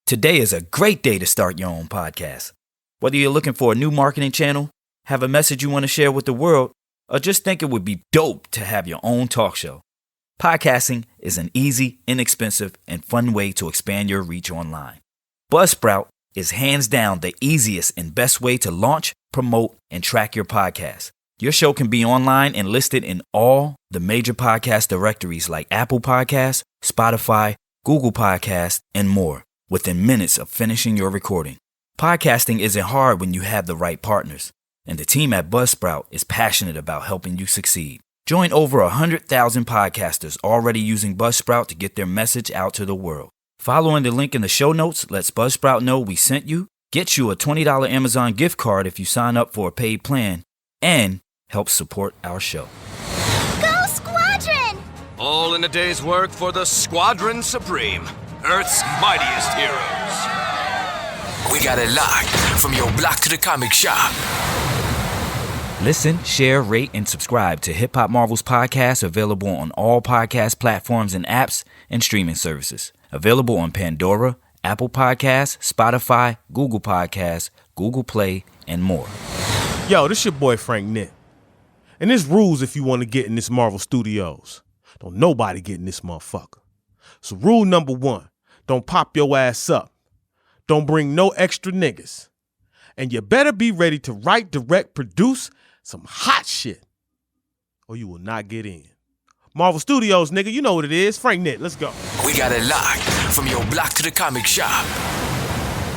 Today is a great day to start your own podcast. Whether you're looking for a new marketing channel, have a message you want to share with the world, or just think it would be dope to have your own talk show, podcasting is an easy, inexpensive, and fun way to expand your reach online. Buzzsprout is hands down the easiest and best way to launch, promote, and track your podcast. Your show can be online and listed in all the major podcast directories like Apple Podcasts, Spotify, Google Podcasts, and more within minutes of finishing your recording. Podcasting isn't hard when you have the right partners, and the team at Buzzsprout is passionate about helping you succeed. Join over 100,000 podcasters already using Buzzsprout to get their message out to the world. Following the link in the show notes lets Buzzsprout know we sent you, get you a $20 Amazon gift card if you sign up for a paid plan, and help support our show. Go Squadron! All in a day's work for the Squadron Supreme, Earth's mightiest heroes. We got it locked from your block to the comic shop. Listen, share, rate, and subscribe to Hip Hop Marvels Podcast, available on all podcast platforms and apps and streaming services. Available on Pandora, Apple Podcasts, Spotify, Google Podcasts, Google Play, and more. Yo, this your boy Frank Nitt. And there's rules if you want to get in this Marvel Studios. Don't nobody get in this motherfucker. So rule number 1, don't pop your ass up. Don't bring no extra niggas. And you better be ready to write, direct, produce some hot shit, or you will not get in. Marvel Studios, nigga, you know what it is. Frank Nitt, let's go. We got it locked from your block to the comic shop.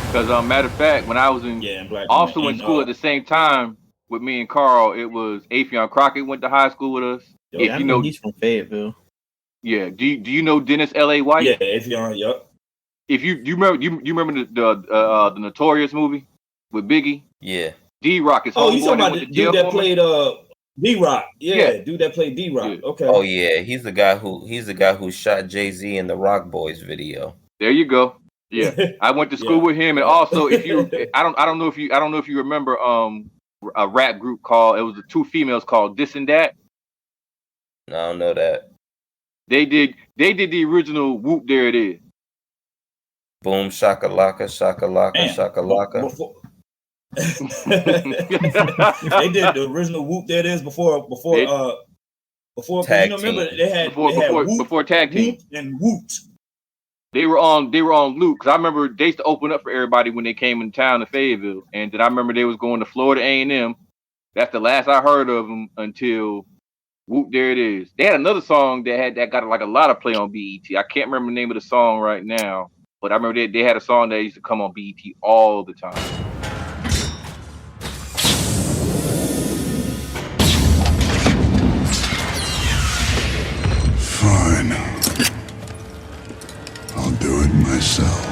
Because, matter of fact, when I was in also in school at the same time with me and Carl, it was Afion Crockett went to high school with us. Yo, if you know, he's from Fayetteville. Yeah. Do you know Dennis L.A. White? Yeah, Afion. Yup. If you remember the Notorious movie with Biggie? Yeah. D-Rock is. Oh, you talking about the dude that played D-Rock? Yeah, dude that played D-Rock. Yeah. Okay. Oh yeah, he's the guy who shot Jay-Z in the Rock Boys video. There you go. Yeah, I went to school with him, and also if you, I don't know if you remember a rap group called, it was the two females called This and That. No, I don't know that. They did the original Whoop There It Is. Boom shakalaka shakalaka shakalaka. They did the original Whoop There It Is before tag remember team. they had before tag team and Woot. They were on loop because I remember they used to open up for everybody when they came in town to Fayetteville, and then I remember they was going to Florida A&M. That's the last I heard of them until Whoop There It Is. They had another song that got like a lot of play on BET. I can't remember the name of the song right now, but I remember they had a song that used to come on BET all the time. Fine. I'll do it myself.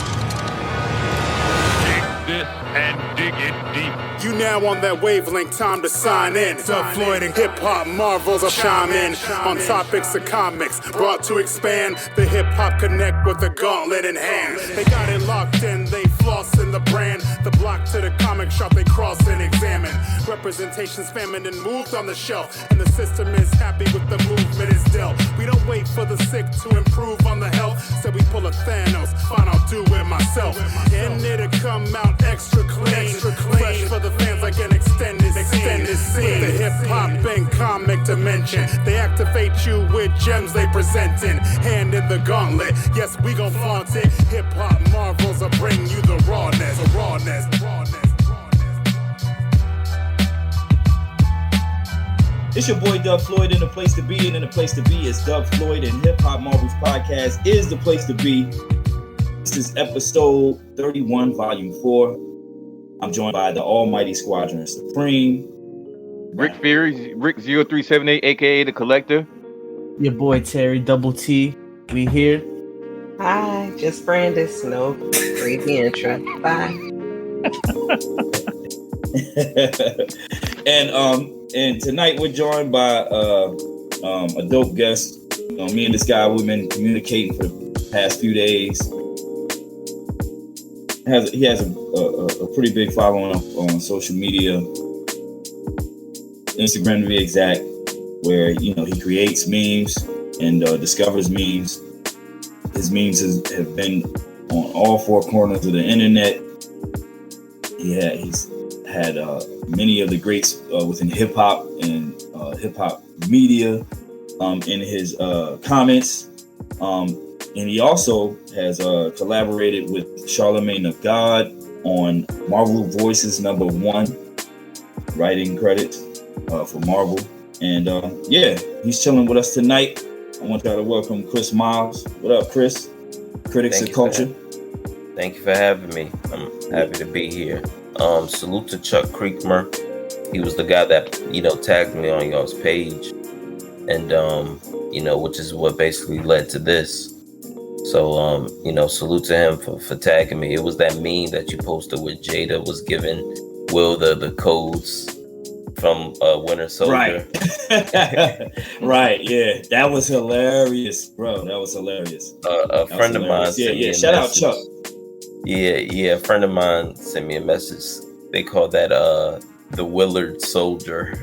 Dig this and dig it deep. You now on that wavelength, time to sign in. Dub Floyd and hip-hop marvels will chime in on topics of comics, brought to expand the hip-hop connect with the gauntlet in hand. They got it locked in, they floss in the brand. The block to the comic shop, they cross and examine. Representation's feminine and moved on the shelf, and the system is happy with the movement it's dealt. We don't wait for the sick to improve on the health, so we pull a Thanos, fine, I'll do it myself. And it'll come out extra clean, fresh for the fans like an extended scene. With the hip-hop and comic dimension, they activate you with gems they presenting. Hand in the gauntlet, yes, we gon' flaunt it. Hip-hop marvels will bring you the rawness. It's your boy Dub Floyd, and the place to be, and the place to be is Dub Floyd, and Hip Hop Marvels Podcast is the place to be. This is episode 31, volume 4. I'm joined by the almighty Squadron Supreme. Rick Fury, Rick 0378, aka the Collector. Your boy Terry Double T. We here. Hi, just Brandess. No, read the intro. Bye. And tonight we're joined by a dope guest. Me and this guy, we've been communicating for the past few days. He has a pretty big following on social media, Instagram to be exact, where he creates memes and discovers memes. His memes have been on all four corners of the internet. He's had many of the greats within hip hop and hip hop media in his comments. And he also has collaborated with Charlemagne the God on Marvel Voices #1, writing credits for Marvel. And he's chilling with us tonight. I want y'all to welcome Chris Miles. What up, Chris? Critics of Culture. Thank you for having me. I'm happy to be here. Salute to Chuck Creekmer. He was the guy that, tagged me on y'all's page. And, which is what basically led to this. So, salute to him for tagging me. It was that meme that you posted with Jada was giving Will the codes from Winter Soldier. Right. Right, yeah. That was hilarious, bro. That was hilarious. A friend of mine sent me a shout message. out Chuck. Yeah. A friend of mine sent me a message. They call that the Willard Soldier.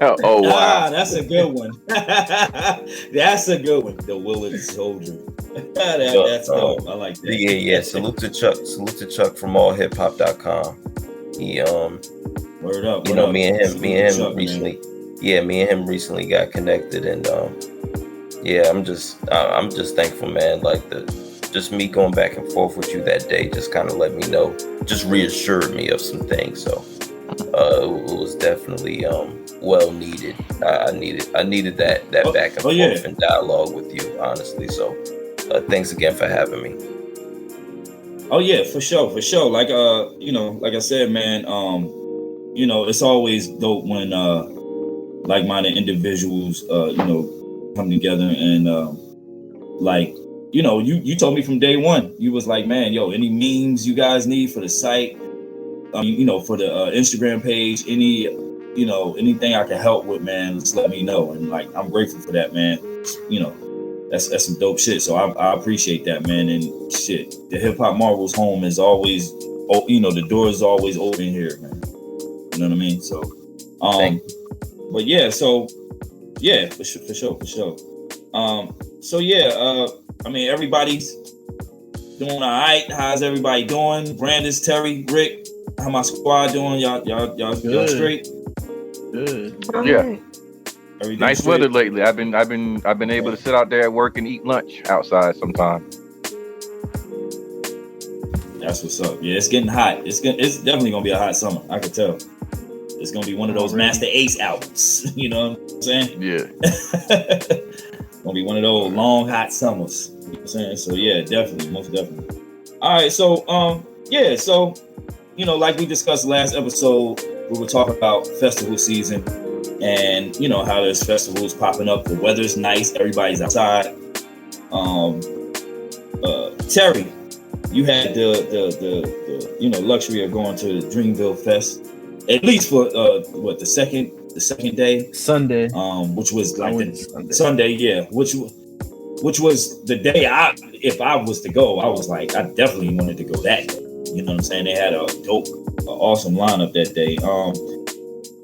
Oh wow, that's a good one. That's a good one. The Willard Soldier. That's dope. I like that. Yeah. Salute to Chuck from allhiphop.com. He word up. Me and him recently. Man. Yeah, me and him recently got connected, and I'm just thankful, man. Like just me going back and forth with you that day just kind of let me know, just reassured me of some things. So it was definitely well needed. I needed that back and forth and dialogue with you, honestly. So thanks again for having me. Oh yeah, for sure. Like like I said, man, it's always dope when like-minded individuals come together and you told me from day one, you was like, man, any memes you guys need for the site, for the Instagram page, anything I can help with, man, just let me know. And like, I'm grateful for that, man. That's some dope shit. So I appreciate that, man. And shit, the Hip Hop Marvels home is always, the door is always open here, man. You know what I mean? So, but yeah, so yeah, for sure. Everybody's doing all right. How's everybody doing? Brandess, Terry, Rick, how my squad doing? Y'all straight? Good. Yeah. Everything nice straight? weather lately. I've been able to sit out there at work and eat lunch outside sometimes. That's what's up. Yeah, it's getting hot. It's definitely gonna be a hot summer. I can tell. It's gonna be one of those Master Ace albums. You know what I'm saying? Yeah. Gonna be one of those long hot summers. You know what I'm saying? So yeah, definitely, most definitely. All right, so like we discussed last episode, we were talking about festival season and how there's festivals popping up. The weather's nice, everybody's outside. Terry, you had the luxury of going to Dreamville Fest, at least for the second day, Sunday, which was like Sunday, yeah, which was the day if I was to go, I was like, I definitely wanted to go that day. You know what I'm saying? They had a dope, awesome lineup that day.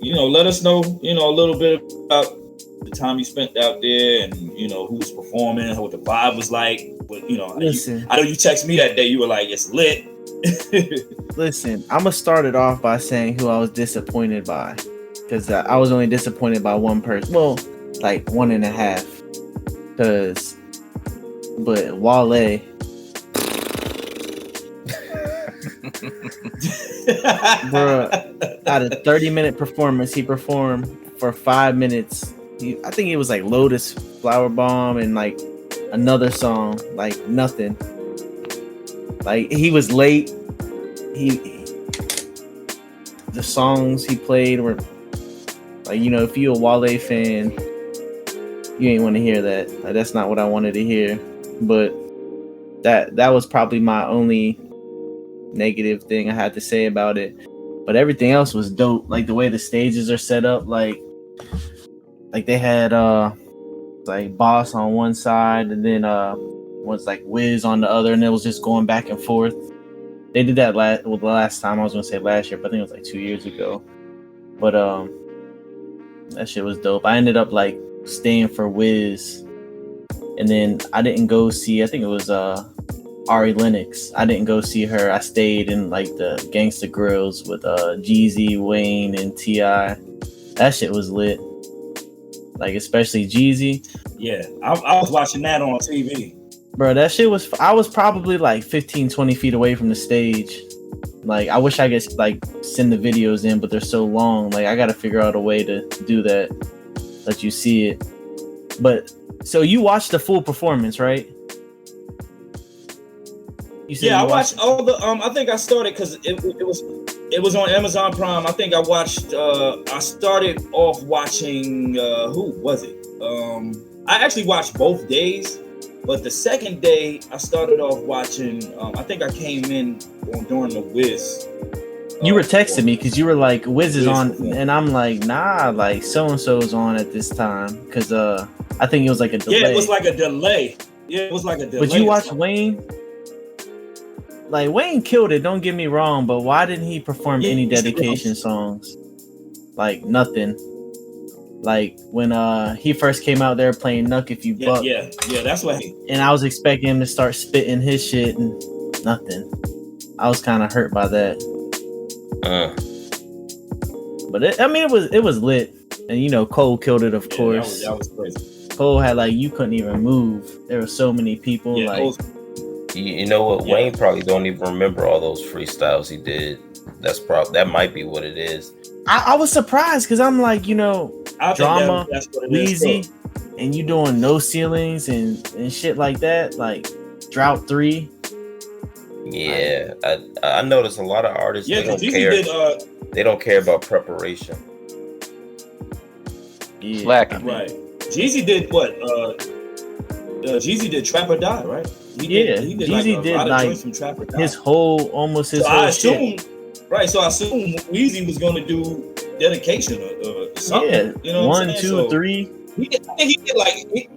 Let us know, a little bit about the time you spent out there and, who was performing, what the vibe was like. But, listen, I know you texted me that day. You were like, it's lit. Listen, I'm going to start it off by saying who I was disappointed by. Because I was only disappointed by one person. Well, like 1.5. But Wale... Bruh, out of 30-minute performance, he performed for 5 minutes. I think it was like Lotus Flower Bomb and like another song, like nothing. Like he was late. The songs he played were like, if you're a Wale fan, you ain't want to hear that. Like, that's not what I wanted to hear. But that was probably my only negative thing I had to say about it. But everything else was dope. Like the way the stages are set up, like they had like Boss on one side and then was like Wiz on the other, and it was just going back and forth. They did that the last time. I was gonna say last year, but I think it was like 2 years ago. But that shit was dope. I ended up like staying for Wiz, and then I didn't go see. I think it was Ari Lennox. I didn't go see her. I stayed in like the Gangsta Grills with Jeezy, Wayne, and T.I. That shit was lit. Like especially Jeezy. Yeah, I was watching that on TV. Bro, that shit was. I was probably like 15, 20 feet away from the stage. Like I wish I could like send the videos in, but they're so long. Like I got to figure out a way to do that. Let you see it. But so you watched the full performance, right? Yeah, I watched all the. I think I started because it was on Amazon Prime. I think I watched. I started off watching. Who was it? I actually watched both days, but the second day I started off watching. I think I came in during the Wiz. You were texting me because you were like, "Wiz is on," and I'm like, "Nah, like so and so's on at this time." Because I think it was like a delay. Yeah, it was like a delay. But you watched Wayne. Like Wayne killed it, don't get me wrong, but why didn't he perform any dedication songs? Like nothing. Like when he first came out there playing Nuck If You Buck. Yeah, that's what. And I was expecting him to start spitting his shit and nothing. I was kind of hurt by that. But it was lit, and you know Cole killed it, of course. That was crazy. Cole had like you couldn't even move. There were so many people. Yeah, like. You know what? Yeah. Wayne probably don't even remember all those freestyles he did. That might be what it is. I was surprised because I'm like, you know, Drama, Weezy, and you doing No Ceilings and shit like that, like Drought 3. Yeah, I noticed a lot of artists. Yeah, they don't care. They don't care about preparation. Yeah, slacking. Right. Jeezy did what? Jeezy did Trap or Die, right? He did Jeezy did like from Trap or Die. his whole whole shit. Right, so I assume Weezy was going to do dedication or something. Yeah, you know, 1, 2, 3. I think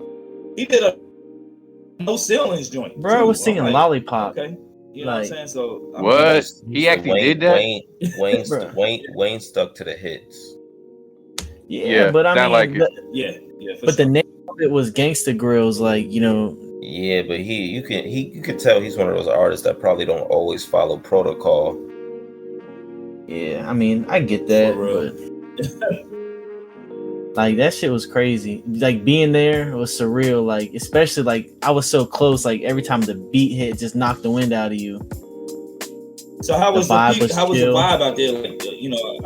he did a No Ceilings joint. Bro, I was singing like, Lollipop. Okay, you know what I'm saying. So what he actually did that. Wayne stuck to the hits. Yeah, but I mean, like it. But the name of it was Gangsta Grills, like you know. Yeah, but you could tell he's one of those artists that probably don't always follow protocol. Yeah, I mean, I get that, but like that shit was crazy. Like being there was surreal. Like especially like I was so close. Like every time the beat hit, just knocked the wind out of you. So how was the vibe out there? Like you know,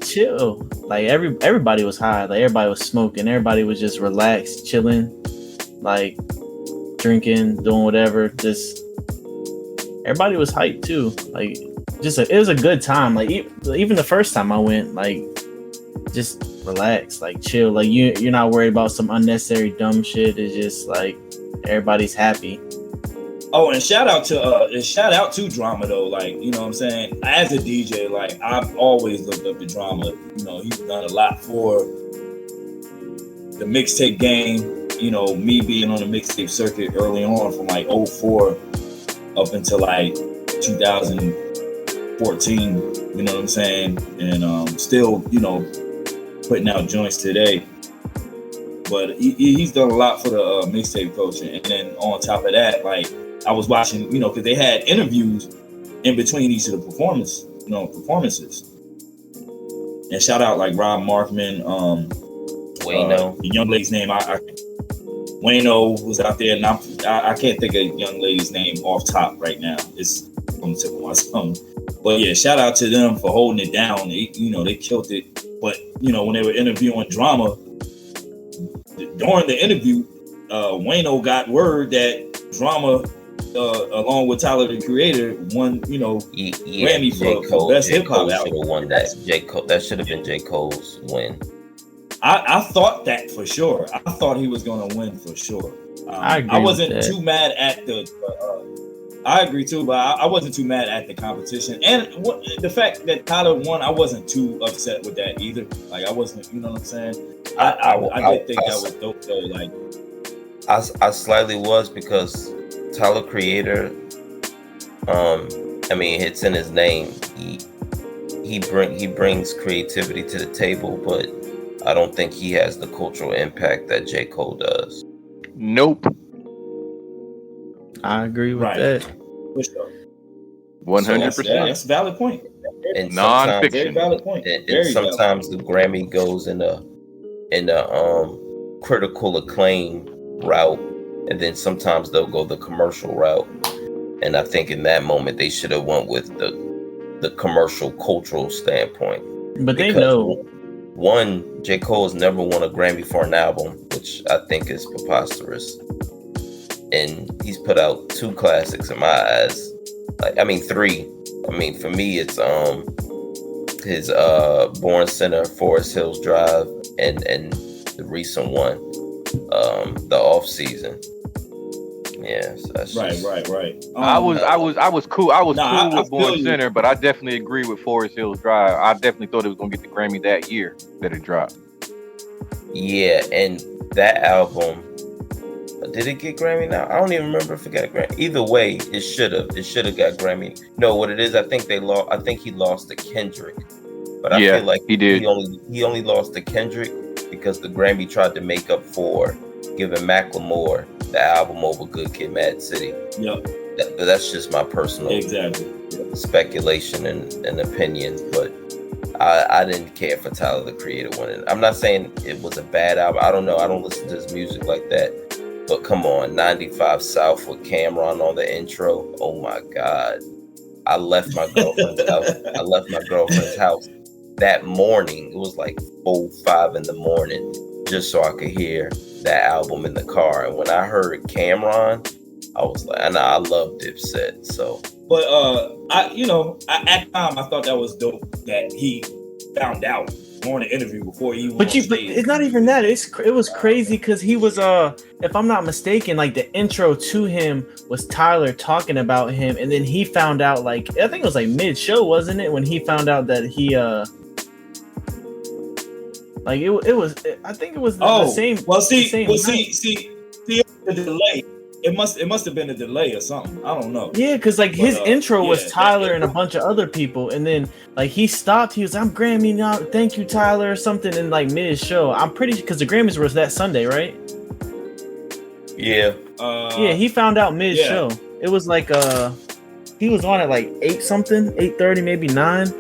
chill. Like everybody was high. Like everybody was smoking. Everybody was just relaxed, chilling, like drinking, doing whatever. Just everybody was hyped too. Like it was a good time. Like even the first time I went, like just relax, like chill. Like you're not worried about some unnecessary dumb shit. It's just like everybody's happy. Oh, and shout out to Drama though. Like, you know what I'm saying? As a DJ, like I've always looked up to Drama. You know, he's done a lot for the mixtape game. You know, me being on the mixtape circuit early on from like 04 up until like 2014. You know what I'm saying? And still, you know, putting out joints today. But he's done a lot for the mixtape culture. And then on top of that, like I was watching, you know, because they had interviews in between each of the performances. And shout out like Rob Markman, Wayno. The young lady's name, Wayno was out there, and I can't think of young lady's name off top right now. It's on the tip of my tongue. But yeah, shout out to them for holding it down. They killed it. But you know, when they were interviewing Drama, during the interview, Wayno got word that Drama, along with Tyler the Creator, won, you know, Grammy for best hip hop album. Should have won that. That should have been J. Cole's win. I thought that for sure. I thought he was going to win for sure. I wasn't too mad at the. I agree too, but I wasn't too mad at the competition, and the fact that Tyler won, I wasn't too upset with that either. Like I wasn't, you know what I'm saying? I did think that was dope though. Like I slightly was, because Tyler Creator, I mean, it's in his name. He brings creativity to the table, but I don't think he has the cultural impact that J. Cole does. Nope. I agree with Right. that. For sure. 100%. That's a valid point. And Non-fiction. Very valid point. And Very sometimes the Grammy goes in a critical acclaim route, and then sometimes they'll go the commercial route. And I think in that moment they should have went with the commercial cultural standpoint. But they know. One, J. Cole has never won a Grammy for an album, which I think is preposterous. And he's put out 2 classics in my eyes. 3. For me, it's his Born Center, Forest Hills Drive, and the recent one, the Off Season. Yeah, so that's right. I was cool. I was cool with Born Center, but I definitely agree with Forest Hills Drive. I definitely thought it was gonna get the Grammy that year that it dropped. Yeah, and that album, did it get Grammy now? I don't even remember if it got a Grammy. Either way, it should have. It should have got Grammy. No, what it is, I think he lost to Kendrick. But I feel like he did. He only lost to Kendrick because the Grammy tried to make up for giving Macklemore the album over Good Kid, Mad City. Yep. That's just my personal speculation and opinion. But I didn't care for Tyler the Creator winning. I'm not saying it was a bad album. I don't know. I don't listen to his music like that. But come on, 95 South with Cameron on the intro. Oh my God. I left my girlfriend's house that morning. It was like 4-5 in the morning just so I could hear that album in the car. And when I heard Cameron, I was like, and I love Dipset. So, but at the time I thought that was dope that he found out on the interview before he went. But it's not even that. It was crazy because he was if I'm not mistaken, like the intro to him was Tyler talking about him, and then he found out I think it was like mid show, wasn't it, when he found out that he it was I think it was the same. Well, see, the delay. It must have been a delay or something. I don't know. Yeah, because his intro was Tyler and a bunch of other people, and then he stopped. He was, "I'm Grammy now. Thank you, Tyler," or something in mid show. I'm pretty because the Grammys was that Sunday, right? Yeah. Yeah, he found out mid show. It was he was on at 8 something, 8:30, maybe 9.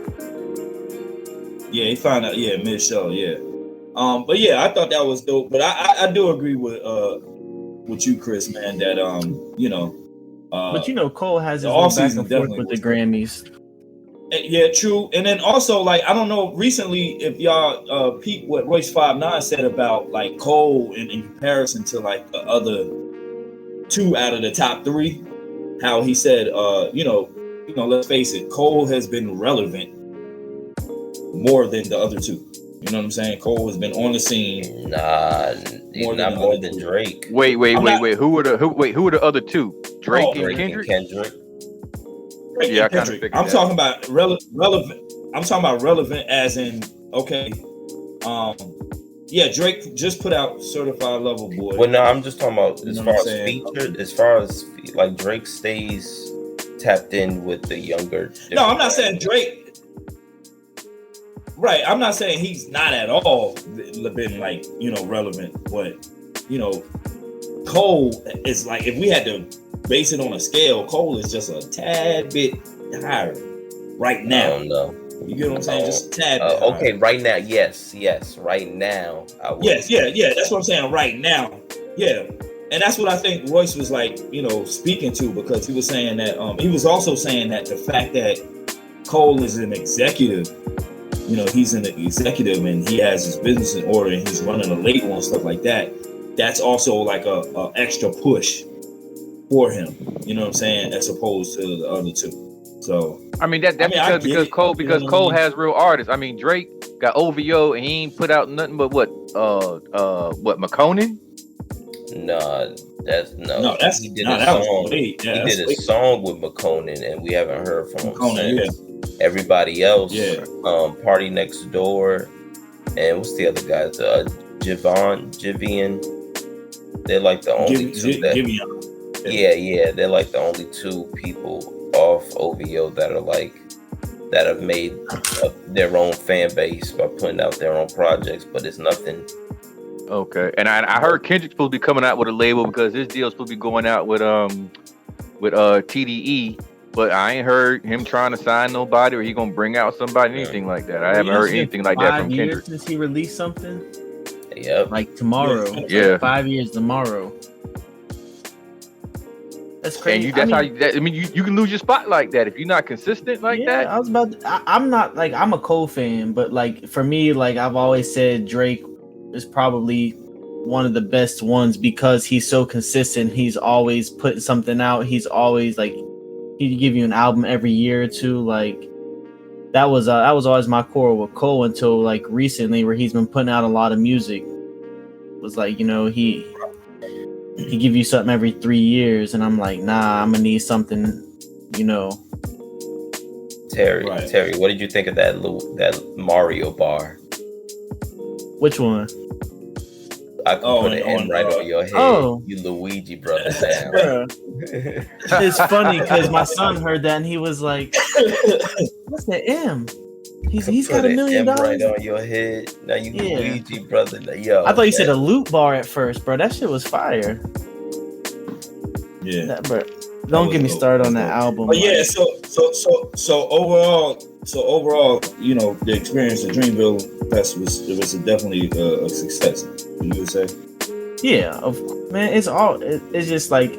Yeah, he found out. Yeah, mid show. Yeah. But yeah, I thought that was dope. But I do agree with you, Chris, man, that but Cole has his own back and forth with the Grammys. Yeah, true. And then also I don't know recently if y'all peep what Royce 5'9" said about Cole in comparison to the other 2 out of the top 3. How he said let's face it, Cole has been relevant more than the other 2. You know what I'm saying? Cole has been on the scene. Not more than Drake. Wait. Who were the other 2? Drake and Kendrick? Yeah, I kind of figured I'm talking about relevant. I'm talking about relevant as in Drake just put out Certified Lover Boy. Well, no, I'm just talking about as far as Drake stays tapped in with the younger. No, I'm not saying Drake. Right, I'm not saying he's not at all been relevant, but Cole is if we had to base it on a scale, Cole is just a tad bit higher right now. I don't know. You get what I'm saying? Just a tad bit okay, higher. right now, yes, right now. Yes, that's what I'm saying. Right now, yeah, and that's what I think Royce was speaking to, because he was saying that he was also saying that the fact that Cole is an executive. He's an executive and he has his business in order and he's running a label and stuff like that. That's also a extra push for him. You know what I'm saying? As opposed to the other 2. So because Cole has real artists. I mean, Drake got OVO and he ain't put out nothing but what McConan? No, he did a song with McConan and we haven't heard from him since. Everybody else, Party Next Door, and what's the other guys? Jivian. They're the only 2 that. Yeah, they're the only 2 people off OVO that are that have made their own fan base by putting out their own projects, but it's nothing. Okay, and I heard Kendrick's supposed to be coming out with a label because his deal's supposed to be going out with with TDE, but I ain't heard him trying to sign nobody or he gonna bring out somebody, anything like that. I haven't heard anything like that from Kendrick. 5 years since he released something. Yep. Like tomorrow. Yeah. Like 5 years tomorrow. That's crazy. You can lose your spot like that if you're not consistent like that. I'm not like, I'm a Cole fan, but like for me, like I've always said, Drake is probably one of the best ones because he's so consistent. He's always putting something out. He's always like, he'd give you an album every year or two. Like that was always my core with Cole until like recently, where he's been putting out a lot of music. It was like, you know, he give you something every 3 years, and I'm like, nah, I'm gonna need something, you know. Terry, what did you think of that Mario bar? Which one? I can put an M right on your head. Oh. You Luigi brother down. It's funny because my son heard that and he was like, "What's the M? He's got $1 million right on your head. Now you Luigi brother. Yo, I thought you said a loop bar at first, bro. That shit was fire. Yeah, bro. Don't get me started on that album. But yeah, so overall, you know, the experience at Dreamville Fest was definitely a success. You would say? Yeah, man. It's just like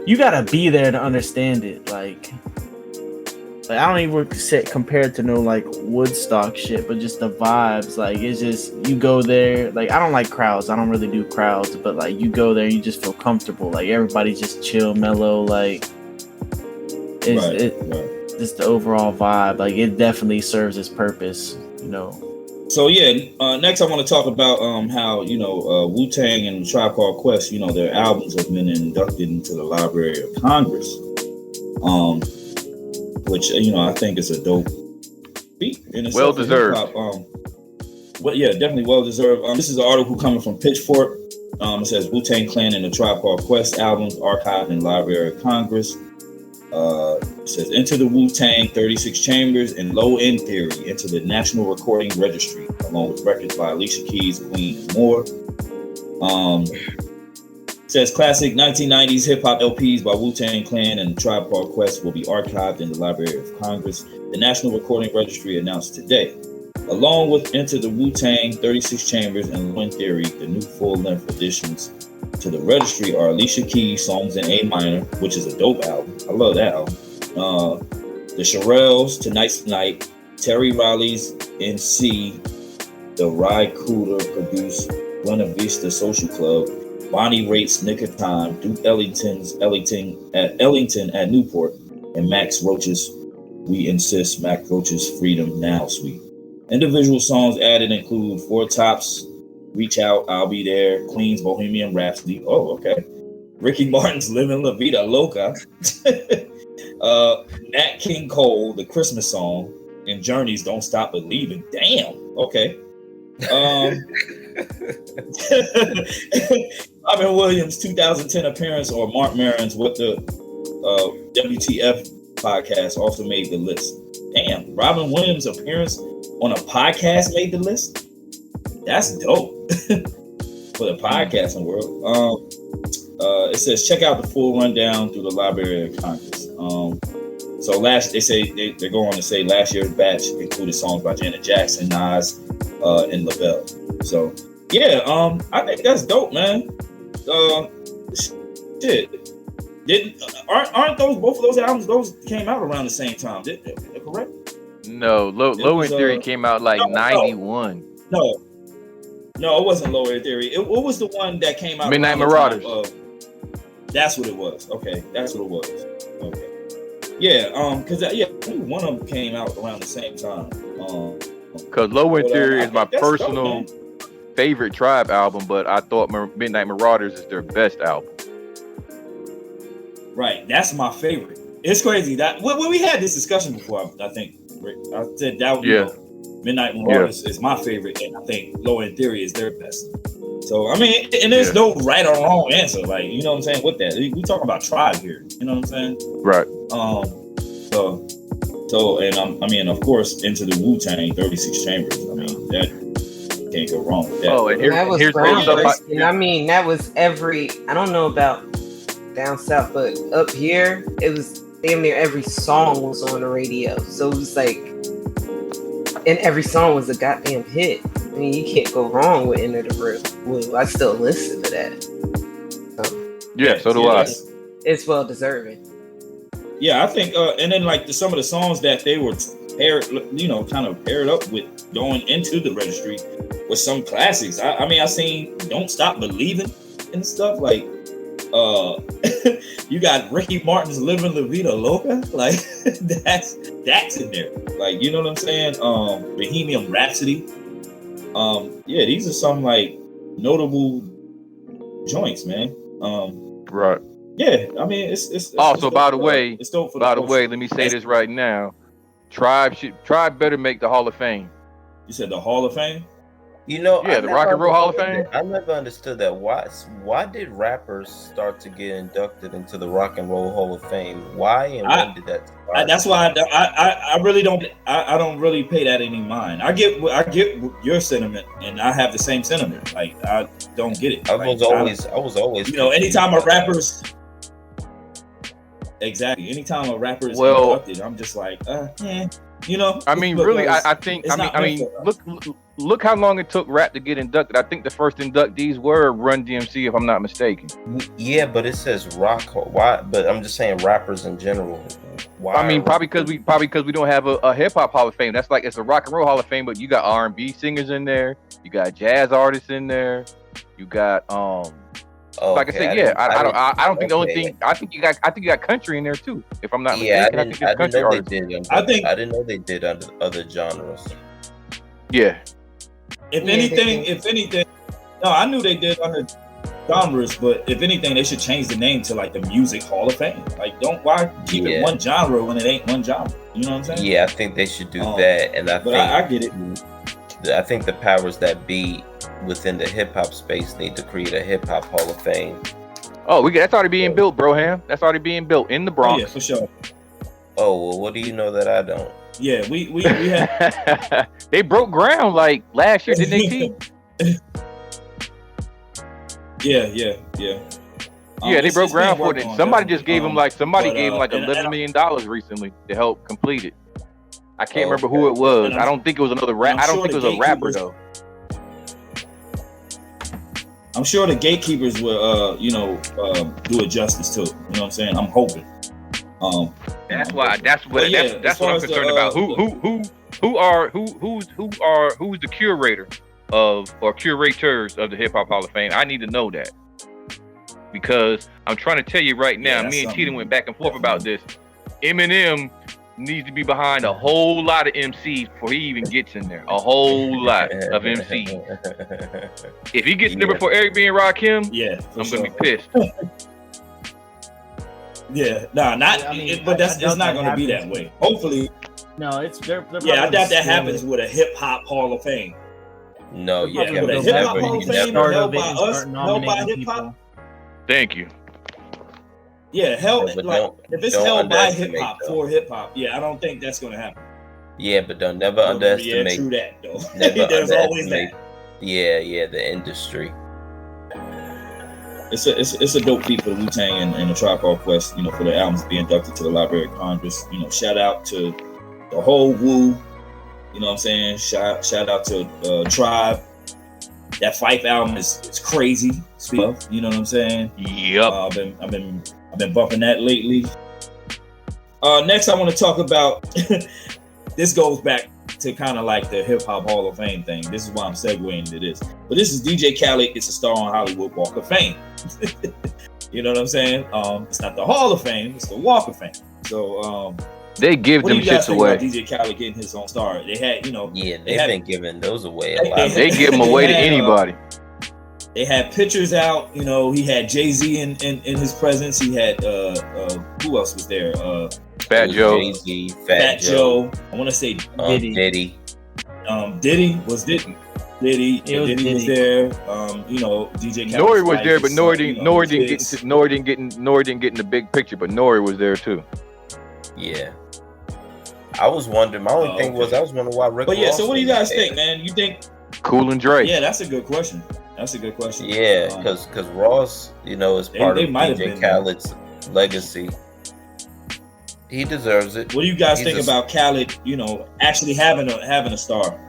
you gotta be there to understand it. Like I don't even compare it to no like Woodstock shit, but just the vibes. Like it's just, you go there. Like I don't like crowds. I don't really do crowds, but like you go there, and you just feel comfortable. Like everybody's just chill, mellow. Like it's just the overall vibe. Like it definitely serves its purpose, you know. So yeah, next I want to talk about how, you know, Wu-Tang and Tribe Called Quest, you know, their albums have been inducted into the Library of Congress, which, you know, I think is a dope feat. Well deserved. Yeah, definitely well deserved. This is an article coming from Pitchfork. It says Wu-Tang Clan and the Tribe Called Quest albums archived in Library of Congress. It says Enter the Wu-Tang 36 Chambers and Low End Theory into the National Recording Registry, along with records by Alicia Keys, Queen, and more. It says classic 1990s hip-hop LPs by Wu-Tang Clan and Tribe Called Quest will be archived in the Library of Congress. The National Recording Registry announced today. Along with Enter the Wu-Tang 36 Chambers and Low End Theory, the new full-length additions to the registry are Alicia Keys' Songs in A Minor, which is a dope album. I love that album. The Shirelles, Tonight's the Night, Terry Riley's In C, the Ry Cooder produced Buena Vista Social Club, Bonnie Raitt's Nick of Time, Duke Ellington at Newport, and Max Roach's We Insist, Max Roach's Freedom Now Suite. Individual songs added include Four Tops, Reach Out, I'll Be There, Queen's Bohemian Rhapsody. Oh, okay. Ricky Martin's Living La Vida Loca. Nat King Cole, The Christmas Song, and Journey's Don't Stop Believing. Damn. Okay. Robin Williams' 2010 appearance or Mark Maron's What the WTF podcast also made the list. Damn. Robin Williams' appearance on a podcast made the list? That's dope. For the podcasting world. It says check out the full rundown through the Library of Congress. So they're going to say last year's batch included songs by Janet Jackson, Nas, and LaBelle. So yeah, I think that's dope, man. Shit. Aren't both of those albums? Those came out around the same time. Correct? No, Low End Theory came out like 91. No, it wasn't Low End Theory. It was the one that came out. Midnight Marauders. That's what it was. Okay, that's what it was. Okay. Yeah, because I knew one of them came out around the same time. Because Low End Theory is my personal favorite Tribe album, but I thought Midnight Marauders is their best album. Right, that's my favorite. It's crazy that when we had this discussion before, I think I said that. Yeah. Midnight Marauders is my favorite, and I think Low End Theory is their best. So I mean, and there's no right or wrong answer. Like, you know what I'm saying? With that, we talking about Tribe here. You know what I'm saying? Right. So, and I mean, of course, Into the Wu-Tang 36 Chambers. I mean, that can't go wrong with that. Oh, and here's groundbreaking. I mean, that was I don't know about down south, but up here, it was damn near every song was on the radio. So it was like, and every song was a goddamn hit. I mean, you can't go wrong with Enter the Real. I still listen to that. So do I. It's well deserving. Yeah, I think, and then like some of the songs that they were kind of paired up with going into the registry with some classics. I mean, I seen "Don't Stop Believing" and stuff like. You got Ricky Martin's "Living La Vida Loca," like that's in there. Like, you know what I'm saying? Bohemian Rhapsody. Yeah, these are some like notable joints, man. Right. Yeah, I mean, it's also, by the way, it's dope for by the way, let me say this right now. Tribe better make the Hall of Fame. You said the Hall of Fame? You know, yeah, the Rock and Roll Hall of Fame. I never understood that. Why did rappers start to get inducted into the Rock and Roll Hall of Fame? Why and when did that start? That's why I really don't. I don't really pay that any mind. I get your sentiment, and I have the same sentiment. Like, I don't get it. I was always. You know, anytime a rapper's anytime a rapper is inducted, I'm just like, you know. I mean, really, I think. I mean, look how long it took rap to get inducted. I think the first inductees were Run DMC, if I'm not mistaken. Yeah, but it says rock. Why? But I'm just saying rappers in general. Why? I mean, probably because we don't have a hip hop Hall of Fame. That's like, it's a Rock and Roll Hall of Fame, but you got R&B singers in there. You got jazz artists in there. You got like I said, yeah. I don't think the only thing. I think you got country in there too, if I'm not mistaken. I didn't know they did under other genres. Yeah. If anything, no, I knew they did under genres, but if anything, they should change the name to like the Music Hall of Fame. Like, why keep it one genre when it ain't one genre? You know what I'm saying? Yeah, I think they should do that, and I get it. I think the powers that be within the hip hop space need to create a hip hop Hall of Fame. Oh, that's already being built, Broham. That's already being built in the Bronx. Yeah, for sure. Oh, well, what do you know that I don't? Yeah, we had. They broke ground like last year, didn't they? Yeah. Yeah, they broke ground for it. Somebody just gave him like $11 million recently to help complete it. I can't remember who it was. I don't think it was another rap. I don't think it was a rapper though. I'm sure the gatekeepers will, do it justice too. You know what I'm saying? I'm hoping. That's what I'm concerned about. Who's the curator or curators of the Hip Hop Hall of Fame? I need to know that, because I'm trying to tell you right now. Me and Tita went back and forth about this. Eminem needs to be behind a whole lot of MCs before he even gets in there. A whole lot of MCs. If he gets in there before Eric B and Rakim, I'm gonna be pissed. Yeah, but it's not going to be that way. Hopefully, no, it's they're I doubt that happens with a hip hop Hall of Fame. No, with a hip hop Hall of Fame held by us, held by hip hop. Thank you. Yeah, if it's held by hip hop for hip hop, I don't think that's going to happen. Yeah, but don't never underestimate. Yeah, true that though. There's always that. Yeah, the industry. It's a dope feat for the Wu-Tang and the Tribe Called Quest, for the albums to be inducted to the Library of Congress. Shout out to the whole Wu. You know what I'm saying? Shout out to Tribe. That Fife album is crazy. You know what I'm saying? Yep. I've been bumping that lately. Next, I want to talk about. This goes back to kind of like the Hip Hop Hall of Fame thing. This is why I'm segueing into this. But this is DJ Khaled gets a star on Hollywood Walk of Fame. You know what I'm saying? It's not the Hall of Fame, it's the Walk of Fame. So they give them shits away. DJ Khaled getting his own star. They had, they've been giving those away a lot. They give them away to anybody. They had pictures out. He had Jay-Z in his presence. He had who else was there? Fat Joe. Jay-Z, Fat Joe. I want to say Diddy. Diddy was there. DJ Khaled. Nori was there, but Nori didn't get in the big picture, but Nori was there too. Yeah. I was wondering. My only thing was I was wondering why Rick. But so what do you guys think, man? You think Cool and Dre? Yeah, that's a good question. That's a good question. Yeah, because Ross, you know, is part of DJ Khaled's legacy. He deserves it. What do you guys think about Khaled? You know, actually having a star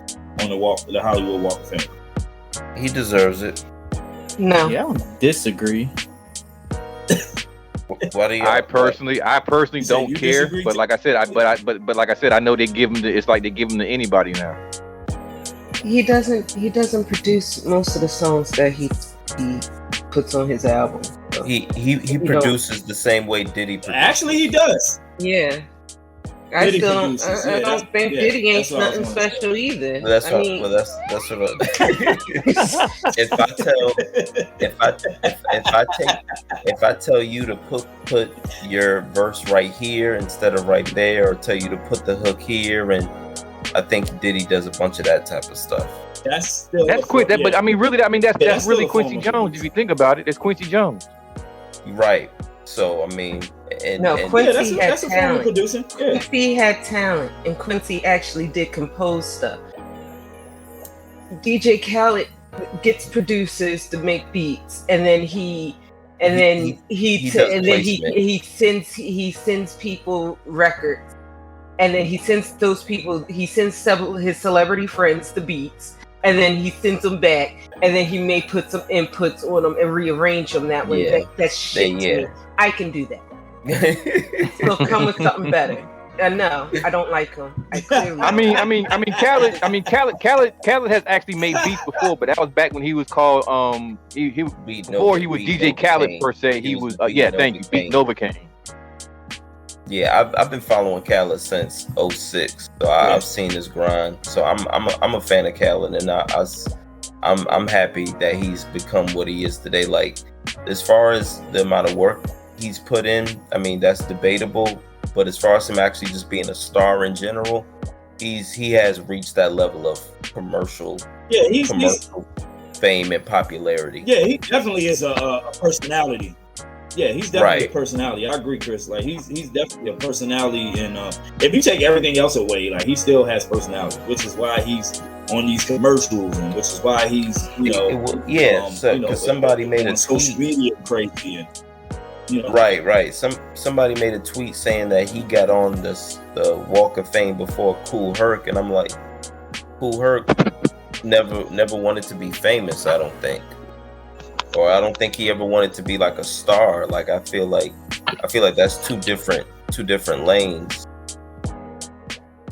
on the Hollywood Walk of Fame. He deserves it. No, yeah, I don't disagree. I personally don't care. But like I said, like I said, I know they give him it's like they give him to anybody now. He doesn't produce most of the songs that he puts on his album. So. He produces the same way Diddy produces. Actually, he does. Yeah. I don't think Diddy ain't nothing special either. Well, that's what if I tell you to put your verse right here instead of right there, or tell you to put the hook here, and I think Diddy does a bunch of that type of stuff. That's quick. But I mean, really, that's really Quincy Jones. If you think about it, it's Quincy Jones. Right. So I mean, Quincy had talent. Quincy had talent, and Quincy actually did compose stuff. DJ Khaled gets producers to make beats, and then he sends people records, and then he sends several his celebrity friends the beats, and then he sends them back, and then he may put some inputs on them and rearrange them that way. Yeah. That's shit to me. I can do that. So come with something better. No, I don't like him. Khaled has actually made beats before, but that was back when he was called before he was DJ Khaled per se. He was beat Novacane. Yeah, I've been following Khaled since 06, so I've seen his grind. So I'm a fan of Khaled, and I'm happy that he's become what he is today. Like, as far as the amount of work he's put in, I mean, that's debatable. But as far as him actually just being a star in general, he has reached that level of commercial fame and popularity. Yeah, he definitely is a personality. Yeah, he's definitely a personality. I agree, Chris. Like he's definitely a personality, and if you take everything else away, like he still has personality, which is why he's on these commercials, and which is why he's because somebody made a social media crazy, and right. Somebody made a tweet saying that he got on the Walk of Fame before Kool Herc, and I'm like, Kool Herc never wanted to be famous, I don't think. Or I don't think he ever wanted to be like a star. Like I feel like that's two different lanes.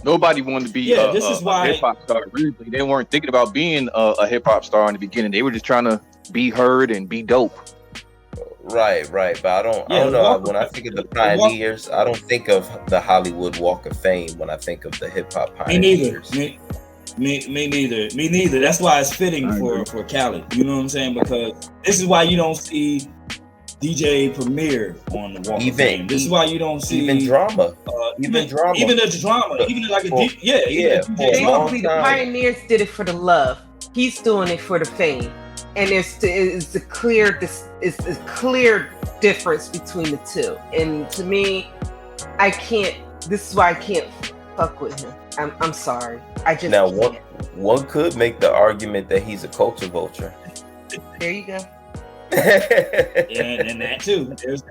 Nobody wanted to be a hip hop star. Really, they weren't thinking about being a hip hop star in the beginning. They were just trying to be heard and be dope. Right. But I don't know. When I think of the pioneers, I don't think of the Hollywood Walk of Fame when I think of the hip hop pioneers. Me neither. That's why it's fitting for Khaled. You know what I'm saying? Because this is why you don't see DJ Premier on the Walk of Fame. This is why you don't see even drama. Even the drama. Even like the pioneers did it for the love. He's doing it for the fame, and it's a clear difference between the two. And to me, I can't. This is why I can't fuck with him. I'm sorry. I just now one could make the argument that he's a culture vulture. There you go. And that too. There's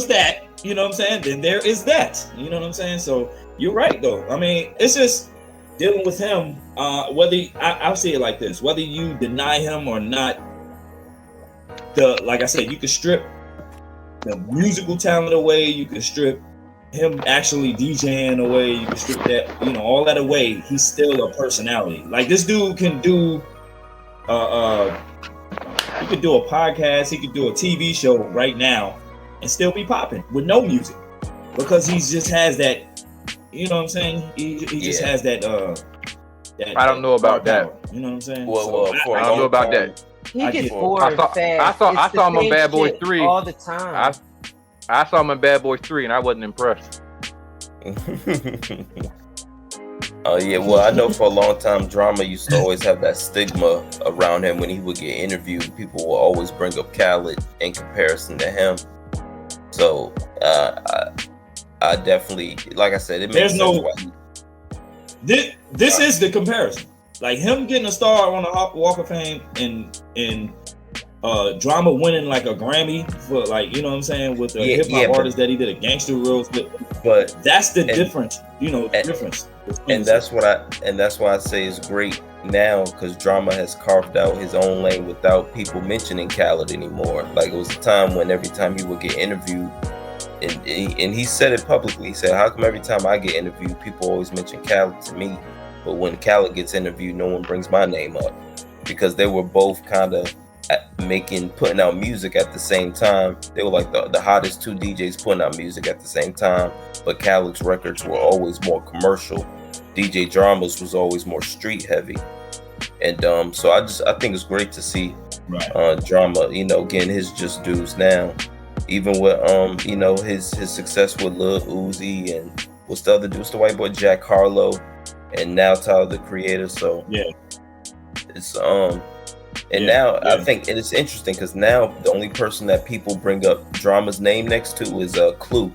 that. You know what I'm saying? Then there is that. You know what I'm saying? So you're right though. I mean, it's just dealing with him. I'll say it like this: whether you deny him or not, like I said, you could strip the musical talent away. You could strip him actually DJing away, you can strip that, all that away. He's still a personality. Like this dude can do he could do a podcast, he could do a TV show right now and still be popping with no music. Because he just has that, you know what I'm saying? He just has that I don't know about that. You know what I'm saying? I don't know about that. He gets bored fast. I saw him on Bad Boys 3 all the time. I saw him in Bad Boys 3 and I wasn't impressed. Oh yeah, well I know for a long time Drama used to always have that stigma around him when he would get interviewed. People will always bring up Khaled in comparison to him. So I definitely, like I said, it makes sense. This is the comparison. like him getting a star on the Walk of Fame and Drama winning like a Grammy for like, you know what I'm saying, with the hip hop artist that he did a Gangster Reels with. But that's the difference, you know, the difference. And that's why I say it's great now, because Drama has carved out his own lane without people mentioning Khaled anymore. Like, it was a time when every time he would get interviewed, and he said it publicly, he said, how come every time I get interviewed, people always mention Khaled to me, but when Khaled gets interviewed, no one brings my name up? Because they were both kind of putting out music at the same time. They were like the hottest two DJs putting out music at the same time, but Khaled's records were always more commercial. DJ Drama's was always more street heavy. And so I think it's great to see Drama, you know, getting his just dues now. Even with you know, his success with Lil Uzi and what's the other dude? What's the white boy Jack Harlow, and now Tyler the Creator. So yeah, it's now I think, and it's interesting because now the only person that people bring up Drama's name next to is Clue,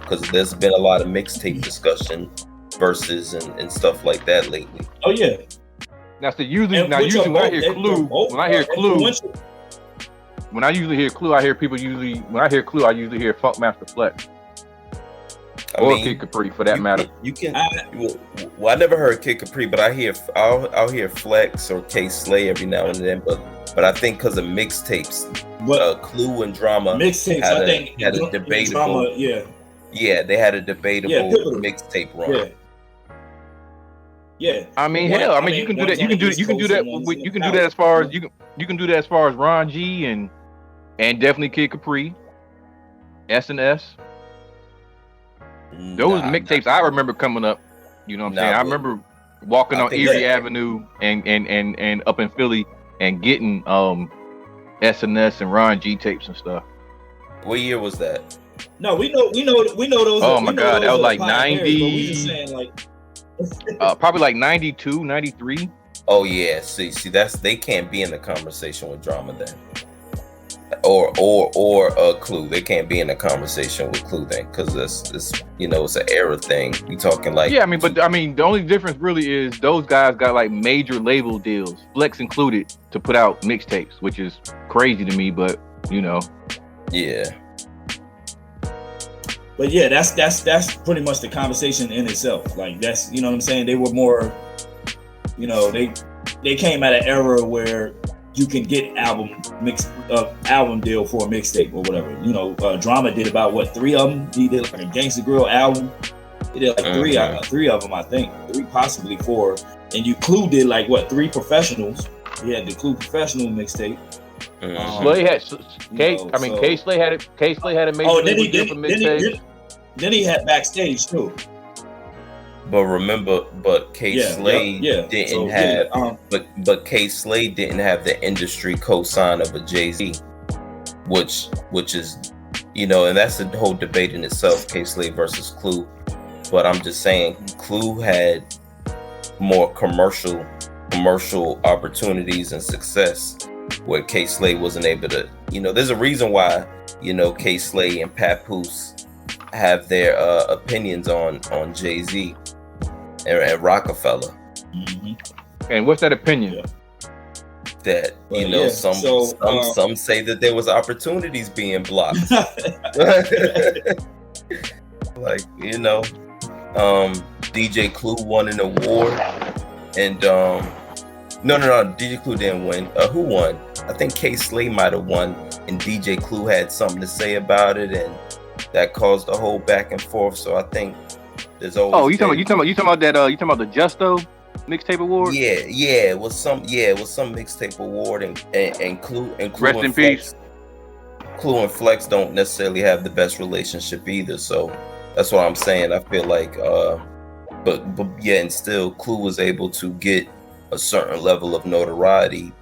because there's been a lot of mixtape discussion, verses and stuff like that lately. Oh yeah. Now, so usually when I hear Clue, I hear people usually, when I hear Clue, I usually hear Funkmaster Flex. Or Kid Capri, for that matter. You can. Well, I never heard Kid Capri, but I'll hear Flex or K Slay every now and then. But I think because of mixtapes, Clue and Drama mixtapes, had a debatable. Drama, yeah, they had a debatable mixtape run. Yeah. I mean, hell, I mean, you can do that. You can do that as far as you can do that as far as Ron G and definitely Kid Capri, S&S. Those mixtapes I remember coming up. You know what I'm saying? I remember walking on Erie Avenue and up in Philly and getting S&S and Ron G tapes and stuff. What year was that? No, we know those. Oh my God, that was like 90. Probably like 92, 93. Oh yeah, see, they can't be in the conversation with Drama then, or Clue. They can't be in the conversation with Clue then, because it's you know, it's an era thing. You talking like the only difference really is those guys got like major label deals, Flex included, to put out mixtapes, which is crazy to me, but you know, yeah. But yeah, that's pretty much the conversation in itself. Like, that's, you know what I'm saying? They were more, you know, they came at an era where you can get album deal for a mixtape or whatever. You know, Drama did about 3 of them. He did like a Gangsta Grill album. He did like three of them, I think, 3, possibly 4. And Clue did like 3 professionals. He had the Clue professional mixtape. Slay had K Slay had it. K Slay had a major deal for mixtape. Then he had Backstage too. But remember, K Slay didn't have. But K Slay didn't have the industry cosign of a Jay-Z, which is, you know, and that's a whole debate in itself, K Slay versus Clue. But I'm just saying, Clue had more commercial opportunities and success, where K Slay wasn't able to. You know, there's a reason why, you know, K Slay and Papoose have their opinions on Jay-Z and Rockefeller. Mm-hmm. And what's that opinion? That, you know, some say that there was opportunities being blocked. Like, you know, DJ Clue won an award, and no, DJ Clue didn't win. Who won? I think K Slay might have won, and DJ Clue had something to say about it, and that caused a whole back and forth. So I think there's always. Oh, you talking about that? You talking about the Justo mixtape award? Yeah, it was some mixtape award, and Clue Rest in peace. Clue and Flex don't necessarily have the best relationship either. So that's what I'm saying. I feel like, but yeah, and still Clue was able to get a certain level of notoriety,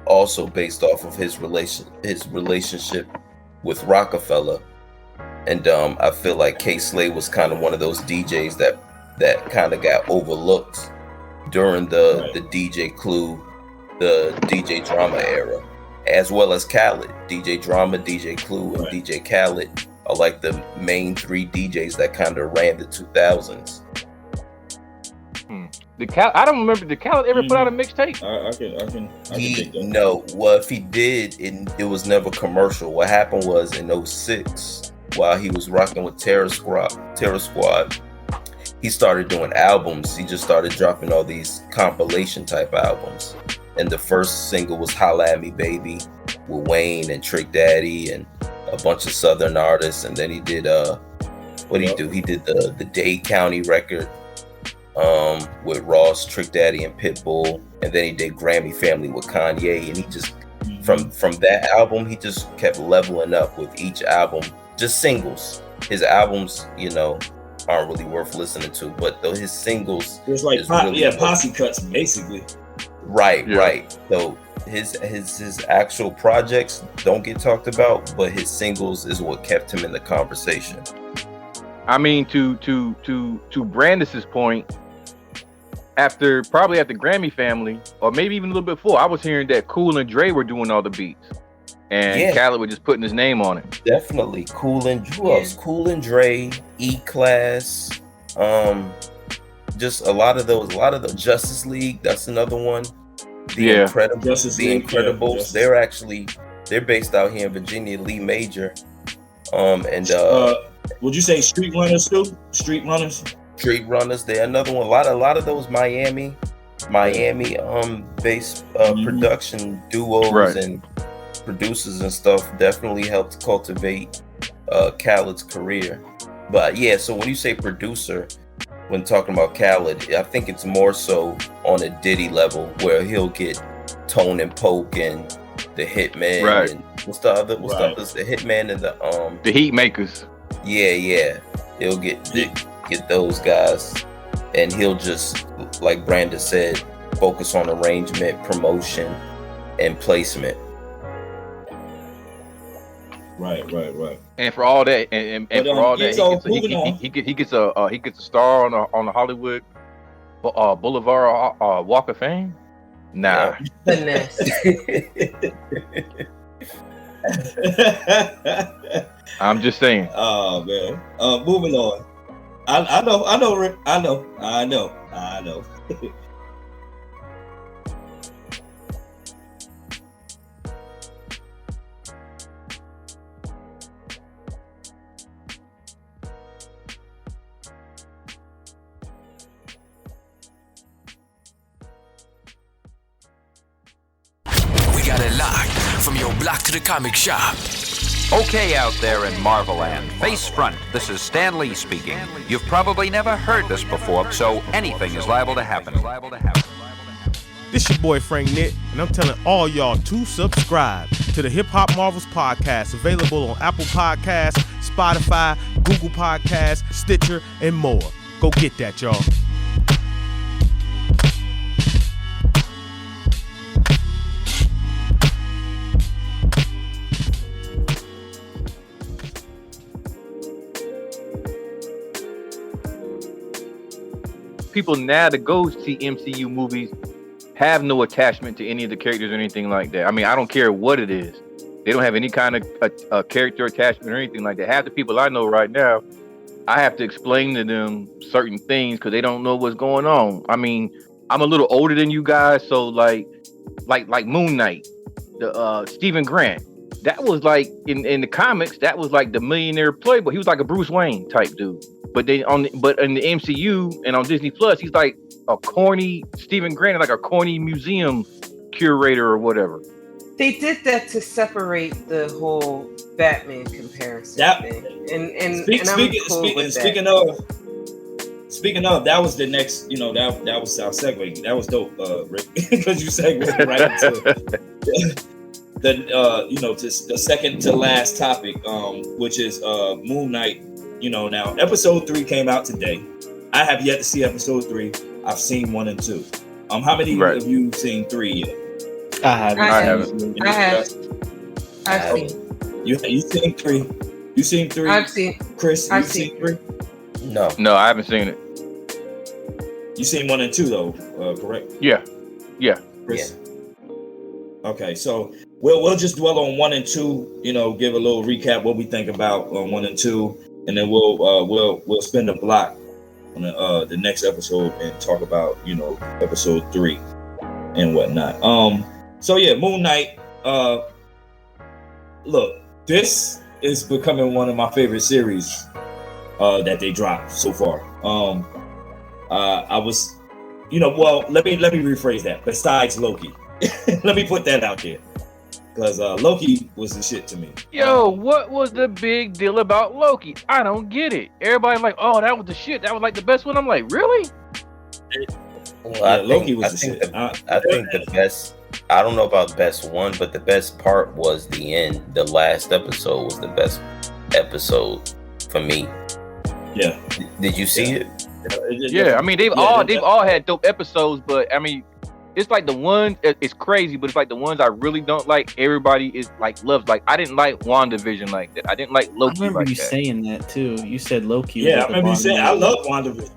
also based off of his relationship with Rockefeller. And I feel like K Slay was kind of one of those DJs that kind of got overlooked during the DJ Clue, the DJ Drama era, as well as Khaled. DJ Drama, DJ Clue, and DJ Khaled are like the main 3 DJs that kind of ran the 2000s. I don't remember. Did Khaled ever put out a mixtape? I can take that. No. Well, if he did, it was never commercial. What happened was in 06, while he was rocking with Terror Squad, he started doing albums. He just started dropping all these compilation type albums. And the first single was Holla at Me Baby with Wayne and Trick Daddy and a bunch of Southern artists. And then he did what did he do? He did the Dade County record with Ross, Trick Daddy, and Pitbull. And then he did Grammy Family with Kanye. And he just from that album, he just kept leveling up with each album, just singles. His albums, aren't really worth listening to, but though his singles, there's like posse cuts basically. Right. So his actual projects don't get talked about, but his singles is what kept him in the conversation. I mean, to Brandess's point, after Grammy Family, or maybe even a little bit before, I was hearing that Cool and Dre were doing all the beats, and Khaled was just putting his name on it. Definitely, Cool and Dre, E-Class, just a lot of the Justice League. That's another one. The Incredibles. They're based out here in Virginia, Lee Major. Would you say Street Runners too? Street Runners. They're another one. A lot of those Miami based production duos and producers and stuff definitely helped cultivate Khaled's career. But yeah, so when you say producer, when talking about Khaled, I think it's more so on a Diddy level where he'll get Tone and Poke and the Hitman and what's the others? The Hitman and the Heat Makers. Yeah. He'll get those guys, and he'll just, like Brandon said, focus on arrangement, promotion, and placement. Right. And for all that, and for all that, he gets a star on the Hollywood Boulevard Walk of Fame. Nah. Finesse. I'm just saying. Oh man. Moving on. I know, Rick. I know. We got it locked from your block to the comic shop. Okay, out there in Marvel-land, face front, this is Stan Lee speaking. You've probably never heard this before, so anything is liable to happen. This your boy Frank Nitt, and I'm telling all y'all to subscribe to the Hip Hop Marvels podcast, available on Apple Podcasts, Spotify, Google Podcasts, Stitcher, and more. Go get that, y'all. People now that go see MCU movies have no attachment to any of the characters or anything like that. I mean, I don't care what it is. They don't have any kind of a character attachment or anything like that. Half the people I know right now, I have to explain to them certain things because they don't know what's going on. I mean, I'm a little older than you guys, so like Moon Knight, the Stephen Grant. That was like in the comics, that was like the millionaire playboy. He was like a Bruce Wayne type dude. But in the MCU and on Disney Plus, he's like a corny Stephen Grant, like a corny museum curator or whatever. They did that to separate the whole Batman comparison thing. Speaking of, that was the next, that was our segue. That was dope, Rick, because you segued right into the second to last topic, which is Moon Knight. Now episode 3 came out today. I have yet to see episode 3. I've seen 1 and 2. How many of you seen 3 yet? I haven't. I've seen. You seen 3? You seen 3? I've seen. Chris, you seen 3? No, I haven't seen it. You seen 1 and 2 though, correct? Yeah. Chris? Yeah. Okay, so we'll just dwell on 1 and 2. Give a little recap what we think about 1 and 2. And then we'll spend a block on the next episode and talk about, you know, episode 3 and whatnot. So yeah, Moon Knight. Look, this is becoming one of my favorite series that they dropped so far. I was, you know, well, let me rephrase that. Besides Loki, let me put that out there, because Loki was the shit to me. Yo, what was the big deal about Loki? I don't get it. Everybody's like, oh, that was the shit. That was like the best one. I'm like, really? Well, Loki was the shit. I think the best. I don't know about best one, but the best part was the end. The last episode was the best episode for me. Yeah. Did you see it? Yeah, I mean they've all had dope episodes, but I mean it's like the one, it's crazy, but it's like the ones I really don't like, everybody is like loves. Like I didn't like WandaVision like that. I didn't like Loki. I remember like you that. saying that too. You said Loki. Yeah, I remember you saying I love WandaVision.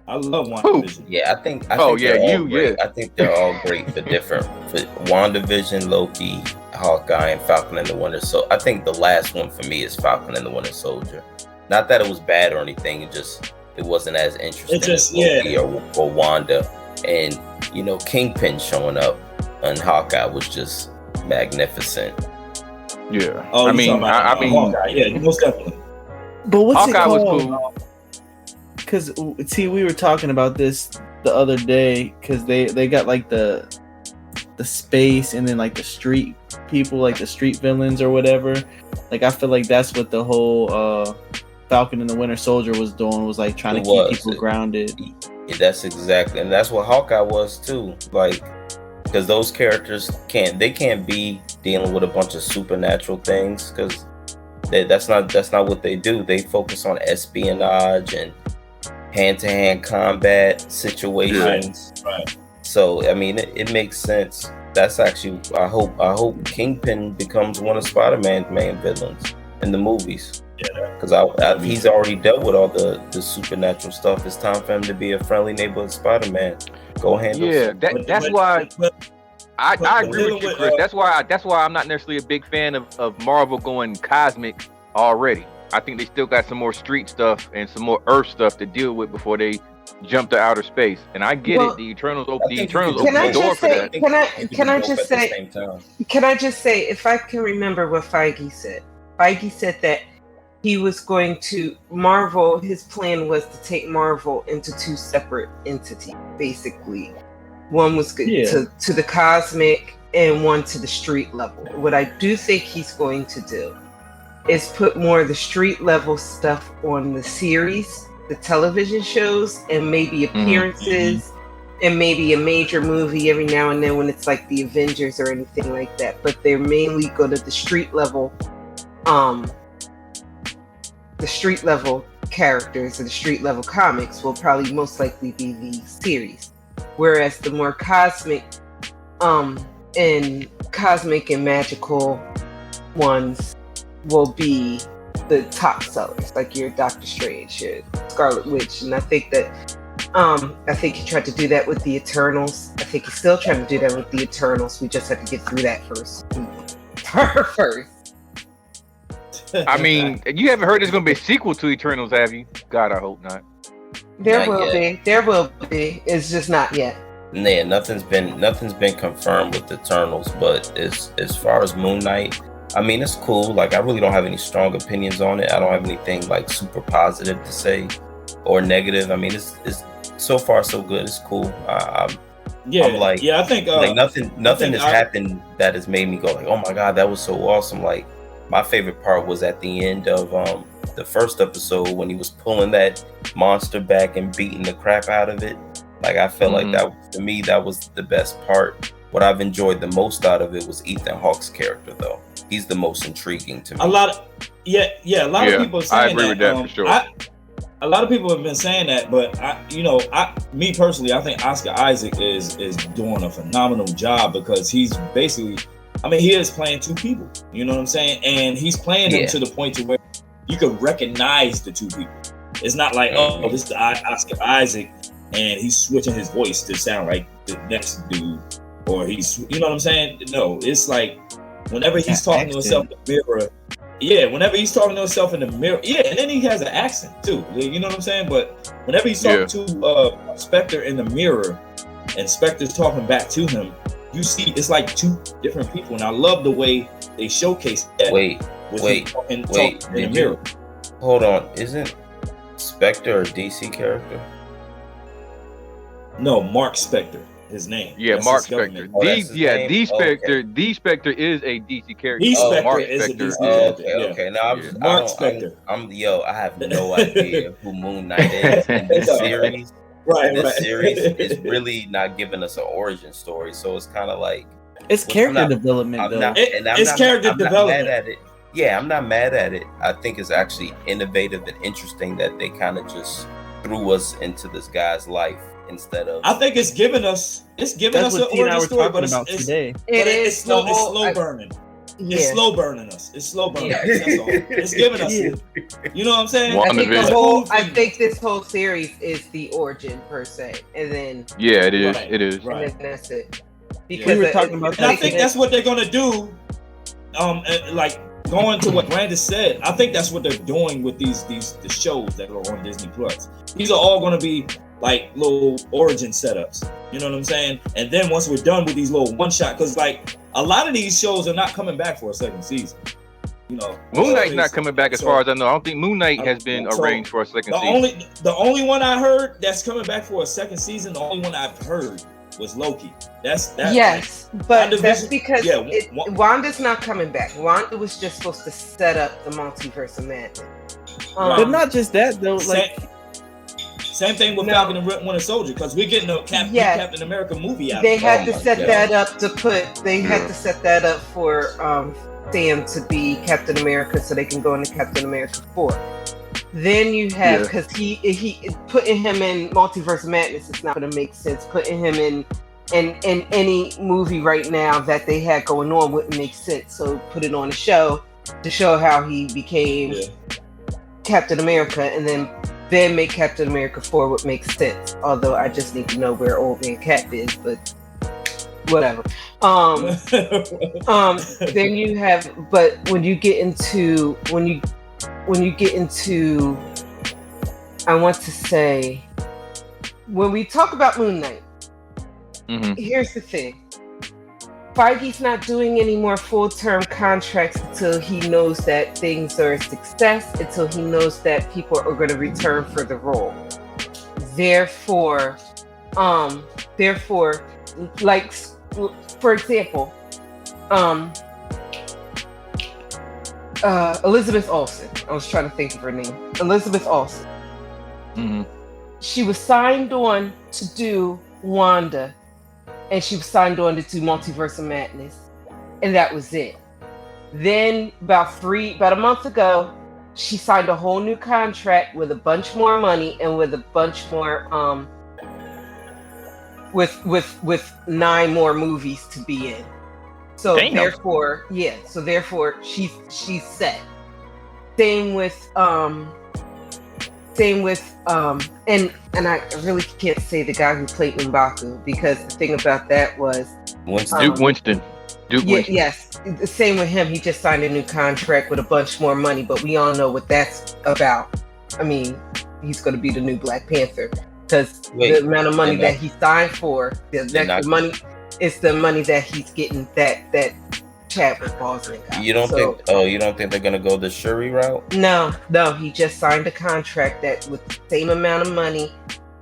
I love WandaVision. Yeah, I think yeah, I think they're all great for different. For WandaVision, Loki, Hawkeye, and Falcon and the Winter Soldier. I think the last one for me is Falcon and the Winter Soldier. Not that it was bad or anything. It wasn't as interesting as Loki or Wanda. And you know, Kingpin showing up on Hawkeye was just magnificent. Yeah. Oh, I mean, Hawkeye. Yeah, most definitely. But what's Hawkeye it was called? cool. Because see, we were talking about this the other day, because they got like the space and then like the street people, like the street villains or whatever. Like I feel like that's what the whole Falcon and the Winter Soldier was doing, was like trying to keep people grounded. Yeah, that's exactly, and that's what Hawkeye was too. Like, because those characters can't be dealing with a bunch of supernatural things, because that's not what they do. They focus on espionage and hand-to-hand combat situations. Right. So I mean, it makes sense. That's actually, I hope Kingpin becomes one of Spider-Man's main villains in the movies. Yeah, because he's already dealt with all the supernatural stuff. It's time for him to be a friendly neighborhood Spider-Man. Go handle. Yeah, that's why I agree with you, Chris. That's why I'm not necessarily a big fan of Marvel going cosmic already. I think they still got some more street stuff and some more Earth stuff to deal with before they jump to outer space. And I get it. The Eternals open the door for that. Can I just say, if I can remember what Feige said that he was going to Marvel. His plan was to take Marvel into 2 separate entities, basically. One was good to the cosmic and one to the street level. What I do think he's going to do is put more of the street level stuff on the series, the television shows, and maybe appearances, and maybe a major movie every now and then when it's like the Avengers or anything like that. But they're mainly go to the street level, characters and the street level comics will probably most likely be the series. Whereas the more cosmic and magical ones will be the top sellers, like your Doctor Strange, your Scarlet Witch. And I think he tried to do that with the Eternals. I think he's still trying to do that with the Eternals. We just have to get through that first. I mean, you haven't heard there's going to be a sequel to Eternals, have you? God, I hope not. There will be. It's just not yet. Yeah, nothing's been confirmed with the Eternals, but as far as Moon Knight, I mean, it's cool. Like, I really don't have any strong opinions on it. I don't have anything like super positive to say or negative. I mean, it's so far so good. It's cool. I think like nothing has happened that has made me go like, oh my god, that was so awesome. Like, my favorite part was at the end of the first episode when he was pulling that monster back and beating the crap out of it. Like, I felt like that, to me, that was the best part. What I've enjoyed the most out of it was Ethan Hawke's character, though. He's the most intriguing to me. A lot of people are saying I agree with that for sure. A lot of people have been saying that, but me personally, I think Oscar Isaac is doing a phenomenal job, because he's basically, he is playing 2 people. You know what I'm saying? And he's playing them to the point to where you can recognize the 2 people. It's not like, this is Oscar Isaac, and he's switching his voice to sound like the next dude, or he's, you know what I'm saying? No, it's like whenever he's talking to himself in the mirror, Yeah, whenever he's talking to himself in the mirror, and then he has an accent too. You know what I'm saying? But whenever he's talking to Spectre in the mirror, and Spectre's talking back to him, you see it's like two different people, and I love the way they showcase that. Wait. In the mirror. Hold on, isn't Spectre a DC character? No, Mark Spector, his name. Yeah, That's Mark his government. Spector. D Spectre. D Spectre is a DC character. Mark is a DC character. Okay. Now Mark Spector. I have no idea who Moon Knight is in this series. This series is really not giving us an origin story, so it's kind of like it's character development. It's character development. Mad at it. Yeah, I'm not mad at it. I think it's actually innovative and interesting that they kind of just threw us into this guy's life instead of. I think it's giving us an origin story, but it's slow burning. Yeah. It's slow burning us. It's slow burning us. That's all. It's giving us it. You know what I'm saying? I think this whole series is the origin per se, and then it is. It is. Right. And that's it. Because we were talking about I think that's what they're gonna do. Like going to what Brandess said, I think that's what they're doing with the shows that are on Disney Plus. These are all gonna be like little origin setups. You know what I'm saying? And then once we're done with these little one shot, because like a lot of these shows are not coming back for a second season. You know, Moon Knight's not coming back as far as I know. I don't think Moon Knight has been arranged for a second season. The only one I heard that's coming back for a second season, the only one I've heard was Loki. That's yes, but that's because Wanda's not coming back. Wanda was just supposed to set up the multiverse of madness. But not just that though. Same thing with Falcon and Winter Soldier, because we're getting a Captain America movie out. They had to set that up to put. They had to set that up for Sam to be Captain America, so they can go into Captain America 4. Then you have because he putting him in Multiverse of Madness is not going to make sense. Putting him in any movie right now that they had going on wouldn't make sense. So put it on a show to show how he became Captain America, and then make Captain America 4 would make sense. Although I just need to know where Old Man Cap is, but whatever. Then you have, but when you get into, I want to say, when we talk about Moon Knight, here's the thing. Feige's not doing any more full-term contracts until he knows that things are a success, until he knows that people are going to return for the role. Therefore, like, for example, Elizabeth Olsen. I was trying to think of her name. Elizabeth Olsen. She was signed on to do Wanda, and she was signed on to do Multiverse of Madness, and that was it. Then about a month ago, she signed a whole new contract with a bunch more money and with a bunch more with 9 more movies to be in. So therefore she's set. Same with and I really can't say the guy who played M'Baku, because the thing about that was Duke Winston. Yes, the same with him. He just signed a new contract with a bunch more money, but we all know what that's about. I mean, he's going to be the new Black Panther, because the amount of money that he signed for, the money is the money that he's getting. That Chadwick Boseman got. You don't think they're gonna go the Shuri route? No, he just signed a contract that with the same amount of money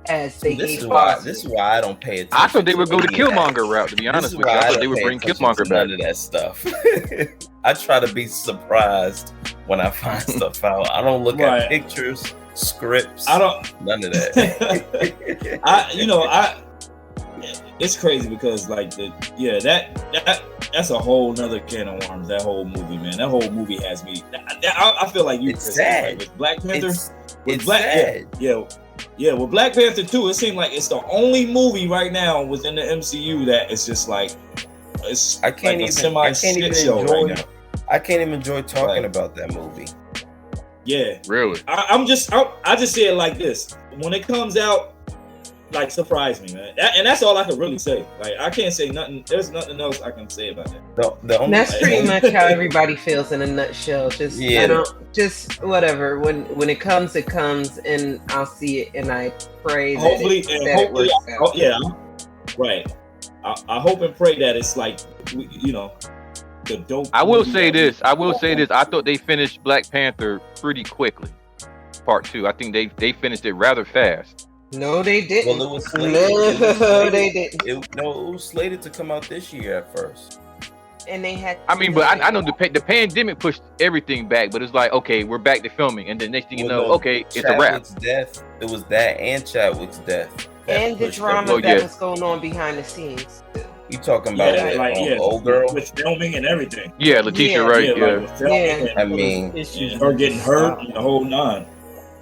as they gave. This is why I don't pay attention. I thought they would go the Killmonger route, to be honest with you. I thought they would bring Killmonger back. None of that stuff. I try to be surprised when I find stuff out. I don't look at pictures, scripts. I don't. None of that. It's crazy because that's a whole nother can of worms. That whole movie, man. That whole movie has me. I feel like it's sad. Like with Black Panther. It's sad. Yeah. With Black Panther 2, it seemed like it's the only movie right now within the MCU that it's just like it's I can't like even enjoy talking about that movie. Yeah, really. I just say it like this: when it comes out, like surprised me, man. And that's all I can really say. Like I can't say nothing. There's nothing else I can say about that. That's pretty much how everybody feels in a nutshell. Just just whatever. When it comes, and I'll see it, and I pray that it works out. Yeah, right. I hope and pray that it's like, you know, the dope. I will say this. I thought they finished Black Panther pretty quickly. Part 2. I think they finished it rather fast. No, they didn't. Well, it was slated. They didn't. It was slated to come out this year at first. And they had. I mean, but I know the pandemic pushed everything back. But it's like, okay, we're back to filming, and then next thing you know, okay, it's a wrap. Death. It was that and Chadwick's death. And the drama that was going on behind the scenes. You talking about old girl with filming and everything? Yeah, Letitia, right? Yeah. I mean, her getting hurt and the whole nine.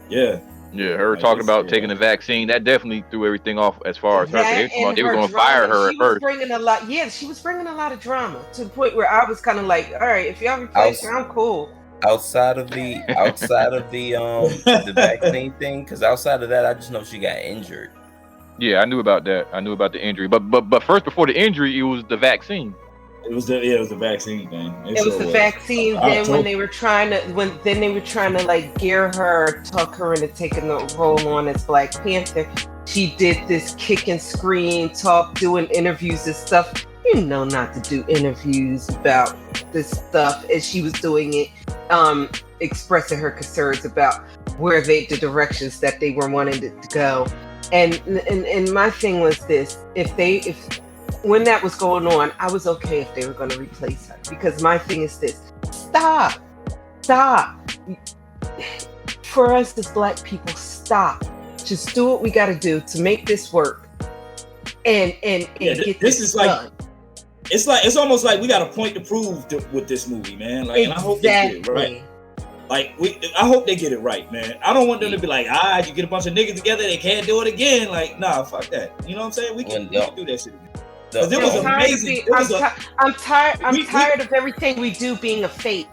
Yeah. Yeah, her talking about taking the vaccine, that definitely threw everything off as far as her. They were going to fire her at first. She was bringing a lot of drama to the point where I was kind of like, all right, if y'all replace her, I'm cool. Outside of the the vaccine thing, because outside of that, I just know she got injured. Yeah, I knew about that. I knew about the injury, but first, before the injury, it was the vaccine. It was the vaccine thing. It was the vaccine. Then when they were trying to like gear her, talk her into taking the role on as Black Panther, she did this kick and scream talk, doing interviews and stuff. You know not to do interviews about this stuff, and she was doing it, expressing her concerns about where the directions that they were wanting it to go. And my thing was this: when that was going on, I was okay if they were going to replace her, because my thing is this: stop. For us as Black people, stop. Just do what we got to do to make this work, and get this is done. It's almost like we got a point to prove with this movie, man. Like, and I hope they get it right. Like, I hope they get it right, man. I don't want them to be like, you get a bunch of niggas together, they can't do it again. Like, nah, fuck that. You know what I'm saying? We can do that shit again. Because it was amazing. I'm tired of everything we do being a face.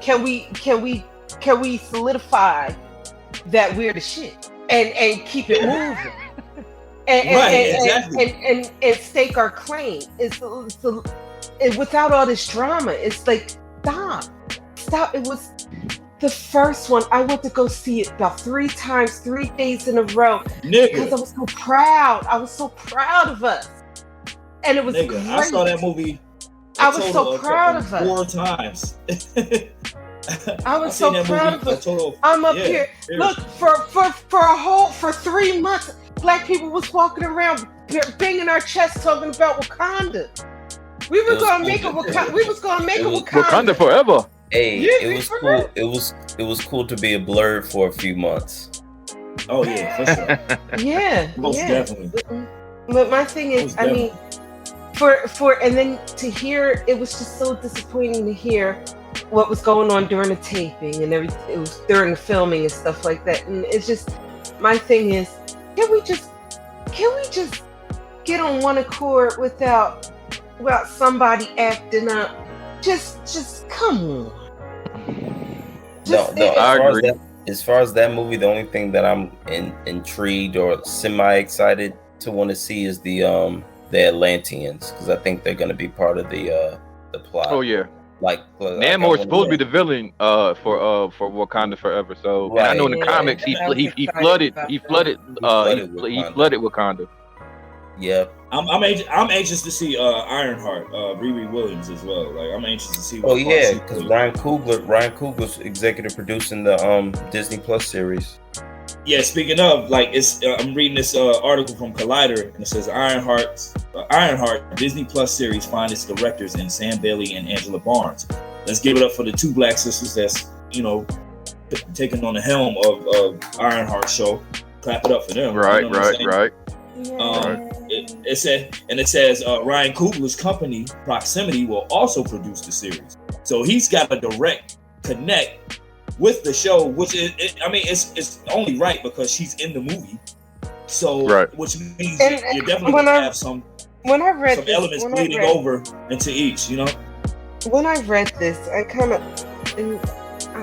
Can we solidify that we're the shit and keep it moving? And stake our claim. It's without all this drama. It's like, stop. It was the first one. I went to go see it about 3 times, 3 days in a row, because I was so proud. I was so proud of us, and it was great. I saw that movie. I was so proud of us 4 times. I was so proud of us. I'm up here. Look, for 3 months, Black people was walking around banging our chests talking about Wakanda. We were gonna make a Wakanda. We was gonna make a Wakanda. Wakanda forever. Hey, it was cool. It was cool to be a blurred for a few months. Oh yeah, for sure. Yeah, most definitely. But my thing is, I mean, for and then to hear, it was just so disappointing to hear what was going on during the taping and everything. It was during the filming and stuff like that. And it's just, my thing is, can we just get on one accord without somebody acting up? Just come on. I agree. As far as that movie, the only thing that I'm intrigued or semi-excited to want to see is the Atlanteans, because I think they're going to be part of the plot. Oh yeah. Like Namor is supposed to be the villain for Wakanda Forever. So and I know in the comics he flooded Wakanda. Yeah. I'm anxious to see Ironheart, Riri Williams as well. Like, I'm anxious to see. Oh yeah, because Ryan Coogler's executive producing the Disney Plus series. Yeah, speaking of, like, I'm reading this article from Collider, and it says Ironheart Disney Plus series find its directors in Sam Bailey and Angela Barnes. Let's give it up for the 2 Black sisters that's, you know, taking on the helm of Ironheart show. Clap it up for them. Right. It says Ryan Coogler's company Proximity will also produce the series, so he's got a direct connect with the show, which is, it's only right because she's in the movie. So, which means you're definitely going to have some elements bleeding over into each, you know? When I read this, I kind of, oh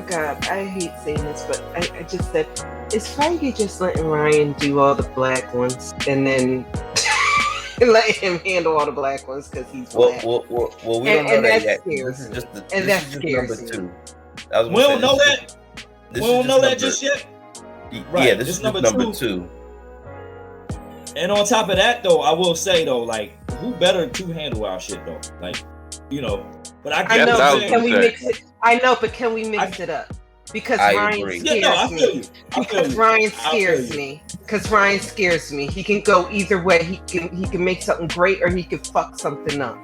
God, I hate saying this, but I just said, is Feige just letting Ryan do all the black ones and then let him handle all the black ones because he's black? Well, we don't know that yet. Scares This is me. just And this that is just scares number me. 2. We don't know that. We don't know that number- just yet. Right, yeah, this is number 2. And on top of that, though, I will say though, like, who better to handle our shit though? Like, you know. But I know, but saying, can we mix it? I know, but can we mix it up? Because Ryan scares me. Because Ryan scares me. Because Ryan scares me. He can go either way. He can make something great or he can fuck something up.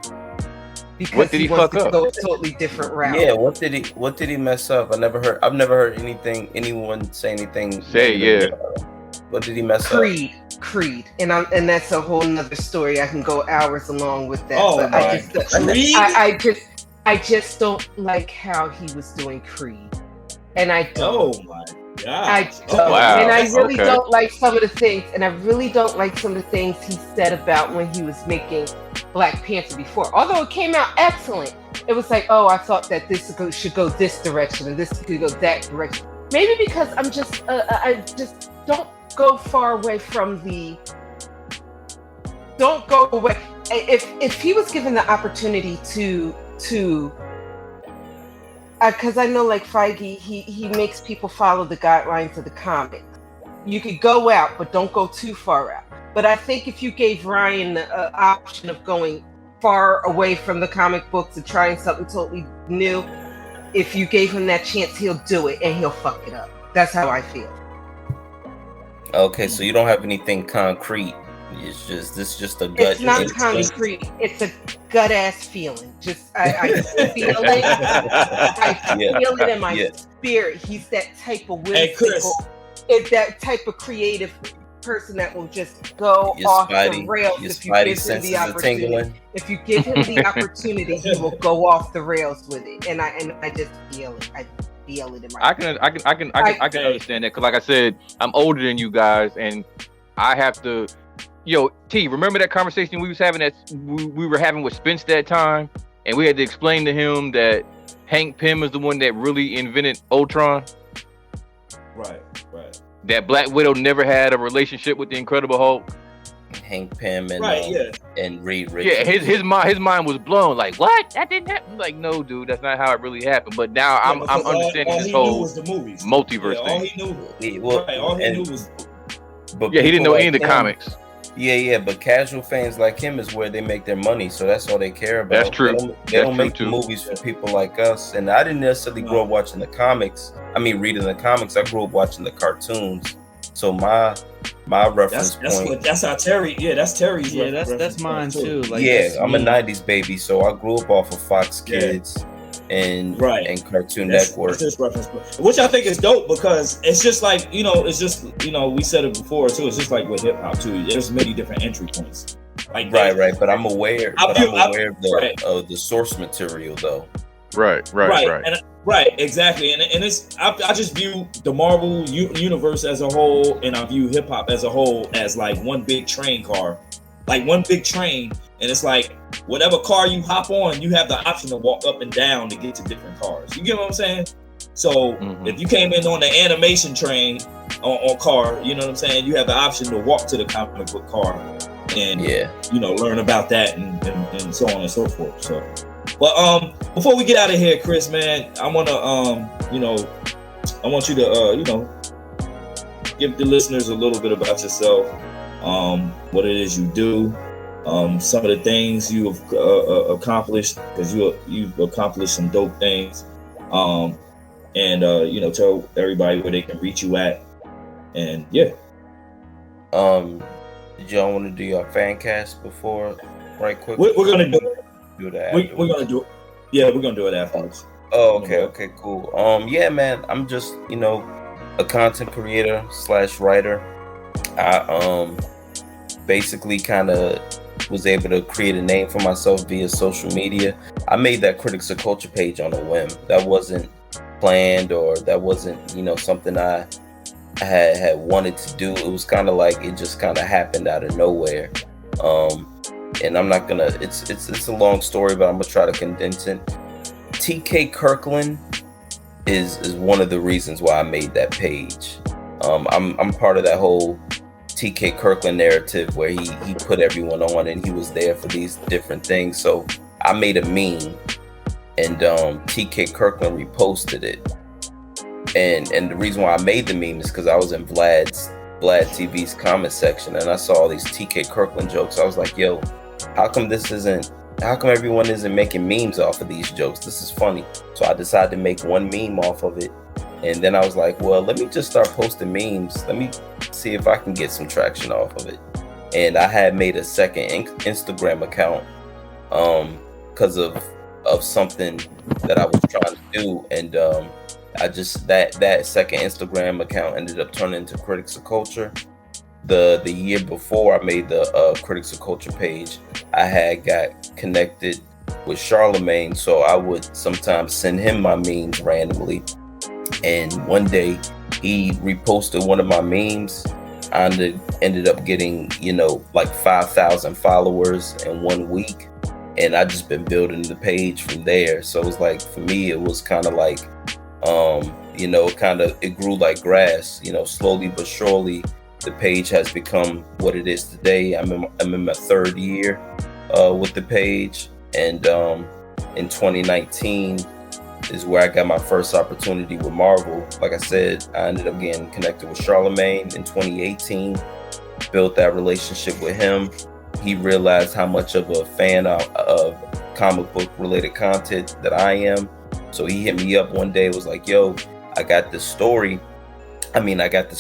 Because what did he fuck wants to up? go a totally different route. Yeah, what did he mess up? I've never heard anyone say anything. Say yeah. What did he mess Creed, and that's a whole nother story. I can go hours along with that. Oh but my! I just don't like how he was doing Creed, and I don't. Oh my god! I don't, wow. And I really Okay. don't like some of the things, and I really don't like some of the things he said about when he was making Black Panther before. Although it came out excellent, it was like, oh, I thought that this should go this direction and this could go that direction. Maybe because I'm just, I just don't go far away from the. Don't go away. If he was given the opportunity to, because I know like Feige, he makes people follow the guidelines of the comics. You could go out, but don't go too far out. But I think if you gave Ryan the option of going far away from the comic books and trying something totally new, if you gave him that chance, he'll do it and he'll fuck it up. That's how I feel. Okay, so you don't have anything concrete. This is just a gut. It's not concrete. It's a gut ass feeling. I just feel it. I feel it in my spirit. He's that type of whimsical, that type of creative person that will just go off the rails if you give him the opportunity. If you give him the opportunity, he will go off the rails with it. And I just feel it. I feel it in my. I can understand that because, like I said, I'm older than you guys, and I have to. Yo, T, remember that conversation we were having with Spence that time, and we had to explain to him that Hank Pym is the one that really invented Ultron. Right. That Black Widow never had a relationship with the Incredible Hulk. Hank Pym and and Reed Richards. Yeah, his mind was blown. Like, what? That didn't happen. I'm like, no, dude, that's not how it really happened. But now I'm understanding this whole multiverse thing. All he knew was. But he didn't know like any of the comics. Yeah, but casual fans like him is where they make their money, so that's all they care about. That's true. They don't make the movies for people like us. And I didn't necessarily grow up watching the comics. I mean, reading the comics. I grew up watching the cartoons. So my reference point. That's how Terry. Yeah, that's Terry's. Yeah, that's mine too. Like, I'm a '90s baby, so I grew up off of Fox Kids. And Cartoon Network. That's his reference point. Which I think is dope because it's just like, we said it before too. It's just like with hip hop too. There's many different entry points. Like right. But I'm aware. of the source material though. Right. And exactly. And it's I just view the Marvel universe as a whole, and I view hip hop as a whole as like one big train car, like one big train. And it's like whatever car you hop on, you have the option to walk up and down to get to different cars. You get what I'm saying? So if you came in on the animation train on car, you know what I'm saying? You have the option to walk to the comic book car and learn about that and so on and so forth. So, but before we get out of here, Chris, man, I want you to give the listeners a little bit about yourself, what it is you do. Some of the things you have accomplished, because you've accomplished some dope things, and tell everybody where they can reach you at, and did y'all want to do your fan cast before, right quick? We're gonna do that. We're gonna do it. Yeah, we're gonna do it afterwards. Oh, okay, cool. Yeah, man, I'm just a content creator / writer. I basically kind of was able to create a name for myself via social media. I made that Critics of Culture page on a whim. That wasn't planned, or that wasn't, something I had wanted to do. It was kind of like it just kind of happened out of nowhere. And I'm not gonna. It's a long story, but I'm gonna try to condense it. TK Kirkland is one of the reasons why I made that page. I'm part of that whole TK Kirkland narrative where he put everyone on and he was there for these different things. So I made a meme and TK Kirkland reposted it. And the reason why I made the meme is because I was in Vlad TV's comment section and I saw all these TK Kirkland jokes. I was like, yo, how come everyone isn't making memes off of these jokes? This is funny. So I decided to make one meme off of it. And then I was like, well, let me just start posting memes. Let me see if I can get some traction off of it. And I had made a second Instagram account because of something that I was trying to do. And I just, that second Instagram account ended up turning into Critics of Culture. The year before I made the Critics of Culture page, I had got connected with Charlemagne. So I would sometimes send him my memes randomly. And one day he reposted one of my memes. I ended up getting, like 5,000 followers in 1 week. And I just been building the page from there. So it was like, for me, it was kind of like, it grew like grass, slowly but surely. The page has become what it is today. I'm in my third year with the page. And in 2019, is where I got my first opportunity with Marvel. Like I said, I ended up getting connected with Charlemagne in 2018, built that relationship with him. He realized how much of a fan of comic book related content that I am. So he hit me up one day, was like, yo, I got this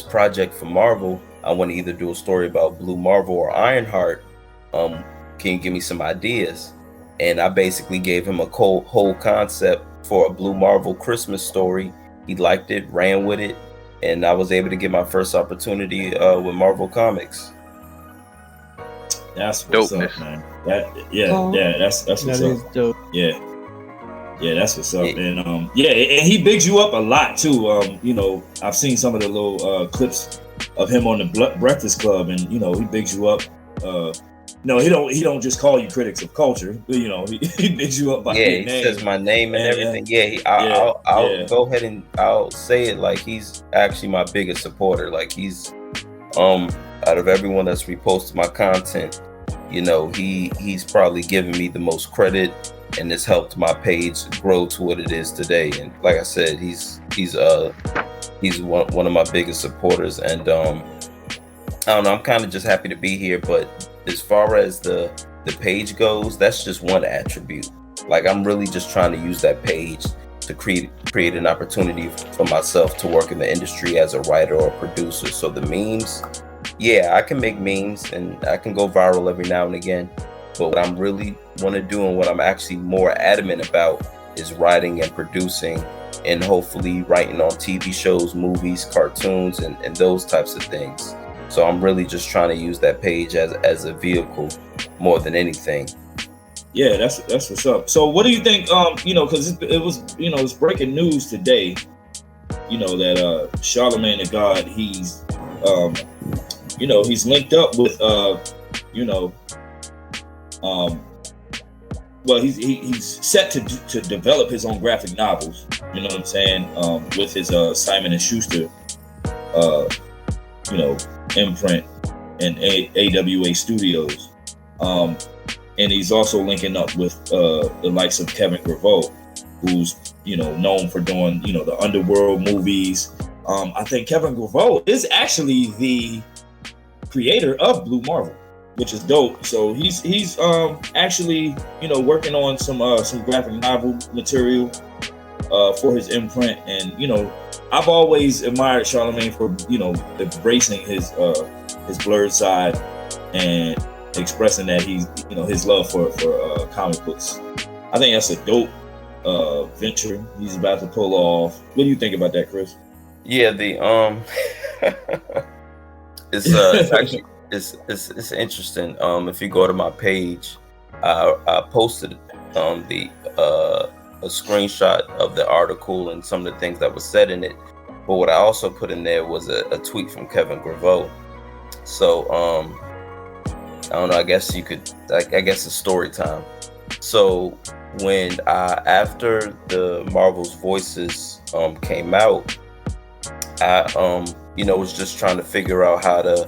project for Marvel. I want to either do a story about Blue Marvel or Ironheart. Can you give me some ideas? And I basically gave him a whole concept for a Blue Marvel Christmas story. He liked it, ran with it, and I was able to get my first opportunity with Marvel Comics. That's what's up, man. That's what's that up. is dope. Yeah, that's what's up. And and he bigs you up a lot too. I've seen some of the little clips of him on the Breakfast Club, and he bigs you up. No, he don't just call you Critics of Culture. He bigs you up by your name. He says my name and everything. I'll go ahead and I'll say it like he's actually my biggest supporter. Like he's out of everyone that's reposted my content, he's probably given me the most credit, and it's helped my page grow to what it is today. And like I said, he's one of my biggest supporters. And I don't know, I'm kind of just happy to be here, but as far as the page goes, that's just one attribute. Like I'm really just trying to use that page to create an opportunity for myself to work in the industry as a writer or producer. So the memes, I can make memes and I can go viral every now and again. But what I'm really want to do and what I'm actually more adamant about is writing and producing and hopefully writing on TV shows, movies, cartoons, and those types of things. So I'm really just trying to use that page as a vehicle more than anything. Yeah, that's what's up. So what do you think? Because it was it's breaking news today. That Charlemagne the God, he's he's linked up with he's set to develop his own graphic novels. You know what I'm saying? With his Simon and Schuster imprint and AWA Studios. And he's also linking up with the likes of Kevin Graveau, who's known for doing the Underworld movies. I think Kevin Graveau is actually the creator of Blue Marvel, which is dope. So he's actually working on some graphic novel material for his imprint. And I've always admired Charlemagne for embracing his blurred side and expressing that he's his love for comic books. I think that's a dope venture he's about to pull off. What do you think about that, Chris? Yeah, it's actually it's interesting. If you go to my page, I posted a screenshot of the article and some of the things that was said in it. But what I also put in there was a tweet from Kevin Graveau. So I don't know, I guess it's story time. So when after the Marvel's Voices came out, I was just trying to figure out how to,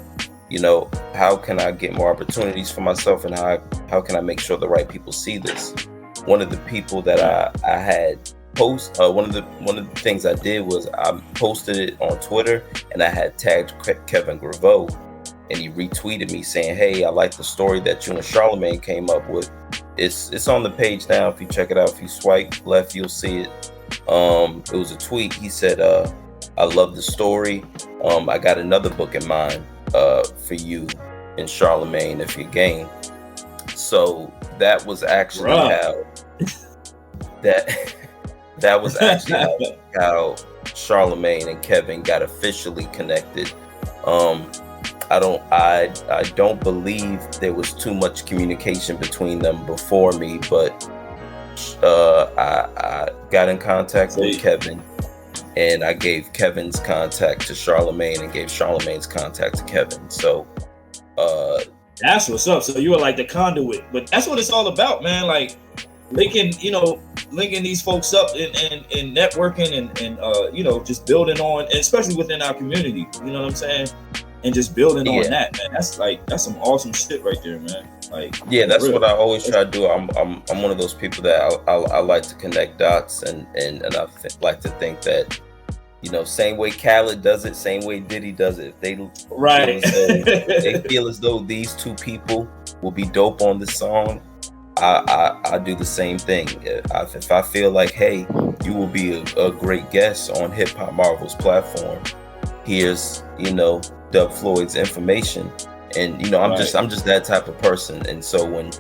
how can I get more opportunities for myself, and how can I make sure the right people see this. One of the people that I had post, one of the things I did was I posted it on Twitter, and I had tagged Kevin Graveau, and he retweeted me saying, "Hey, I like the story that you and Charlemagne came up with. It's on the page now. If you check it out, if you swipe left, you'll see it." It was a tweet. He said, "I love the story. I got another book in mind for you and Charlemagne if you game." So that was actually that was actually how Charlemagne and Kevin got officially connected. I don't believe there was too much communication between them before me, but I got in contact with Kevin, and I gave Kevin's contact to Charlemagne and gave Charlemagne's contact to Kevin. So that's what's up. So you were like the conduit, but that's what it's all about, man. Like linking these folks up and networking and just building on, especially within our community. You know what I'm saying? And just building on that, man. That's some awesome shit right there, man. Like, that's what I always try to do. I'm one of those people that I like to connect dots, and I like to think that, same way Khaled does it, same way Diddy does it. If they they feel as though these two people will be dope on this song, I do the same thing. If I feel like, hey, you will be a great guest on Hip Hop Marvels platform, here's Dub Floyd's information, and I'm just that type of person. And so when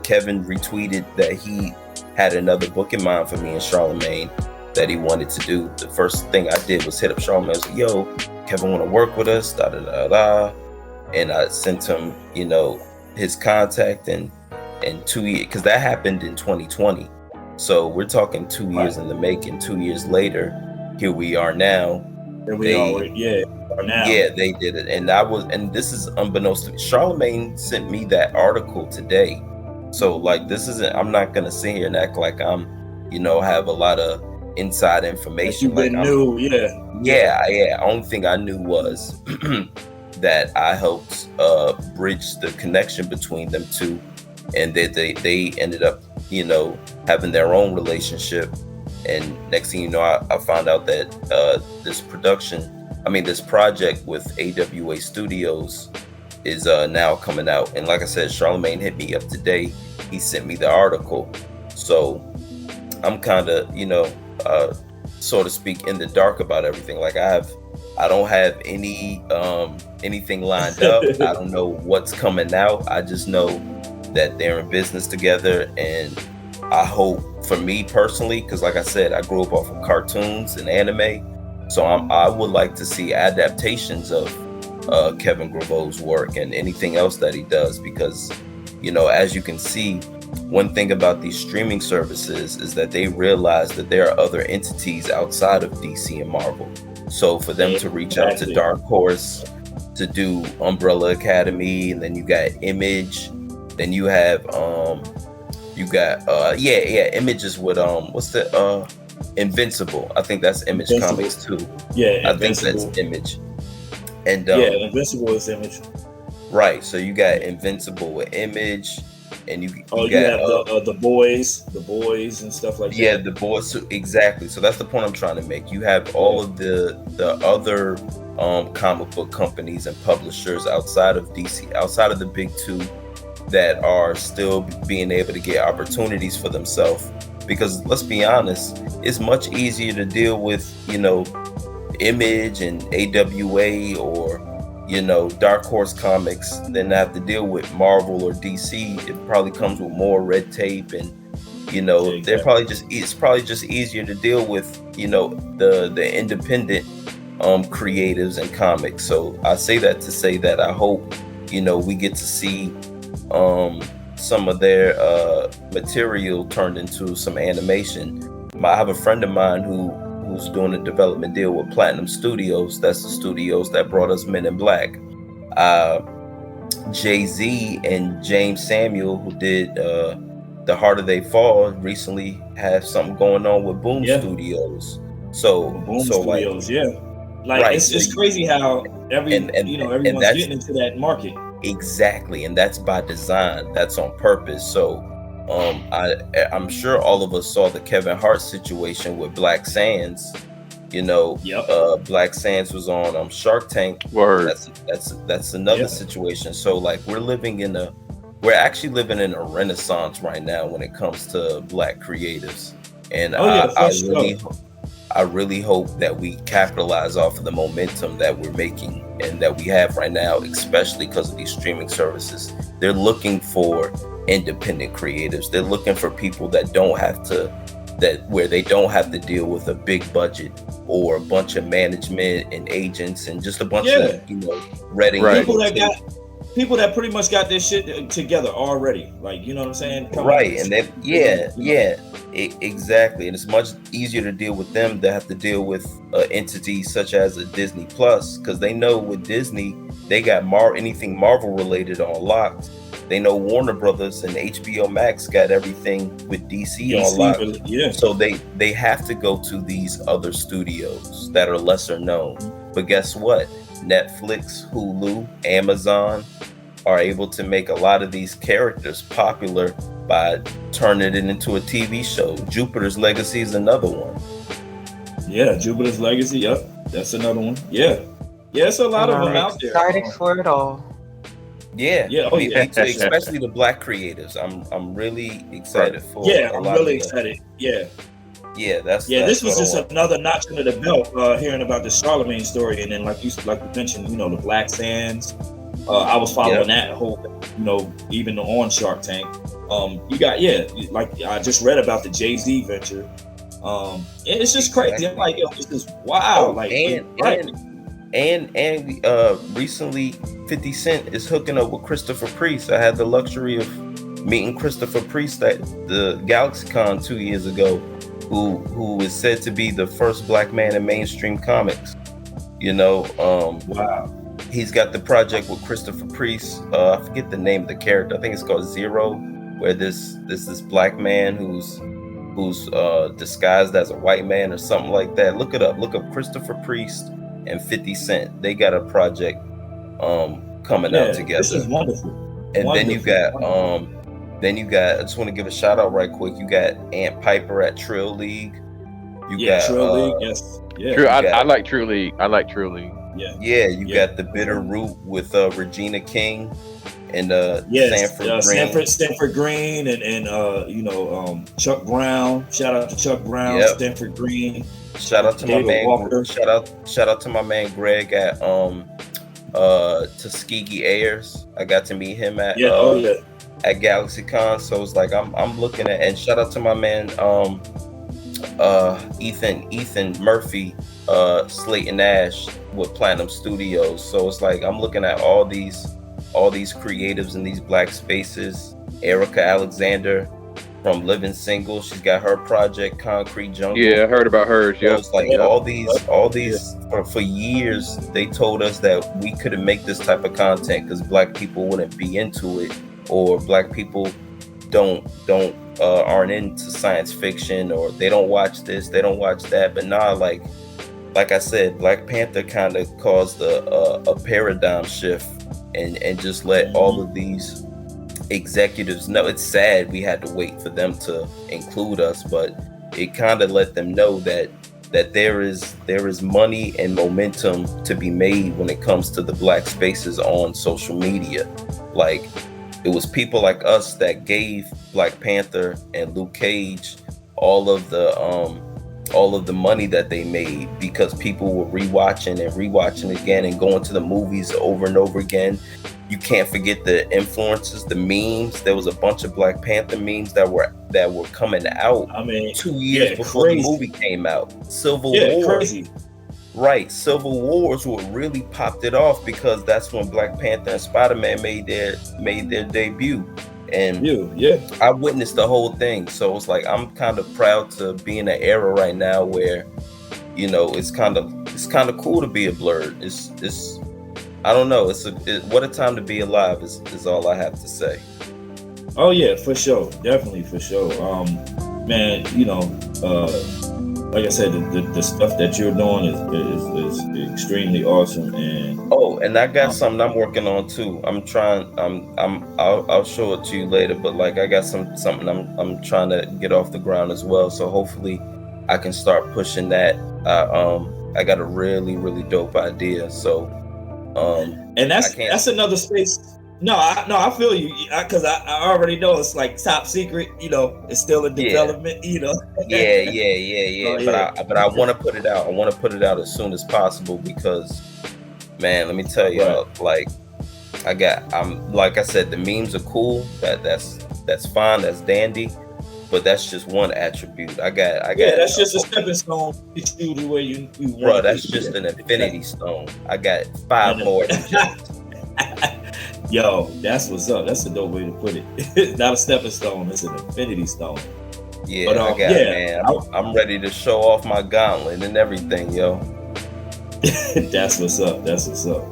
Kevin retweeted that he had another book in mind for me and Charlemagne that he wanted to do, the first thing I did was hit up Charlemagne. I was like, "Yo, Kevin want to work with us, da da da da," and I sent him his contact and 2 years, because that happened in 2020, so we're talking 2 years in the making. 2 years later, here we are now. They did it, and this is unbeknownst to me. Charlemagne sent me that article today, so like this isn't. I'm not gonna sit here and act like I'm, have a lot of inside information. Like new, Only thing I knew was that I helped bridge the connection between them two, and that they ended up, having their own relationship. And next thing you know, I found out that this project with AWA Studios is now coming out. And like I said, Charlemagne hit me up today. He sent me the article. So I'm kind of, so to speak, in the dark about everything. Like I don't have anything lined up. I don't know what's coming out. I just know that they're in business together, and I hope, for me personally, because like I said, I grew up off of cartoons and anime, so I would like to see adaptations of Kevin Graveau's work and anything else that he does, because as you can see, one thing about these streaming services is that they realize that there are other entities outside of DC and Marvel. So for them to reach out to Dark Horse to do Umbrella Academy, and then you got Image, then you have Images with what's the Invincible. I think that's Image Comics too. I think that's Image. And Invincible is Image. Right. So you got Invincible with Image, and you have the boys and stuff like that. Yeah, the boys. Exactly. So that's the point I'm trying to make. You have all of the other comic book companies and publishers outside of DC, outside of the big two, that are still being able to get opportunities for themselves. Because let's be honest, it's much easier to deal with, Image and AWA or, Dark Horse Comics than to have to deal with Marvel or DC. It probably comes with more red tape, and, it's probably just easier to deal with, the independent creatives and comics. So I say that to say that I hope, we get to see some of their material turned into some animation. I have a friend of mine who's doing a development deal with Platinum Studios. That's the studios that brought us Men in Black. Jay-Z and James Samuel, who did The Harder They Fall, recently have something going on with Boom Studios. So Boom Studios, Like Right. it's crazy how everyone's getting into that market. Exactly, and that's by design. That's on purpose. So I'm sure all of us saw the Kevin Hart situation with Black Sands. Black Sands was on Shark Tank. Word. That's another situation. So like we're actually living in a renaissance right now when it comes to Black creatives, and I really hope that we capitalize off of the momentum that we're making and that we have right now, especially because of these streaming services. They're looking for independent creatives. They're looking for people that don't have to deal with a big budget or a bunch of management and agents and just a bunch of reading people that pretty much got this shit together already. Like, you know what I'm saying? And then exactly. And it's much easier to deal with them than have to deal with entities such as a Disney Plus, because they know with Disney they got anything Marvel related on lock. They know Warner Brothers and HBO Max got everything with DC on lock. Yeah. So they have to go to these other studios that are lesser known. But guess what? Netflix, Hulu, Amazon are able to make a lot of these characters popular by turning it into a TV show. Jupiter's Legacy is another one. Yeah, Jupiter's Legacy. Yep, that's another one. Yeah, it's a lot of them out there. Excited for it all. Yeah. Especially the Black creatives. I'm really excited for. Yeah, I'm really excited. Yeah. That's this was just another notch under the belt. Hearing about the Charlemagne story, and then like you mentioned, the Black Sands. I was following that whole, even on Shark Tank. You got like I just read about the Jay-Z venture. It's just crazy. I'm like, this is wow. And recently 50 Cent is hooking up with Christopher Priest. I had the luxury of meeting Christopher Priest at the GalaxyCon 2 years ago, who is said to be the first Black man in mainstream comics. Wow. He's got the project with Christopher Priest. I forget the name of the character. I think it's called Zero, where this Black man who's disguised as a white man or something like that. Look it up. Look up Christopher Priest and 50 Cent. They got a project coming out together. This is wonderful. And then you got I just want to give a shout out right quick. You got Aunt Piper at Trill League. You got Trill League, yes. Yeah. True, I like Trill League. You got The Bitter Root with Regina King and Stanford Green and Chuck Brown. Shout out to Chuck Brown, Stanford Green. Shout out to David my man Walker. Shout out to my man Greg at Tuskegee Ayers. I got to meet him at GalaxyCon. So it's like I'm looking at, and shout out to my man Ethan Murphy, Slayton Ash with Platinum Studios. So it's like I'm looking at all these creatives in these Black spaces. Erica Alexander from Living Single, she's got her project Concrete Jungle. Yeah, I heard about hers. So it's like all these for years they told us that we couldn't make this type of content because Black people wouldn't be into it, or Black people aren't into science fiction, or they don't watch this, they don't watch that. But nah, like I said, Black Panther kind of caused a paradigm shift and just let all of these executives know. It's sad we had to wait for them to include us, but it kind of let them know that there is money and momentum to be made when it comes to the Black spaces on social media. Like, it was people like us that gave Black Panther and Luke Cage all of the money that they made, because people were rewatching again and going to the movies over and over again. You can't forget the influences, the memes. There was a bunch of Black Panther memes that were coming out 2 years before the movie came out. Civil War. Crazy. Right, Civil Wars what really popped it off, because that's when Black Panther and Spider-Man made their debut. And I witnessed the whole thing. So it's like I'm kind of proud to be in an era right now where, it's kind of cool to be a blurred. It's I don't know. What a time to be alive is all I have to say. Oh yeah, for sure, definitely for sure. Man, like I said, the stuff that you're doing is extremely awesome. And I got something I'm working on too. I'm trying. I'll show it to you later. But like, I got something I'm trying to get off the ground as well. So hopefully, I can start pushing that. I got a really dope idea. So, and that's another space. No, I feel you, because I already know it's like top secret. You know, it's still in development. You know. Yeah. Oh, But I want to put it out. I want to put it out as soon as possible because, man, let me tell you, like I said, the memes are cool. That's fine. That's dandy. But that's just one attribute. I got. That's just a stepping stone to get you to where you want. Bro, that's just an infinity stone. I got 5 more. Yo, that's what's up. That's a dope way to put it. It's not a stepping stone. It's an infinity stone. Yeah, but, man. I'm ready to show off my gauntlet and everything, yo. That's what's up. That's what's up.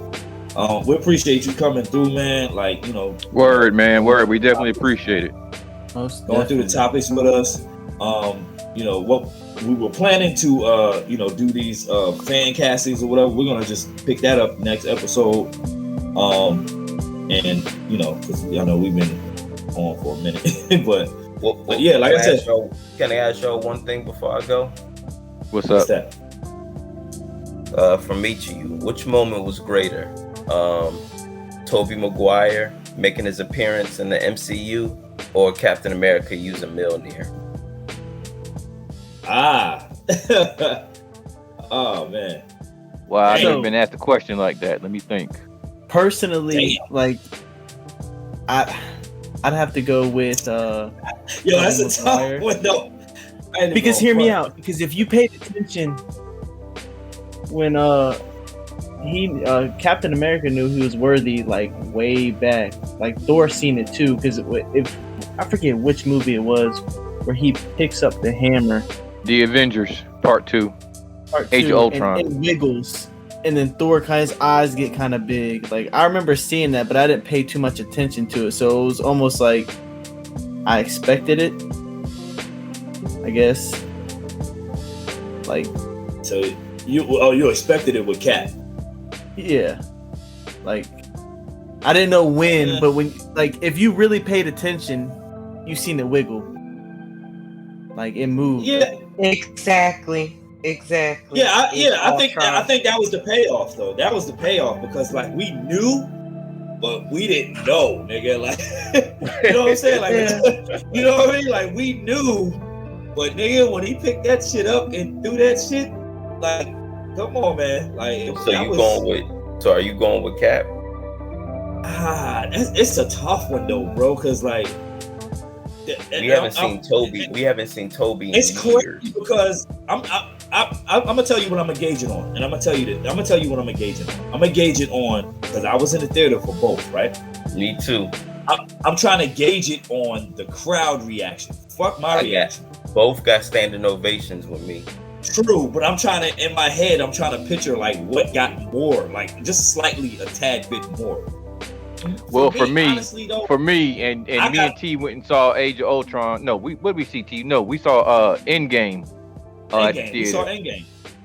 We appreciate you coming through, man. Like, you know. Word, man. Word. We definitely appreciate it. Going through the topics with us. You know, what we were planning to, do these fan castings or whatever. We're going to just pick that up next episode. And you know, because I know we've been on for a minute, but yeah, like I said, can I ask y'all one thing before I go? What's up? That? From each of you, which moment was greater? Tobey Maguire making his appearance in the MCU, or Captain America using Mjolnir? Oh man! Wow, I've never been asked a question like that. Let me think. Personally, like I'd have to go with yo, that's a tough one though. Because hear me out. Because if you paid attention when Captain America knew he was worthy like way back, like Thor seen it too. Because if I forget which movie it was where he picks up the hammer, The Avengers Part 2, Age of Ultron, and wiggles. And then Thor, his eyes get kind of big. Like, I remember seeing that, but I didn't pay too much attention to it. So it was almost like I expected it, I guess. Like, so you expected it with Cap? Yeah. Like, I didn't know when, but when, like, if you really paid attention, you seen it wiggle. Like, it moved. Yeah, exactly. Yeah, I think that was the payoff though. That was the payoff because like we knew, but we didn't know, nigga. Like, you know what I'm saying? Like, you know what I mean? Like we knew, but nigga, when he picked that shit up and threw that shit, like, come on, man. Like, so are you going with Cap? It's a tough one though, bro. Cause like. We haven't seen Tobey. It's crazy because I'm gonna tell you what I'm engaging on, and I'm gonna tell you what I'm engaging on. I'm gonna gauge it on because I was in the theater for both, right? Me too. I'm trying to gauge it on the crowd reaction. Fuck my reaction. Both got standing ovations with me. True, but I'm trying to picture like what got more, like just slightly a tad bit more. Well, for me, and me and T went and saw Age of Ultron. No, what did we see, T? No, we saw Endgame at the theater. We saw Endgame.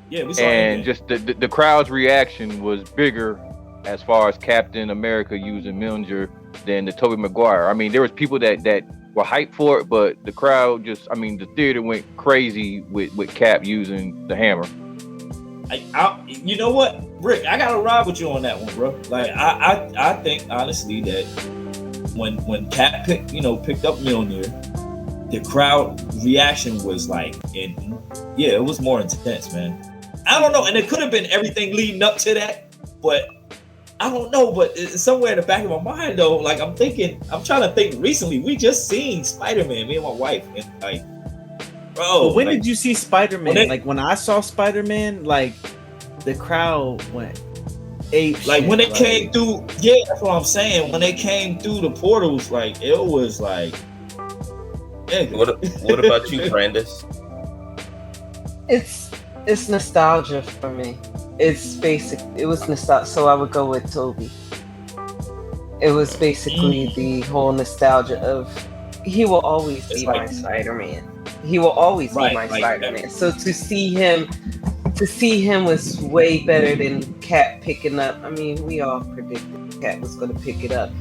Yeah, we saw and Endgame. Just the crowd's reaction was bigger as far as Captain America using Mjolnir than the Tobey Maguire. I mean, there was people that were hyped for it, but the crowd the theater went crazy with Cap using the hammer. You know what, Rick? I gotta ride with you on that one, bro. Like, I think honestly that when Cap picked up Mjolnir, the crowd reaction was like, it was more intense, man. I don't know, and it could have been everything leading up to that, but I don't know. But it's somewhere in the back of my mind, though, like I'm trying to think. Recently, we just seen Spider-Man, me and my wife, and like. Bro, but when did you see Spider-Man? Like when I saw Spider-Man, like the crowd went ape. Like when they came through, that's what I'm saying. When they came through the portals, like it was like. What about you, Brandess? It's nostalgia for me. It's basic. It was nostalgia, so I would go with Tobey. It was basically the whole nostalgia of he will always be my Spider-Man. He will always be Right, my like, Spider-Man. So to see him was way better than Cat picking up. I mean, we all predicted Cat was going to pick it up.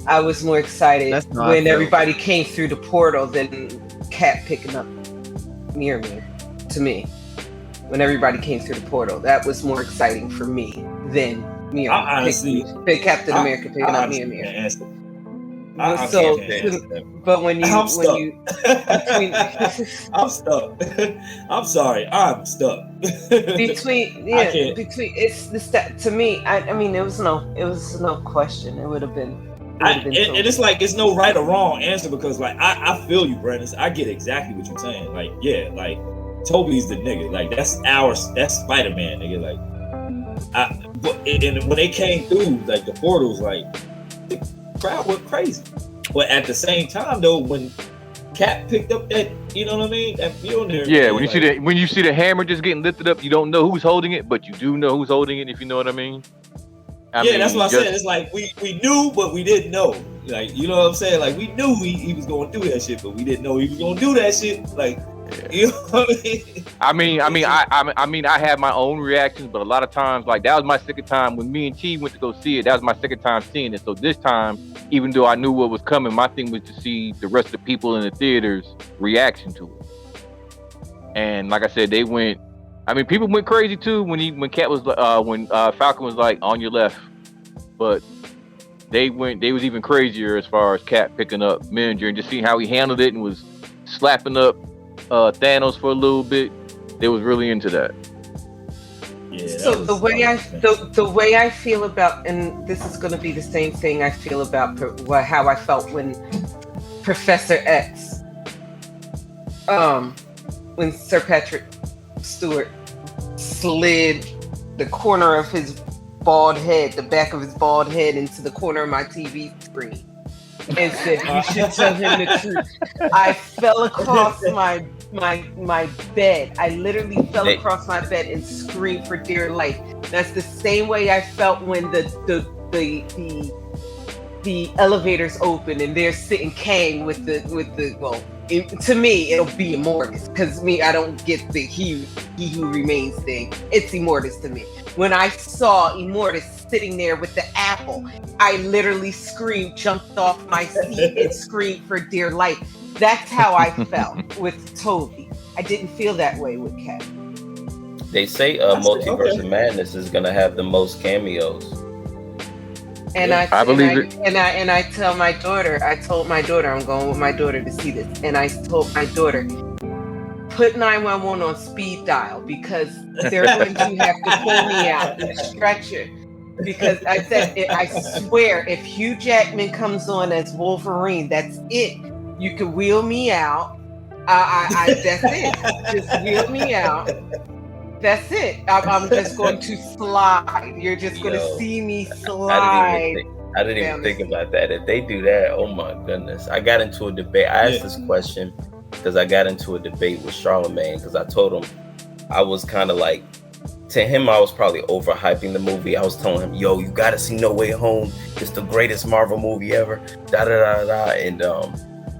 I was more excited when everybody came through the portal than Cat picking up Mirror to me. When everybody came through the portal, that was more exciting for me than Mirror. Captain America picking up Mirror. But when you I'm stuck. I'm sorry, I'm stuck. between it's the step to me. I mean, it was no question. It would have been. And it's like it's no right or wrong answer because like I feel you, Brandess. I get exactly what you're saying. Like like Toby's the nigga. Like that's Spider-Man, nigga. Like and when they came through like the portals, like the crowd went crazy. But at the same time though, when Cap picked up that, you know what I mean? That Mjolnir. Yeah, when you see the hammer just getting lifted up, you don't know who's holding it, but you do know who's holding it, if you know what I mean. I mean, that's what I said. It's like we knew, but we didn't know. Like, you know what I'm saying? Like we knew he was going to do that shit, but we didn't know he was going to do that shit. Like, you know what I mean? I mean, I had my own reactions, but a lot of times, like that was my second time when me and T went to go see it. That was my second time seeing it. So this time, even though I knew what was coming, my thing was to see the rest of the people in the theaters' reaction to it. And like I said, they went. I mean, people went crazy too when Cat was when Falcon was like on your left, but they was even crazier as far as Cat picking up Mjolnir and just seeing how he handled it and was slapping up Thanos for a little bit. They was really into that. Yeah. So the way I feel about, and this is going to be the same thing I feel about how I felt when Professor X, when Sir Patrick Stewart slid the corner of his bald head, the back of his bald head, into the corner of my TV screen and said, "You should tell him the truth." I fell across my bed. I literally fell across my bed and screamed for dear life. That's the same way I felt when the elevators open and they're sitting Kang with the to me, it'll be Immortus, because I don't get the he who remains thing. It's Immortus to me. When I saw Immortus sitting there with the apple, I literally screamed, jumped off my seat, and screamed for dear life. That's how I felt with Toby. I didn't feel that way with Cat. They say Multiverse of Madness is gonna have the most cameos. And I believe it. And I told my daughter, I'm going with my daughter to see this. And I told my daughter, put 911 on speed dial because they're going to have to pull me out and stretch it. Because I said, I swear, if Hugh Jackman comes on as Wolverine, that's it. You can wheel me out. That's it. Just wheel me out. That's it. I'm just going to slide. You're just going to see me slide. I didn't even think about that. If they do that, oh my goodness. I got into a debate. I asked this question because I got into a debate with Charlamagne because I told him I was kind of like, to him, I was probably overhyping the movie. I was telling him, yo, you got to see No Way Home. It's the greatest Marvel movie ever. And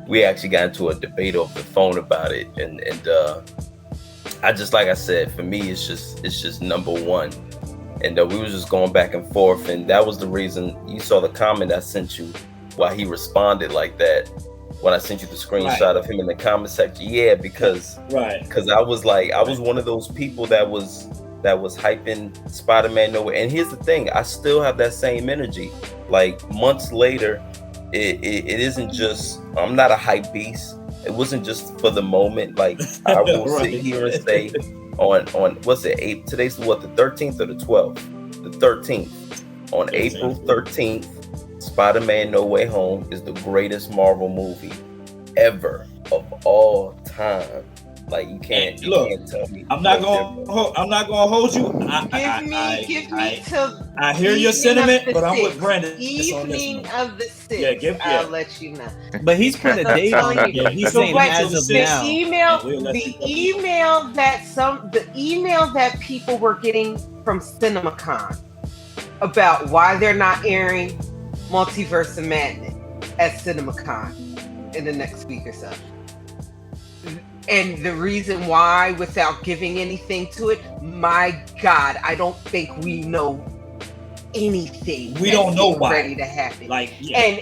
we actually got into a debate over the phone about it. And I just, like I said, for me, it's just number one. And we was just going back and forth. And that was the reason you saw the comment I sent you why he responded like that. When I sent you the screenshot of him in the comment section. Yeah, because I was like, I was one of those people that was hyping Spider-Man No Way. And here's the thing, I still have that same energy. Like months later, it isn't just, I'm not a hype beast. It wasn't just for the moment. Like I will sit here and say on what's it? Today's the 13th or the 12th? The 13th. On April 13th, Spider-Man No Way Home is the greatest Marvel movie ever of all time. Like you can't tell me. I'm not gonna hold you. I hear your sentiment, but I'm with Brandon. Evening of the 6th. I'll let you know. But he's put a date on it. Yeah, he's saying as of now. The email that people were getting from CinemaCon about why they're not airing Multiverse of Madness at CinemaCon in the next week or so. And the reason why, without giving anything to it, my God, I don't think we know anything. We don't know why. Ready to happen. Like, and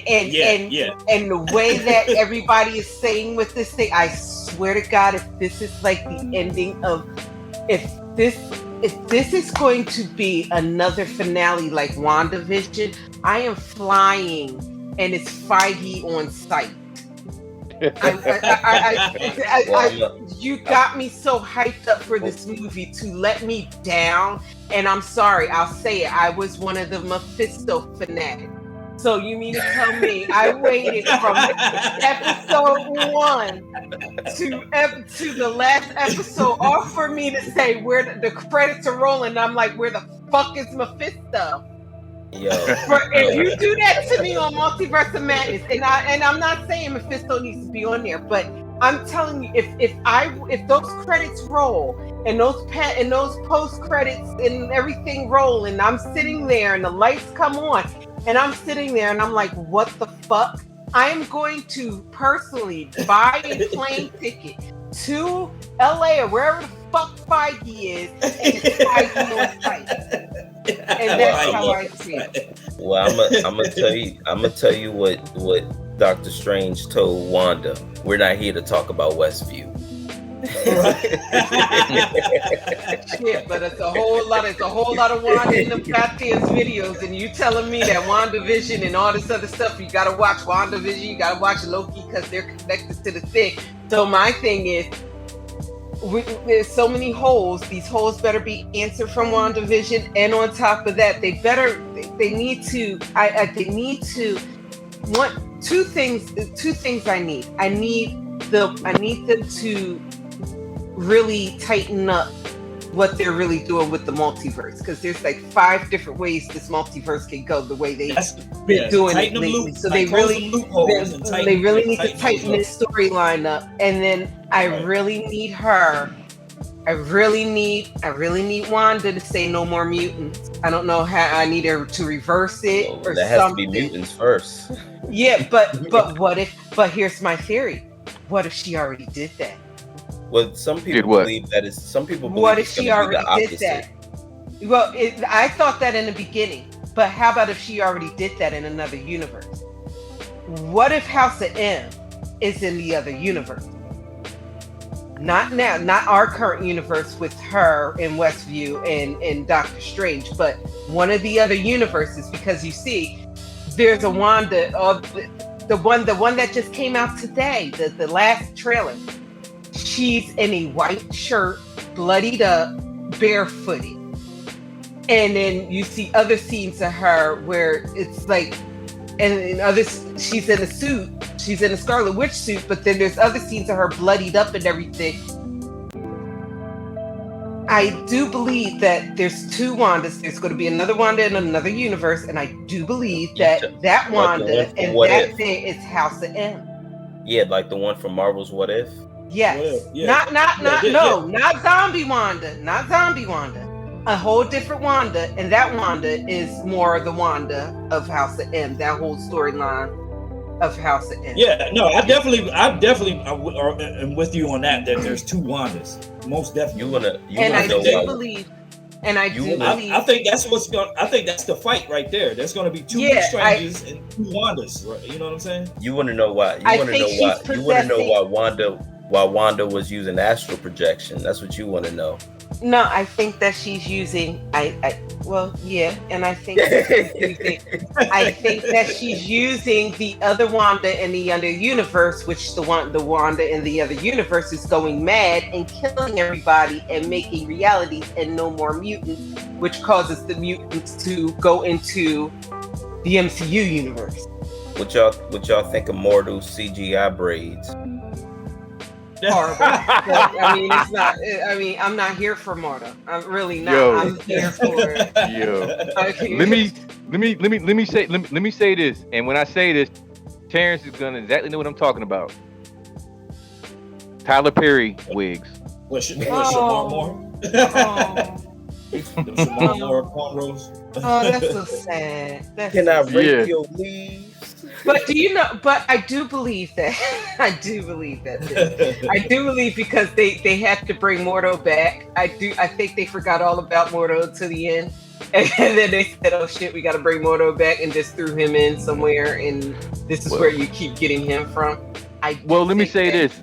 the way that everybody is saying with this thing, I swear to God, if this is like the ending of, if this is going to be another finale like WandaVision, I am flying and it's Feige on site. You got me so hyped up for this movie to let me down, and I'm sorry, I'll say it. I was one of the Mephisto fanatics. So you mean to tell me I waited from episode 1 to the last episode, all for me to say where the credits are rolling? I'm like, where the fuck is Mephisto? Yo. If you do that to me on Multiverse of Madness, and I'm not saying Mephisto needs to be on there, but I'm telling you, if those credits roll and those post credits and everything roll, and I'm sitting there and the lights come on, and I'm sitting there and I'm like, what the fuck? I am going to personally buy a plane ticket to LA or wherever the fuck Feige is, and it's Feige on site. And that's how I see it. Well, I'm gonna tell you what Doctor Strange told Wanda. We're not here to talk about Westview. Shit, but it's a whole lot of Wanda in them goddamn videos, and you telling me that WandaVision and all this other stuff, you gotta watch WandaVision, you gotta watch Loki because they're connected to the thing. So my thing is, there's so many holes. These holes better be answered from WandaVision, and on top of that, they need to want two things. I need them to really tighten up what they're really doing with the multiverse, because there's like 5 different ways this multiverse can go the way they've been doing it lately. So they really need to tighten this storyline up. And then I really need Wanda to say no more mutants. I don't know how. I need her to reverse it or that has something. to be mutants first. Yeah, but what if? But here's my theory. What if she already did that? Well, some people believe that it's. Some people believe what if it's she gonna be already the did opposite. that? Well, I thought that in the beginning, but how about if she already did that in another universe? What if House of M is in the other universe? Not now, not our current universe with her in Westview and Doctor Strange, but one of the other universes, because you see, there's a Wanda, the one that just came out today, the last trailer. She's in a white shirt, bloodied up, barefooted. And then you see other scenes of her where it's like, and in others, she's in a suit, she's in a Scarlet Witch suit, but then there's other scenes of her bloodied up and everything. I do believe that there's 2 Wandas. There's going to be another Wanda in another universe, and I do believe that Wanda and that thing is House of M. Yeah, like the one from Marvel's What If. Yes. Not zombie Wanda. Not zombie Wanda. A whole different Wanda, and that Wanda is more the Wanda of House of M. That whole storyline of House of M. Yeah, no, I definitely am with you on that. That there's 2 Wandas, most definitely. I think that's what's going. I think that's the fight right there. There's going to be 2 strangers and 2 Wandas. Right? You know what I'm saying? You want to know why? You want to know why Wanda was using astral projection. That's what you want to know. No, I think that she's using. And I think that she's using the other Wanda in the other universe, which the Wanda in the other universe is going mad and killing everybody and making realities and no more mutants, which causes the mutants to go into the MCU universe. What y'all think of Mortal's CGI braids? Horrible. I mean, it's not. I mean, I'm not here for Mortal. I'm really not. I'm here for. Let me say this, and when I say this, Terrence is gonna exactly know what I'm talking about. Tyler Perry wigs. Shamar Moore? Shamar Moore cornrows. Oh, that's so sad. Can I rake your leaves? But do you know? But I do believe that. I do believe that. I do believe because they had to bring Mordo back. I think they forgot all about Mordo to the end, and then they said, "Oh shit, we got to bring Mordo back," and just threw him in somewhere. And this is where you keep getting him from. Let me say this.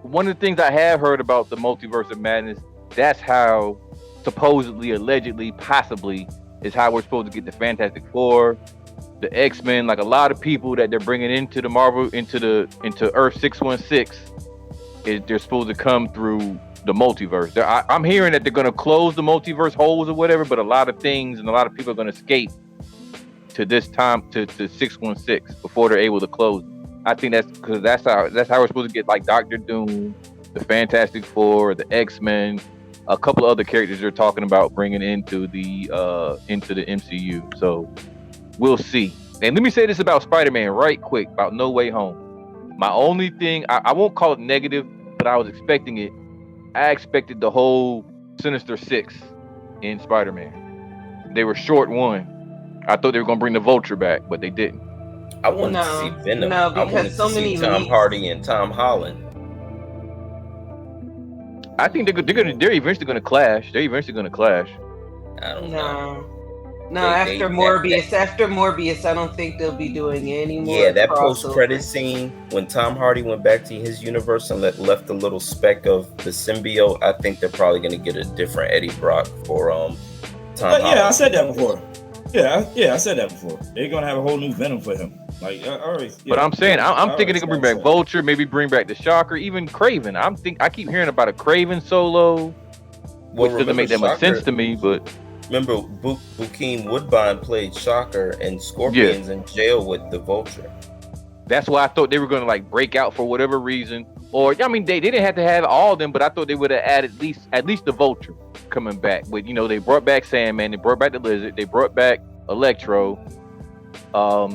One of the things I have heard about the Multiverse of Madness. That's how supposedly, allegedly, possibly is how we're supposed to get the Fantastic Four, the X-Men, like a lot of people that they're bringing into the Marvel, into Earth 616, they're supposed to come through the multiverse. I'm hearing that they're going to close the multiverse holes or whatever, but a lot of things and a lot of people are going to escape to this time to 616 before they're able to close it. I think that's because that's how we're supposed to get like Doctor Doom, the Fantastic Four, the X-Men, a couple of other characters they're talking about bringing into the MCU. So we'll see. And let me say this about Spider-Man right quick, about No Way Home. My only thing, I won't call it negative, but I was expecting it. I expected the whole Sinister Six in Spider-Man. They were short one. I thought they were going to bring the Vulture back, but they didn't. I wanted to see Venom. No, because I wanted so to many see Tom leads. Hardy and Tom Holland. I think they're eventually going to clash. I don't know. No, after Morbius, I don't think they'll be doing any more. Yeah, that crossover. post-credit scene when Tom Hardy went back to his universe and left a little speck of the symbiote. I think they're probably going to get a different Eddie Brock for Tom Holland. Yeah, I said that before. Yeah, I said that before. They're gonna have a whole new Venom for him. Like, all right. Yeah. But I'm saying, I'm thinking they can bring back Vulture, maybe bring back the Shocker, even Kraven. I keep hearing about a Kraven solo, which doesn't make that much sense to me. But remember, Bokeem Woodbine played Shocker and Scorpion's in jail with the Vulture. That's why I thought they were gonna like break out for whatever reason. Or I mean, they didn't have to have all of them, but I thought they would have added at least the Vulture coming back. But they brought back Sandman, they brought back the Lizard, they brought back Electro.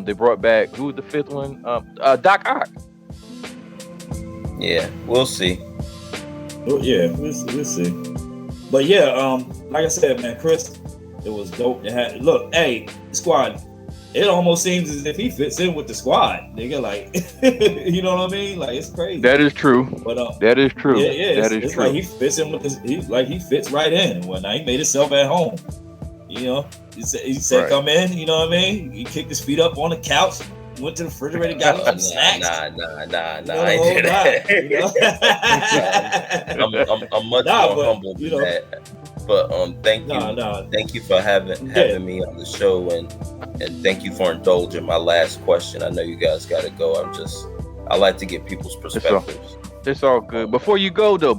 They brought back, who was the fifth one? Doc Ock. Yeah, we'll see. We'll see. But like I said, man, Chris, it was dope to have. Look, hey, Squad. It almost seems as if he fits in with the Squad. Nigga, like, you know what I mean? Like, it's crazy. That is true. But that is true. Yeah, that is it's true. like he fits in with this. He fits right in and whatnot. He made himself at home. You know, he said Right. come in. You know what I mean? He kicked his feet up on the couch, went to the refrigerator, got some snacks. Nah. I ain't do that. I'm much more humble than that. But thank you for having me on the show, and thank you for indulging my last question. I know you guys got to go. I like to get people's perspectives. It's all good. Before you go though,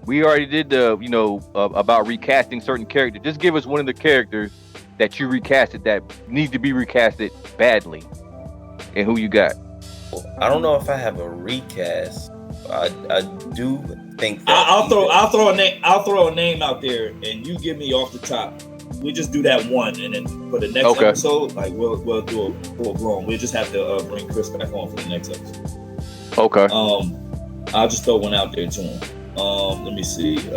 we already did the about recasting certain characters. Just give us one of the characters that you recasted that need to be recasted badly, and who you got. I don't know if I have a recast. I do think that I'll throw a name out there, and you give me off the top. We just do that one, and then for the next episode, like we'll do a full blown. We'll just have to bring Chris back on for the next episode. Okay. I'll just throw one out there to him. Let me see. You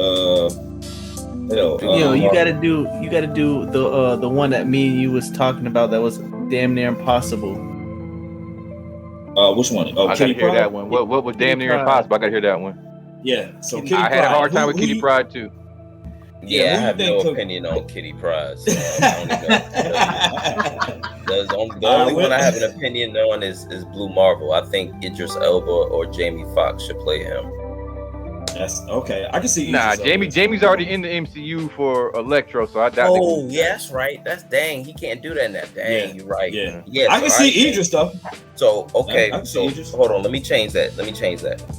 gotta do the one that me and you was talking about that was damn near impossible. Which one? I gotta hear that one. What was damn near impossible? I gotta hear that one. Yeah. So Kitty I had a hard time with Kitty Pryde too. Yeah, I have no opinion on Kitty Pryde. So the only one I have an opinion on is Blue Marvel. I think Idris Elba or Jamie Foxx should play him. That's okay. I can see. Jamie's already in the MCU for Electro, so I doubt. Oh, yeah, that's right. That's dang. He can't do that in that. Dang, you're right. Yeah. I can see Idris though. So okay, hold on. Let me change that.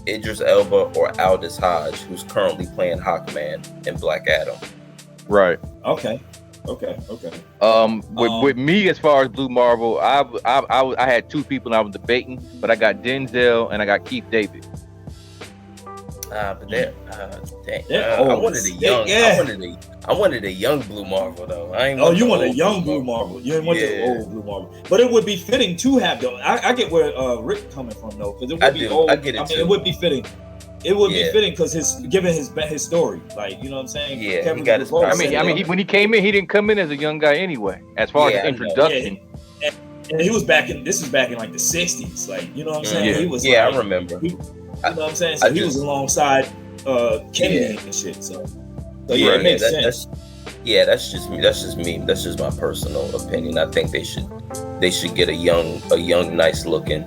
Idris Elba or Aldous Hodge, who's currently playing Hawkman in Black Adam. Right. Okay. With me, as far as Blue Marvel, I had two people I was debating, but I got Denzel and I got Keith David. But I wanted a young Blue Marvel though. You want a young Blue Marvel? You didn't want the old Blue Marvel. But it would be fitting to have though. I get where Rick coming from though, because it would be old. I get it too. It would be fitting. It would be fitting because given his story, like, you know what I'm saying. Yeah, he got his. I mean, when he came in, he didn't come in as a young guy anyway. As far as introduction. And he was back in. This was back in like the '60s. Like, you know what I'm saying? Yeah, He was. I like, remember. You know what I'm saying? So he was alongside Kennedy and shit. So yeah, it makes sense. That's just me. That's just my personal opinion. I think they should get a young, nice looking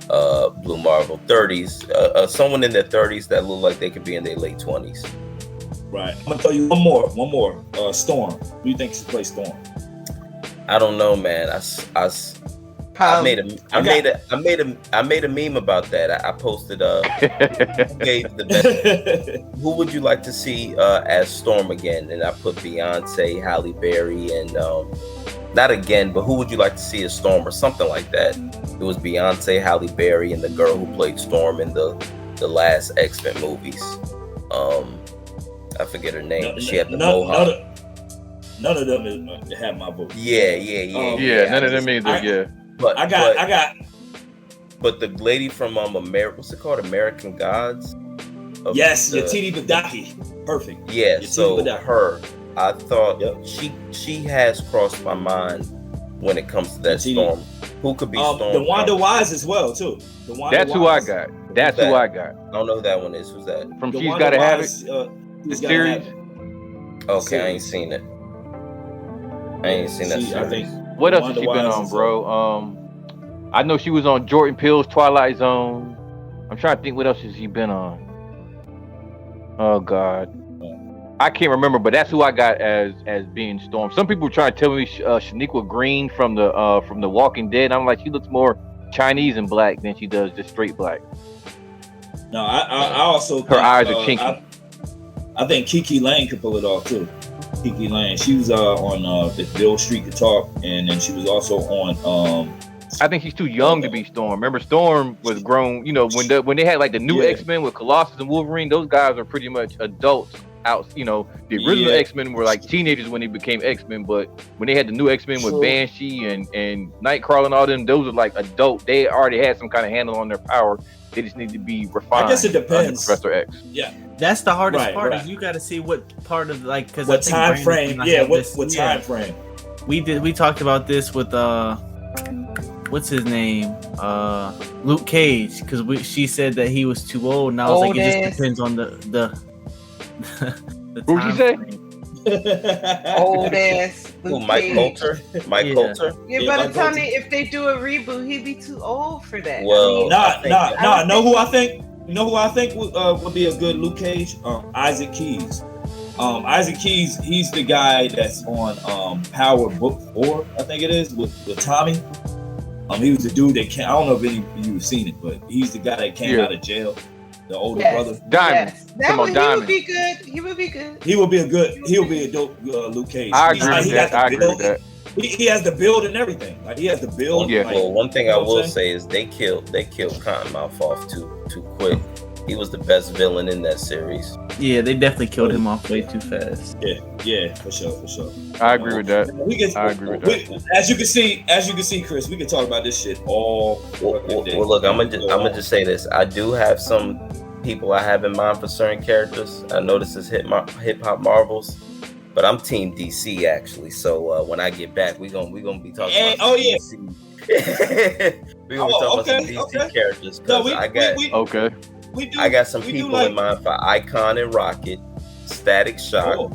Blue Marvel 30s, someone in their 30s that look like they could be in their late 20s. Right. I'm gonna tell you one more. Storm. Who do you think should play Storm? I don't know, man. I made a meme about that. I posted gave the best. Who would you like to see as Storm again? And I put Beyonce, Halle Berry, and not again, but who would you like to see as Storm or something like that? It was Beyonce, Halle Berry, and the girl who played Storm in the last X-Men movies. I forget her name, but she had the mohawk. None of them have my vote. Yeah. None of them either. Yeah. But I got. But the lady from what's it called? American Gods. Yes, Yatini Badaki. Perfect. Yeah. Yatini So Badaki. her, I thought she has crossed my mind when it comes to that Storm. Who could be Storm? The Wanda Wise as well too. That's who I got. That's who I got. I don't know who that one is. Who's that? From She's Gotta Have It. The series. Okay, I ain't seen it. That series. I think. What else has she been on, bro? I know she was on Jordan Peele's Twilight Zone. I'm trying to think what else has she been on. Oh God, I can't remember, but that's who I got as being Storm. Some people try to tell me Shaniqua Green from the Walking Dead. I'm like, she looks more Chinese and black than she does just straight black. No, I also her eyes are kinky. I think Kiki Lane could pull it off too. Kiki Lane, she was on the Bill Street Could Talk, and then she was also on. I think she's too young to be Storm. Remember, Storm was grown. You know, when they had like the new X-Men with Colossus and Wolverine, those guys are pretty much adults. Out, you know, the original X-Men were like teenagers when they became X-Men, but when they had the new X-Men with Banshee and Nightcrawler and all them, those are like adult. They already had some kind of handle on their power. They just need to be refined. I guess it depends. Professor X. Yeah, that's the hardest part. Is you got to see what part of because what time frame. Yeah, what time frame. We talked about this with what's his name? Luke Cage, because she said that he was too old, and I was like, it just depends on the Who'd you say? Old ass. Who, Mike Coulter? Coulter? Yeah, by the time if they do a reboot, he'd be too old for that. Well, Know who I think? You know who I think would be a good Luke Cage? Isaac Keys. Isaac Keys, he's the guy that's on Power Book 4, I think it is, with Tommy. He was the dude that came. I don't know if any of you have seen it, but he's the guy that came out of jail. The older brother, Diamond. Yes. Come on, Diamond. He would be good. He would be good. He would be a dope Luke Cage. I agree with that. He has the build and everything. Like, he has the build. Yeah. Well, one thing I will say is they killed Cottonmouth off too quick. He was the best villain in that series. Yeah, they definitely killed him off way too fast. Yeah, for sure. I agree with that. I agree with that. As you can see, Chris, we can talk about this shit all. Well, look, I'm gonna just say this. I do have some people I have in mind for certain characters. I know this is hip hop marvels, but I'm Team DC actually. So when I get back, we gonna be talking about DC. We're gonna be talking about some DC characters because I got some people in mind for Icon and Rocket, Static Shock,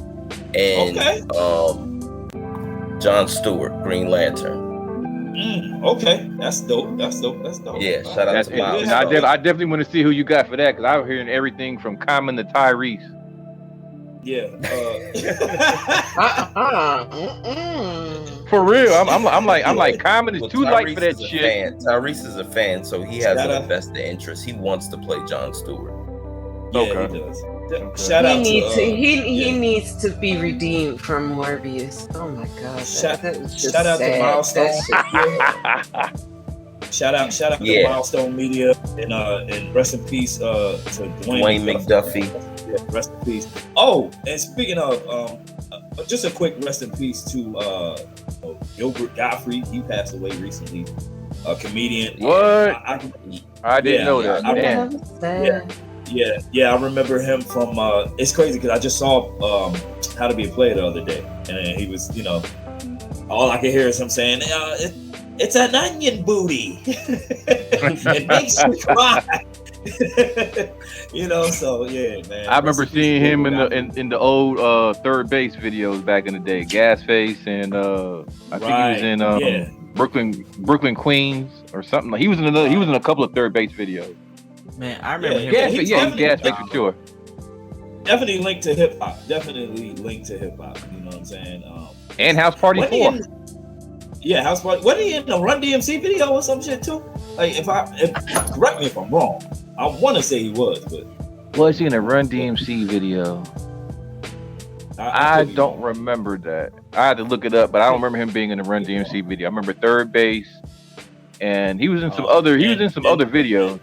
and John Stewart, Green Lantern. Okay, that's dope. Yeah, shout out to Miles. I definitely want to see who you got for that, because I'm hearing everything from Common to Tyrese. Yeah. For real, I'm like Common is too light for that shit. Tyrese is a fan, so he has an vested interest. He wants to play John Stewart. Yeah, he does. He needs to be redeemed from Morbius. Oh my god. Shout out to Milestone. Shout out to Milestone Media and rest in peace to Dwayne McDuffie. Yeah, rest in peace. Oh, and speaking of just a quick rest in peace to Gilbert Gottfried. He passed away recently. A comedian. What? I didn't know that. Yeah, I remember him from. It's crazy because I just saw How to Be a Player the other day, and he was, all I could hear is him saying, It's an onion booty. It makes you cry. You know, so yeah, man. I remember seeing him in the old Third Base videos back in the day. Gasface and I think he was in Brooklyn Queens or something. Like he was in a couple of Third Base videos. Man, I remember him. He's Gasface for sure. Definitely linked to hip hop. Definitely linked to hip hop. You know what I'm saying? And House Party 4. House Party. Wasn't he in the Run DMC video or some shit too? Like, correct me if I'm wrong. I want to say he was, but was he in a Run DMC video? I don't remember that. I had to look it up, but I don't remember him being in the Run DMC video. I remember Third Base, and he was in some other. He was in some other videos.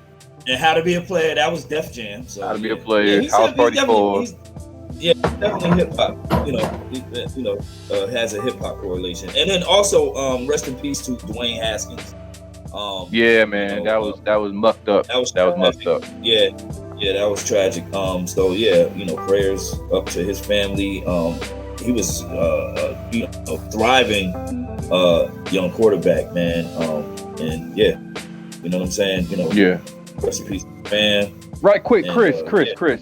And How to Be a Player, that was Def Jam. So, How to Be a Player, House Party 4. Yeah, definitely hip hop. Has a hip hop correlation. And then also, rest in peace to Dwayne Haskins. Yeah, man, that was mucked up. That was mucked up. Yeah, that was tragic. So yeah, prayers up to his family. He was thriving young quarterback, man. And yeah, you know what I'm saying? Yeah. Rest in peace, man. Right, quick, Chris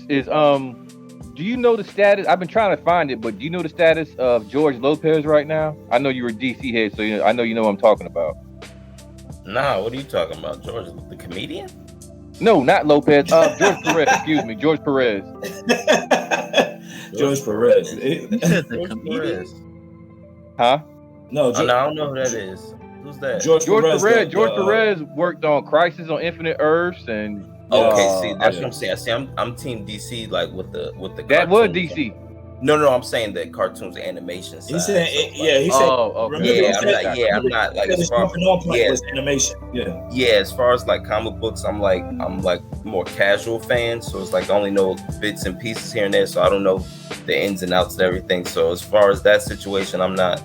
is do you know the status? I've been trying to find it, but do you know the status of George Lopez right now? I know you were a DC head, so I know you know what I'm talking about. Nah, what are you talking about? George, the comedian? No, not Lopez. George Perez. Excuse me, George Perez. George Perez. Perez. Huh? No, I don't know who that is. Who's that? George Perez. George Perez worked on Crisis on Infinite Earths and. Okay, see, that's what I'm saying. See, I'm Team DC, like with the. That was DC. No, I'm saying the cartoons animation side. He said, he said. Oh, okay. I'm not like as far was animation. Yeah, as far as like comic books, I'm like more casual fan. So it's like I only know bits and pieces here and there. So I don't know the ins and outs of everything. So as far as that situation, I'm not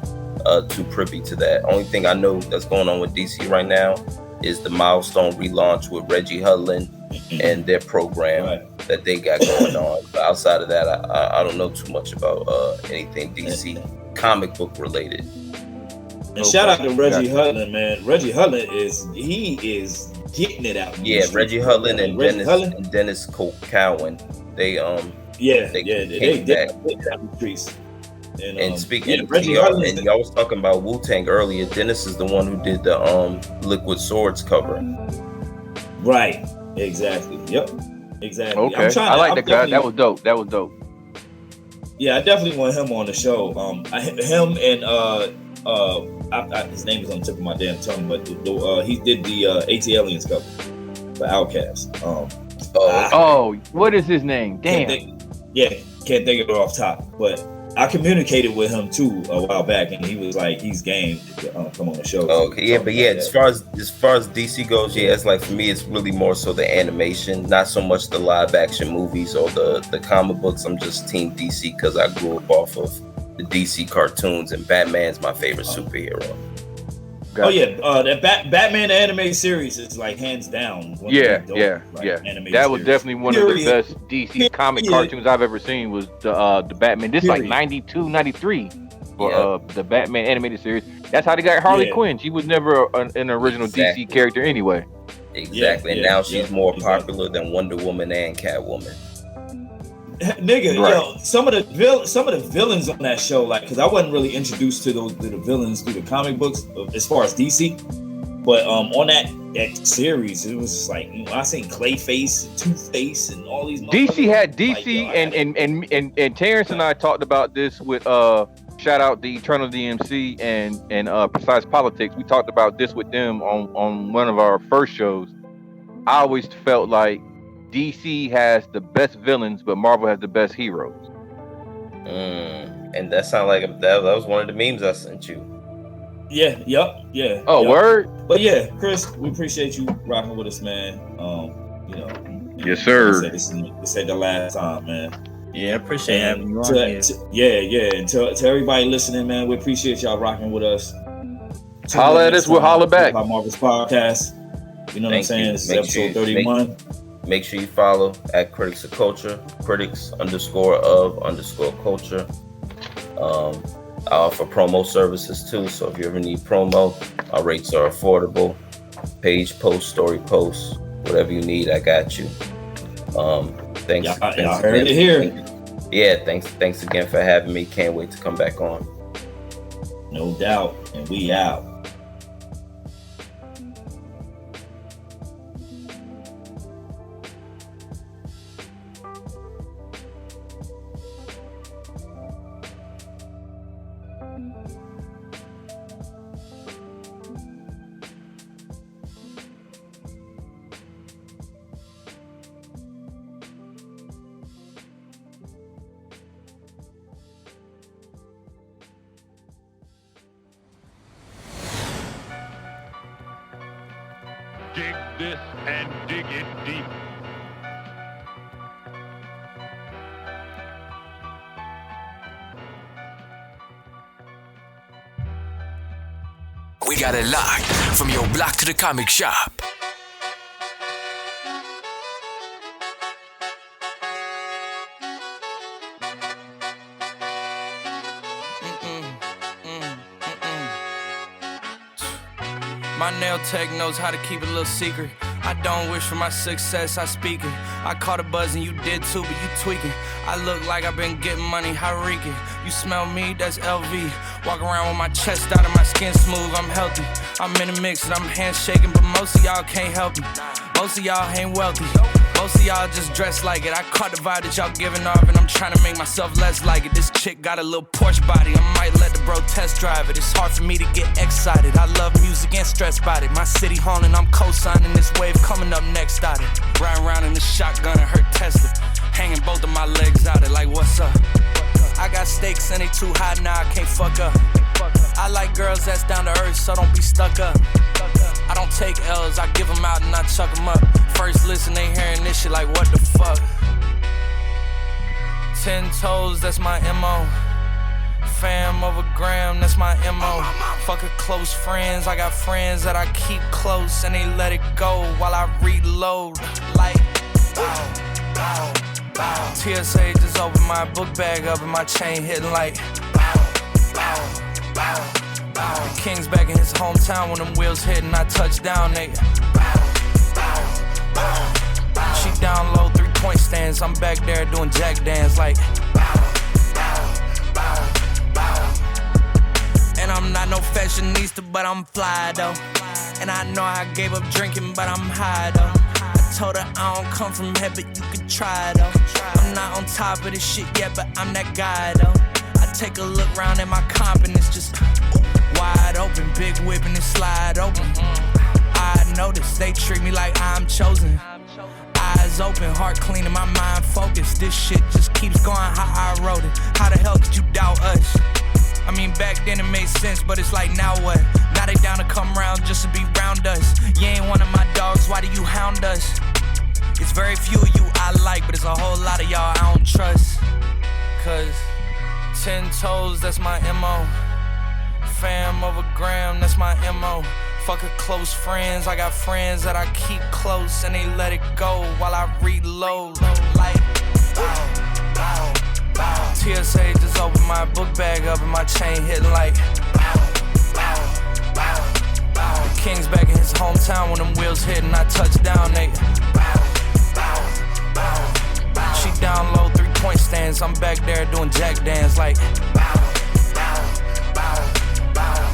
too privy to that. Only thing I know that's going on with DC right now is the Milestone relaunch with Reggie Hudlin and their program that they got going on. But outside of that, I don't know too much about anything DC comic book related. And shout out to Reggie Hudlin, man. Reggie Hudlin is getting it out. Yeah, Reggie Hudlin and Dennis Cowan. They came back. And speaking of Reggie Hudlin, and y'all was talking about Wu-Tang earlier. Dennis is the one who did the Liquid Swords cover. Right. Exactly. Yep. Exactly. Okay. I like that guy. That was dope. Yeah, I definitely want him on the show. Him and his name is on the tip of my damn tongue, but he did the AT-Aliens cover for Outkast. What is his name? Damn. Can't think of it off top, but I communicated with him too a while back, and he was like, he's game to come on the show. Okay, yeah, but yeah, as far as DC goes, yeah, it's like for me, it's really more so the animation, not so much the live action movies or the comic books. I'm just Team DC because I grew up off of the DC cartoons, and Batman's my favorite superhero. Gotcha. Oh yeah, that Batman animated series is like hands down. Yeah. That was definitely one of the best DC comic cartoons I've ever seen. Was the Batman. This like 92, 93 for the Batman animated series. That's how they got Harley Quinn. She was never an original DC character anyway. Exactly, and now she's more popular than Wonder Woman and Catwoman. Nigga, yo, some of the villains on that show, like, because I wasn't really introduced to the villains through the comic books as far as DC, but on that series, it was just like, I seen Clayface, and Two-Face, and all these. DC had DC, and Terrence and I talked about this with shout out the Eternal DMC and Precise Politics. We talked about this with them on one of our first shows. I always felt like DC has the best villains, but Marvel has the best heroes. And that sounded like that was one of the memes I sent you. Yeah. Oh, word. But yeah, Chris, we appreciate you rocking with us, man. Yes, sir. This ain't the last time, man. Yeah, I appreciate having you on here. And to everybody listening, man, we appreciate y'all rocking with us. Holla at us, we'll holla back. By Marvel's podcast. You know what I'm saying? This is episode 31. Make sure you follow at Critics of Culture, critics_of_culture. I offer promo services too. So if you ever need promo, our rates are affordable. Page post, story post, whatever you need, I got you. Thanks. Y'all heard it here. Yeah, thanks again for having me. Can't wait to come back on. No doubt. And we out. Dig this and dig it deep. We got it locked from your block to the comic shop. My nail tech knows how to keep it a little secret. I don't wish for my success, I speak it. I caught a buzz and you did too, but you tweaking. I look like I've been getting money, how reeking. You smell me, that's LV. Walk around with my chest out and my skin smooth, I'm healthy. I'm in a mix and I'm handshaking, but most of y'all can't help me. Most of y'all ain't wealthy. Most of y'all just dress like it. I caught the vibe that y'all giving off and I'm trying to make myself less like it. This chick got a little Porsche body, I might let the bro test drive it. It's hard for me to get excited. I love music and stressed about it. My city haunting, I'm co-signing this wave coming up next out it. Riding around in the shotgun and her Tesla. Hanging both of my legs out it like what's up? I got stakes and they too high now, I can't fuck up. I like girls that's down to earth, so don't be stuck up. I don't take L's, I give them out and I chuck them up. First listen, they hearing this shit like what the fuck? 10 toes, that's my MO. Fam over gram, that's my MO. Fuck a close friends, I got friends that I keep close and they let it go while I reload. Like, bow, bow, bow. TSA just opened my book bag up and my chain hitting like, bow, bow, bow. The King's back in his hometown when them wheels hit and I touch down, nigga. She down low, 3-point stands. I'm back there doing jack dance like. And I'm not no fashionista, but I'm fly though. And I know I gave up drinking, but I'm high though. I told her I don't come from heaven, but you can try though. I'm not on top of this shit yet, but I'm that guy though. I take a look round at my comp and it's just wide open, big whip and it slide open. I notice they treat me like I'm chosen. Eyes open, heart clean and my mind focused. This shit just keeps going how I wrote it. How the hell could you doubt us? I mean, back then it made sense, but it's like, now what? Now they down to come round just to be round us. You ain't one of my dogs, why do you hound us? It's very few of you I like, but it's a whole lot of y'all I don't trust. Cause 10 toes, that's my MO. Fam over gram, that's my MO. Fuck a close friends, I got friends that I keep close and they let it go while I reload. Like, bow, bow, bow. TSA just opened my book bag up and my chain hitting like, bow, bow, bow, bow. The King's back in his hometown when them wheels hit and I touch down, nigga. Bow, bow, bow, bow. She down low, 3-point stands. I'm back there doing jack dance like, bow, bow, bow, bow.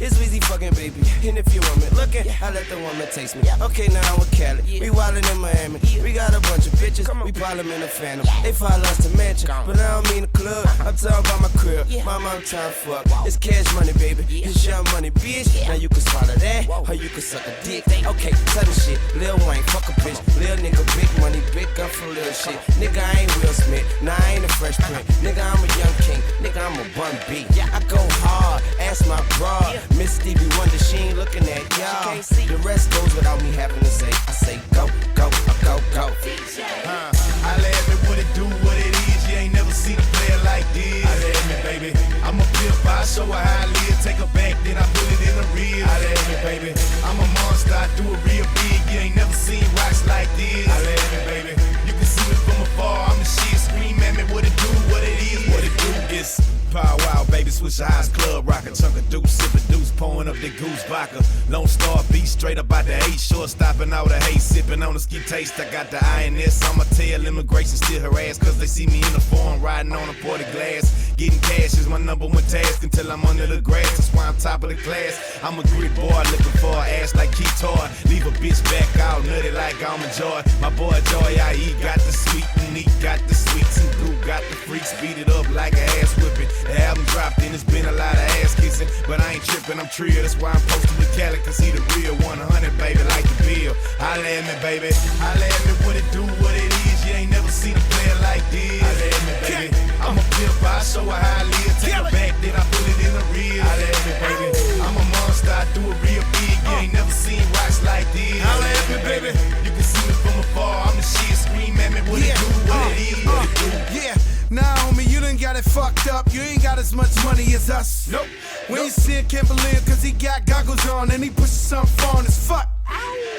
It's Weezy fucking baby. And if you want me, look at, I let the woman taste me. Okay, now I'm with Khaled. We wildin' in Miami. We got a bunch of bitches. We pile them in the Phantom. They follow us to mansion, but I don't mean the club. I'm talking about my crib. Mama, I'm trying to fuck. It's cash money, baby. It's young money, bitch. Now you can swallow that, or you can suck a dick. Okay, sudden shit. Lil Wayne, fuck a bitch. Lil nigga, big money, big gun for little shit. Nigga, I ain't Will Smith. Nah, I ain't a Fresh Prince. Nigga, I'm a young king. Nigga, I'm a bun B. I go hard. Ask my broad. Miss Stevie Wonder, she ain't looking at y'all. The rest goes without me having to say. I say go, go, go, go. I laugh at what it do, what it is. You ain't never seen a player like this. I let me, baby. I'm a pimp, I show her how I live. Take her back, then I put it in the real. I let me, baby. I'm a monster, I do it real big. You ain't never seen rocks like this. I let me, baby. You can see me from afar. I'm the shit. Scream at me what it do, what it is, what it do. It's Pow wow, baby, switch the highs, club rocker, chunk of deuce, sip a deuce, pouring up the goose vodka. Lone Star beat straight up out the eight, short stopping out the hay, sipping on the ski taste. I got the INS on my tail, immigration still harass, cause they see me in the foreign, riding on a ported glass. Getting cash is my number one task until I'm under the grass, that's why I'm top of the class. I'm a grit boy, looking for an ass like Keytoy. Leave a bitch back out, nutty like Almond Joy. My boy Joy, I.E. got the sweet and neat, got the sweets and goo, got the freaks, beat it up like an ass whipping. The album dropped and it's been a lot of ass kissing, but I ain't tripping, I'm trio, that's why I'm posted with Khaled, cause he the real 100, baby, like the bill. Holla at me, baby, holla at me, what it do, what it is, you ain't never seen a player like this. Holla at me, baby, I'm a pimp, I show her how I live, take her back, then I put it in the real. Holla at me, baby, I'm a monster, I do it real big, you ain't never seen rocks like this. Holla at me, baby, you can see me from afar, I'm the shit, scream at me, what it do, what it is, what it do. Yeah. Nah, homie, you done got it fucked up. You ain't got as much money as us. Nope. When you see him, can't believe cause he got goggles on and he pushes something foreign as fuck.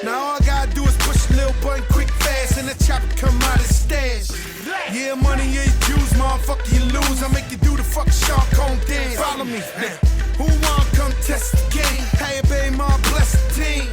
Now all I gotta do is push a little button quick fast and the chopper come out his stash. Yeah, money ain't dues, motherfucker, you lose. I make you do the fuck Sean Cone dance. Follow me now. Who wanna come test the game? Hey, baby, ma, bless the team.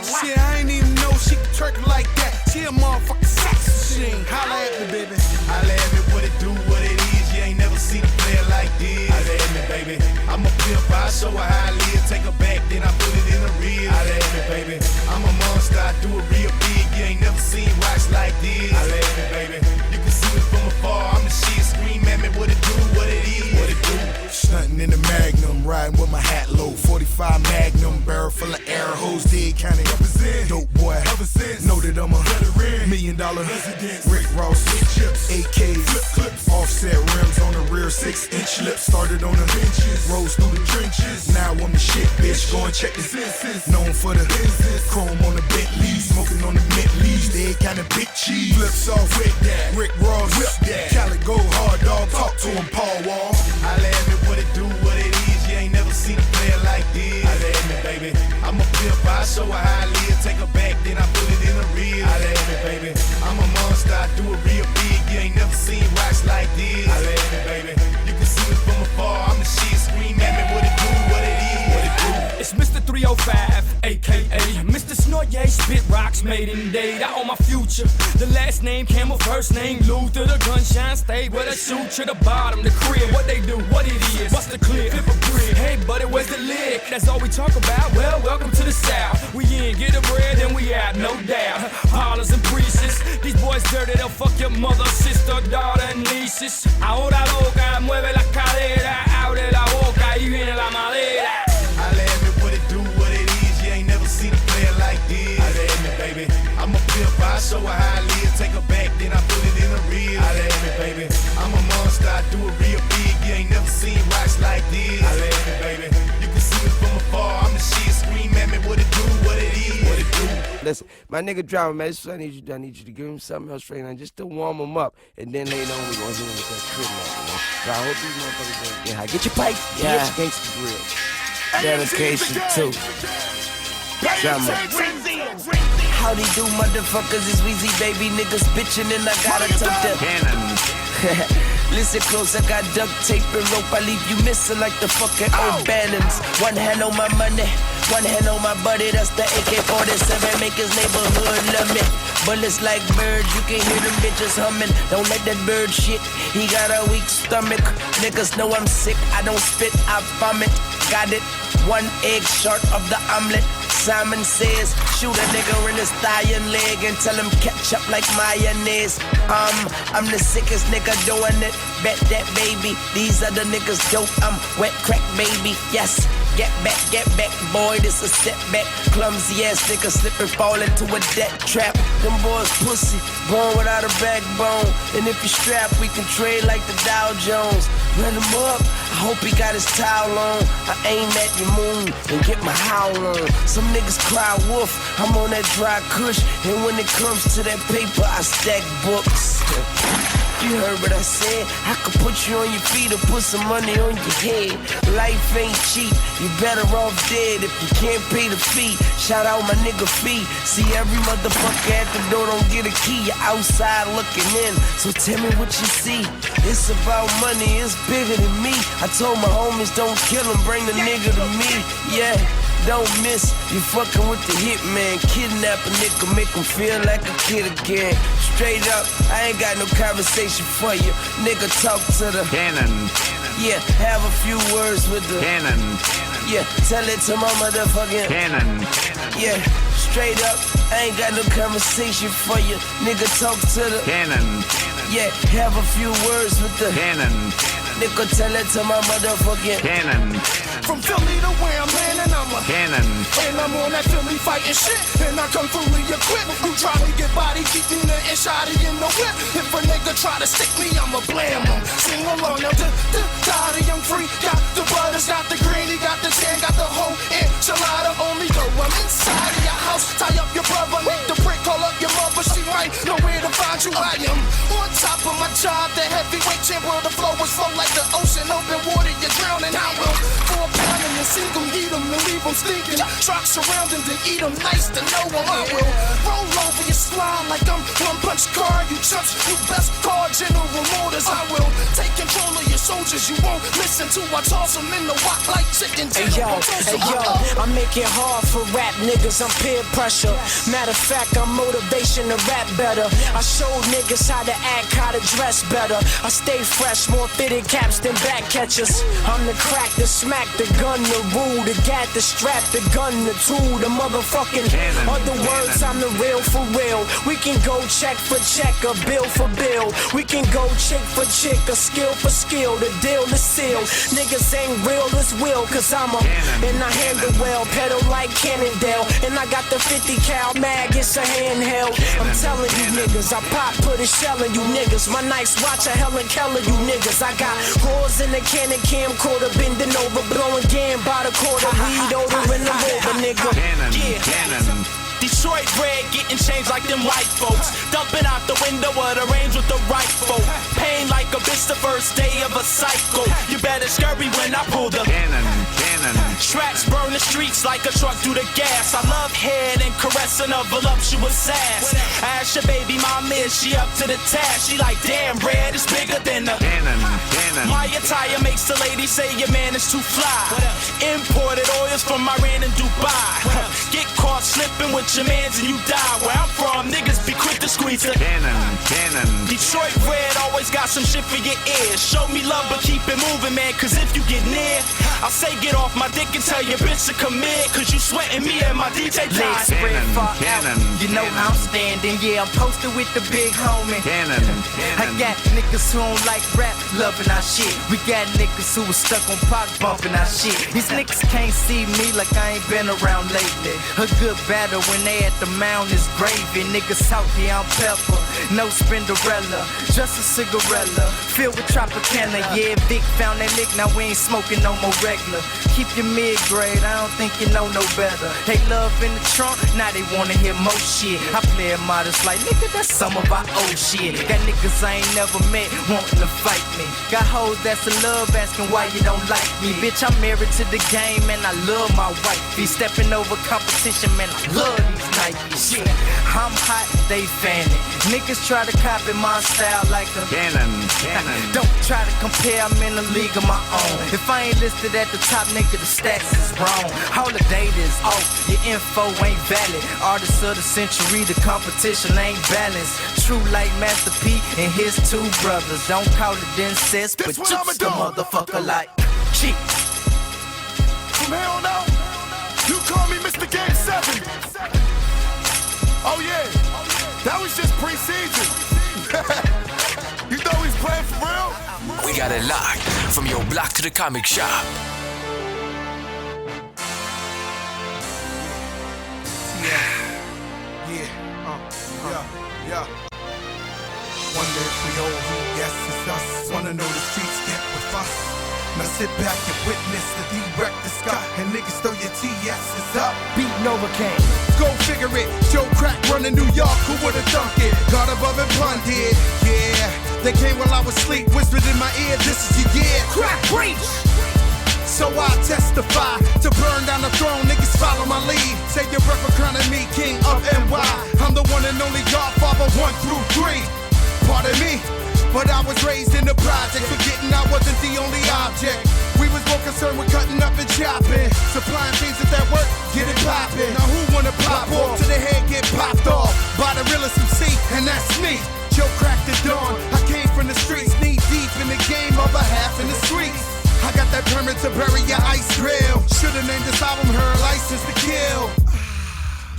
Shit, I ain't even know she could twerk like that. She a motherfucking sex machine. Holla at me, baby. Holla at me, what it do, what it is. You ain't never seen a player like this. Holla at me, baby. I'm a pimp, I show her how I live. Take her back, then I put it in the real. Holla at me, baby. I'm a monster, I do it real big. You ain't never seen rocks like this. Holla at me, baby. You can see me from afar. I'm the shit. Scream at me, what it do, what it is, what it do. Stunting in the Magnum, riding with my hat low. 45 Magnum, barrel full of air hose. Dead County represent. Dope boy, ever since. Know that I'm a $100 million residence. Rick Ross, chips, AKs, flip clips, offset rims on the rear, 6-inch lips. Started on the benches, rose through the trenches. Now I'm the shit, bitch. Go and check the senses. Known for the business, chrome on the Bentley, smoking on the Bentleys. Dead kind of big cheese. Flips off with that. Rick Ross, whip that. Khaled go hard, dog. Talk to him, Paul Wall. Holla at me, what it do, what it is. You ain't never seen a player like this. Holla at me, baby. I'm a pimp, I show her how I live. Take her back, then I put it in the real. Holla at me, baby. I'm a monster, I do it real big. You ain't never seen rocks like this. Holla at me, baby. You can see me from afar. I'm the shit. Scream at me, what it do, what it is, what it do. It's Mr. 305, aka Mr. Snort, yeah, spit rocks made in date. I own my future. The last name Camel, first name Luther. The gunshine stayed where the shoot to the bottom. The crib, what they do, what it is. What's the clear? Flip a grid. Hey, buddy, where's the lick? That's all we talk about. Well, welcome to the South. We in, get the bread, and we out, no doubt. Hollers and priests. These boys dirty, they'll fuck your mother, sister, daughter, and nieces. Ahora loca, mueve la cadera, abre la boca y viene la madera. Holla at me, what it do, what it is. You ain't never seen a player like this. Holla at me, baby. I'm a pimp, I show her how I live. Take her back, then I put it in the real. Holla at me, baby. I'm a monster, I do it real big. You ain't never seen rocks like this. Holla at me, baby. You can see me from afar. I'm the shit. Scream at me, what it do, what it is, what it do. Listen, my nigga driver, man, this is what I need you to give him something else straight on, just to warm him up, and then later on we gonna hit him with that crib man. So I hope these motherfuckers don't get high. Get your pipe, get your gangsta grill. Dedication too. Howdy do, motherfuckers, it's Weezy, baby, niggas bitchin' and I gotta tuck them. Listen close, I got duct tape and rope, I leave you missing like the fucking old Bannons. One hand on my money, one hand on my buddy, that's the AK-47, make his neighborhood love me. Bullets like birds, you can hear them bitches humming. Don't let that bird shit, he got a weak stomach. Niggas know I'm sick, I don't spit, I vomit. Got it, 1 egg short of the omelet. Simon says, shoot a nigga in his thigh and leg and tell him ketchup like mayonnaise. I'm the sickest nigga doing it. Bet that baby, these other niggas dope. I'm wet crack baby, yes. Get back, boy, this a setback. Clumsy ass nigga slip and fall into a debt trap. Them boys pussy, born without a backbone. And if you strap, we can trade like the Dow Jones. Run him up, I hope he got his towel on. I aim at your moon and get my howl on. Some niggas cry wolf, I'm on that dry kush. And when it comes to that paper, I stack books. You heard what I said, I could put you on your feet or put some money on your head. Life ain't cheap, you better off dead if you can't pay the fee. Shout out my nigga Fee. See every motherfucker at the door don't get a key. You're outside looking in, so tell me what you see. It's about money, it's bigger than me. I told my homies don't kill him, bring the nigga to me. Yeah, don't miss, you fucking with the hitman. Kidnap a nigga, make him feel like a kid again. Straight up, I ain't got no conversation for you. Nigga, talk to the Cannon. Yeah, have a few words with the Cannon. Yeah, tell it to my motherfucking Cannon. Yeah, straight up, I ain't got no conversation for you. Nigga, talk to the Cannon. Yeah, have a few words with the Cannon. Nigga, tell it to my motherfucking Cannon. From Philly to where I'm landing, I'm a Cannon. And I'm on that Philly fighting shit. And I come fully equipped. You try to get body, keep me and shotty in the whip. If a nigga try to stick me, I'ma blam him. Sing along now, daddy, I'm free. Got the butters, got the greeny, got the tan, got the whole enchilada on me. Though I'm inside of your house, tie up your brother, make the brick, call up your mother. She might know where to find you. I am on top of my job, the heavyweight champ. Where the flow is flow like the ocean, open water, you're drowning. I will pour pound and sink them, heat them, and leave them stinking. Trucks around them, then eat them. Nice to know them. I will roll over your slime like I'm one punch car. You chumps, you best call General Motors. I will take control of your soldiers. You won't listen to. I toss them in the wok like chicken. Hey yo, I make it hard for rap niggas. I'm peer pressure. Matter of fact, I'm motivation to rap better. I show niggas how to act, how to dress better. I stay fresh, more fitted caps than back catchers. I'm the crack, the smack, the gun, the rule, the gat, the strap, the gun, the tool, the motherfucking other words. I'm the real for real. We can go check for check, a bill for bill. We can go chick for chick, a skill for skill. The deal is sealed. Niggas ain't real as will, cause I'm a and I handle well, pedal like Cannondale. And I got the 50 cal mag, it's a handheld. I'm telling you niggas, I pop, put a shell in you niggas. My nice watch, a Helen Keller, you niggas. I got roars in the cannon camcorder, bending over, blowing game by the quarter. Weed odor in the rover, nigga. Cannon. Detroit red, getting changed like them white folks. Dumping out the window of the range with the right folk. Pain like a bitch the first day of a cycle. You better scurry when I pull the Cannon. Tracks burn the streets like a truck through the gas. I love head and caressing a voluptuous ass. Ask your baby mama is she up to the task? She like, damn, red is bigger than the Cannon. My attire makes the lady say your man is too fly. Imported oils from Iran and Dubai. Get caught slipping with your mans and you die. Where I'm from, niggas be quick to squeeze it. Cannon. Detroit red always got some shit for your ears. Show me love but keep it moving, man, cause if you get near, I'll say get off my dick and tell your bitch to come in. Cause you sweating me and my DJ time. Legs spread far out, you know how I'm standing. Yeah, I'm posted with the big homie. Cannon. I got niggas who don't like rap, loving our shit. We got niggas who was stuck on Pac, bumping our shit. These niggas can't see me like I ain't been around lately. A good battle when they at the mound is gravy. Niggas salty, I'm pepper, no Spinderella, just a cigarella, filled with Tropicana. Yeah, Vic found that lick, now we ain't smoking no more regular. Keep your mid-grade, I don't think you know no better. They love in the trunk, now they wanna hear more shit. I play it modest like, nigga, that's some of our old shit. Got niggas I ain't never met wanting to fight me. Got hoes that's in love asking why you don't like me. Bitch, I'm married to the game and I love my wife. Be stepping over competition, man, I love these Nikes. Shit, I'm hot, they fanning. Niggas try to copy my style like a Cannon. Don't try to compare, I'm in a league of my own. If I ain't listed at the top, nigga, the stats is wrong. Holiday is off, your info ain't valid. Artists of the century, the competition ain't balanced. True like Master P and his two brothers. Don't call it incest, but just a motherfucker like cheap. from here on out, you call me Mr. Game 7. Oh yeah, that was just pre-season. You thought we was playing for real? We got it locked from your block to the comic shop. Yeah. Wonder if we all heat, yes, it's us. Wanna know the streets get with us. Now sit back and witness the D-wreck the sky. And niggas throw your TS, it's up. Beat Novacane. Go figure it. Joe Crack running New York, who would've thunk it? God above and blunted, yeah. They came while I was asleep, whispered in my ear, this is your year. Crack preach! So I testify to burn down the throne, niggas follow my lead. Take your breath for crowning me king of NY. I'm the one and only Godfather 1 through 3. Pardon me, but I was raised in the project, forgetting I wasn't the only object. We was more concerned with cutting up and chopping, supplying things at that work, get it poppin'. Now who wanna pop off till the head get popped off by the realest MC, and that's me. Joe cracked the dawn, I came from the streets, knee deep in the game, other half in the streets. I got that permit to bury your ice grill. Should've named this album Her License to Kill.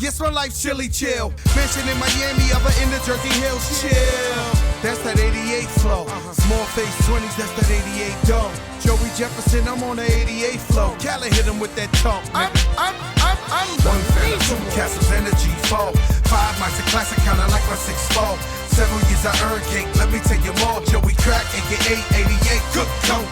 Yes, my life's chilly chill. Mansion in Miami, other in the Jersey Hills, chill. That's that 88 flow. Small face 20s, that's that 88 dough. Joey Jefferson, I'm on the 88 flow. Khaled hit him with that talk. I'm one fan of 2 castles, energy 4. 5 mics, a classic, kinda like my 6-4. Several years I earned cake, let me tell you more. Joey Crack, aka 88, good count.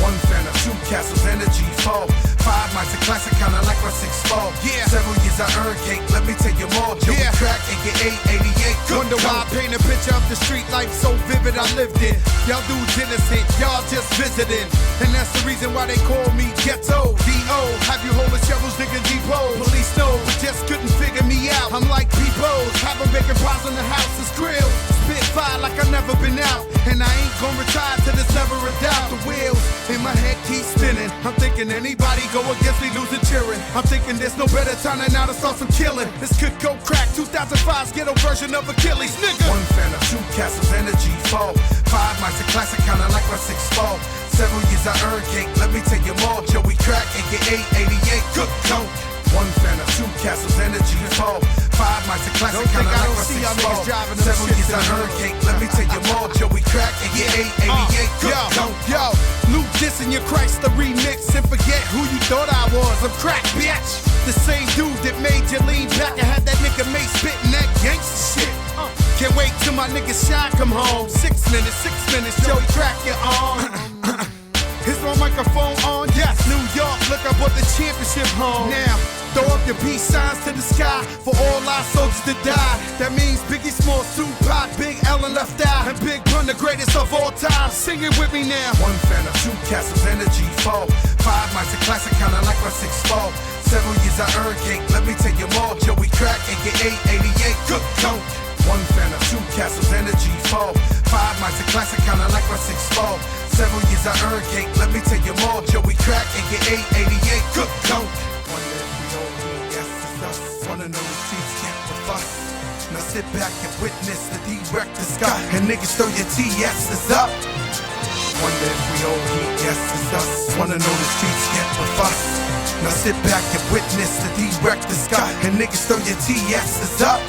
One fan of 2 castles, energy 4. 5 mics, a classic, kinda like my 6-4. Yeah. Several years I earned cake, let me tell you more. Joey Crack, aka 88, good. Wonder why I paint a picture of the street life so vivid, I lived it. Y'all dudes innocent, y'all just visiting. And that's the reason why they call me Ghetto D.O. Have you holding shovels, digging depots? Police know, but just couldn't figure me out. I'm like Peoples, have them baking pies in the house, it's grilled. Spit fire like I never been out. And I ain't gonna retire till there's never a doubt. The wheels in my head keep spinning. I'm thinking anybody go against me losing cheering. I'm thinking there's no better time than now to start some killing. This could go crack, 2005's ghetto version of Achilles, nigga. One fan of 2 castles, energy 4. 5 mics, a classic, kinda like my 6-4. Several years I earned cake, let me tell you more. Joey Crack, aka 88, good count. One fan of 2 castles, energy 4. 5 mics, a classic, kinda like my 6-4. Several years I earned cake, let me tell you more. Joey Crack, aka 88, good count. Yo, Luke dissing your Christ the remix and forget who you thought I was. I'm Crack, bitch. The same dude that made you lean back and had that nigga Mate spitting that gangsta shit. Can't wait till my nigga Shy come home. 6 minutes, Joey Crack your arm. Is my microphone on? Yes. New York, look, I brought the championship home. Now, throw up your peace signs to the sky for all our soldiers to die. That means Biggie Smalls, Tupac, Big L and Left Eye, and Big Pun, the greatest of all time. Sing it with me now. One fan of 2 castles, energy 4. 5 mics, a classic, kinda like my 6-4. Several years I earned cake, let me tell you more. Joey Crack, aka 88, good count. One fan of 2 castles, energy 4. 5 mics, a classic, kinda like my 6-4. Several years I earned cake, let me tell you more. Joey Crack, aka 88, good count. Wonder if we all need, yes, it's us. Wanna know the streets can't with us. Now sit back and witness the D-wreck the sky. And niggas throw your TS's up. Wonder if we all need, yes, it's us. Wanna know the streets can't with us. Now sit back and witness the D-wreck the sky. And niggas throw your TS's up.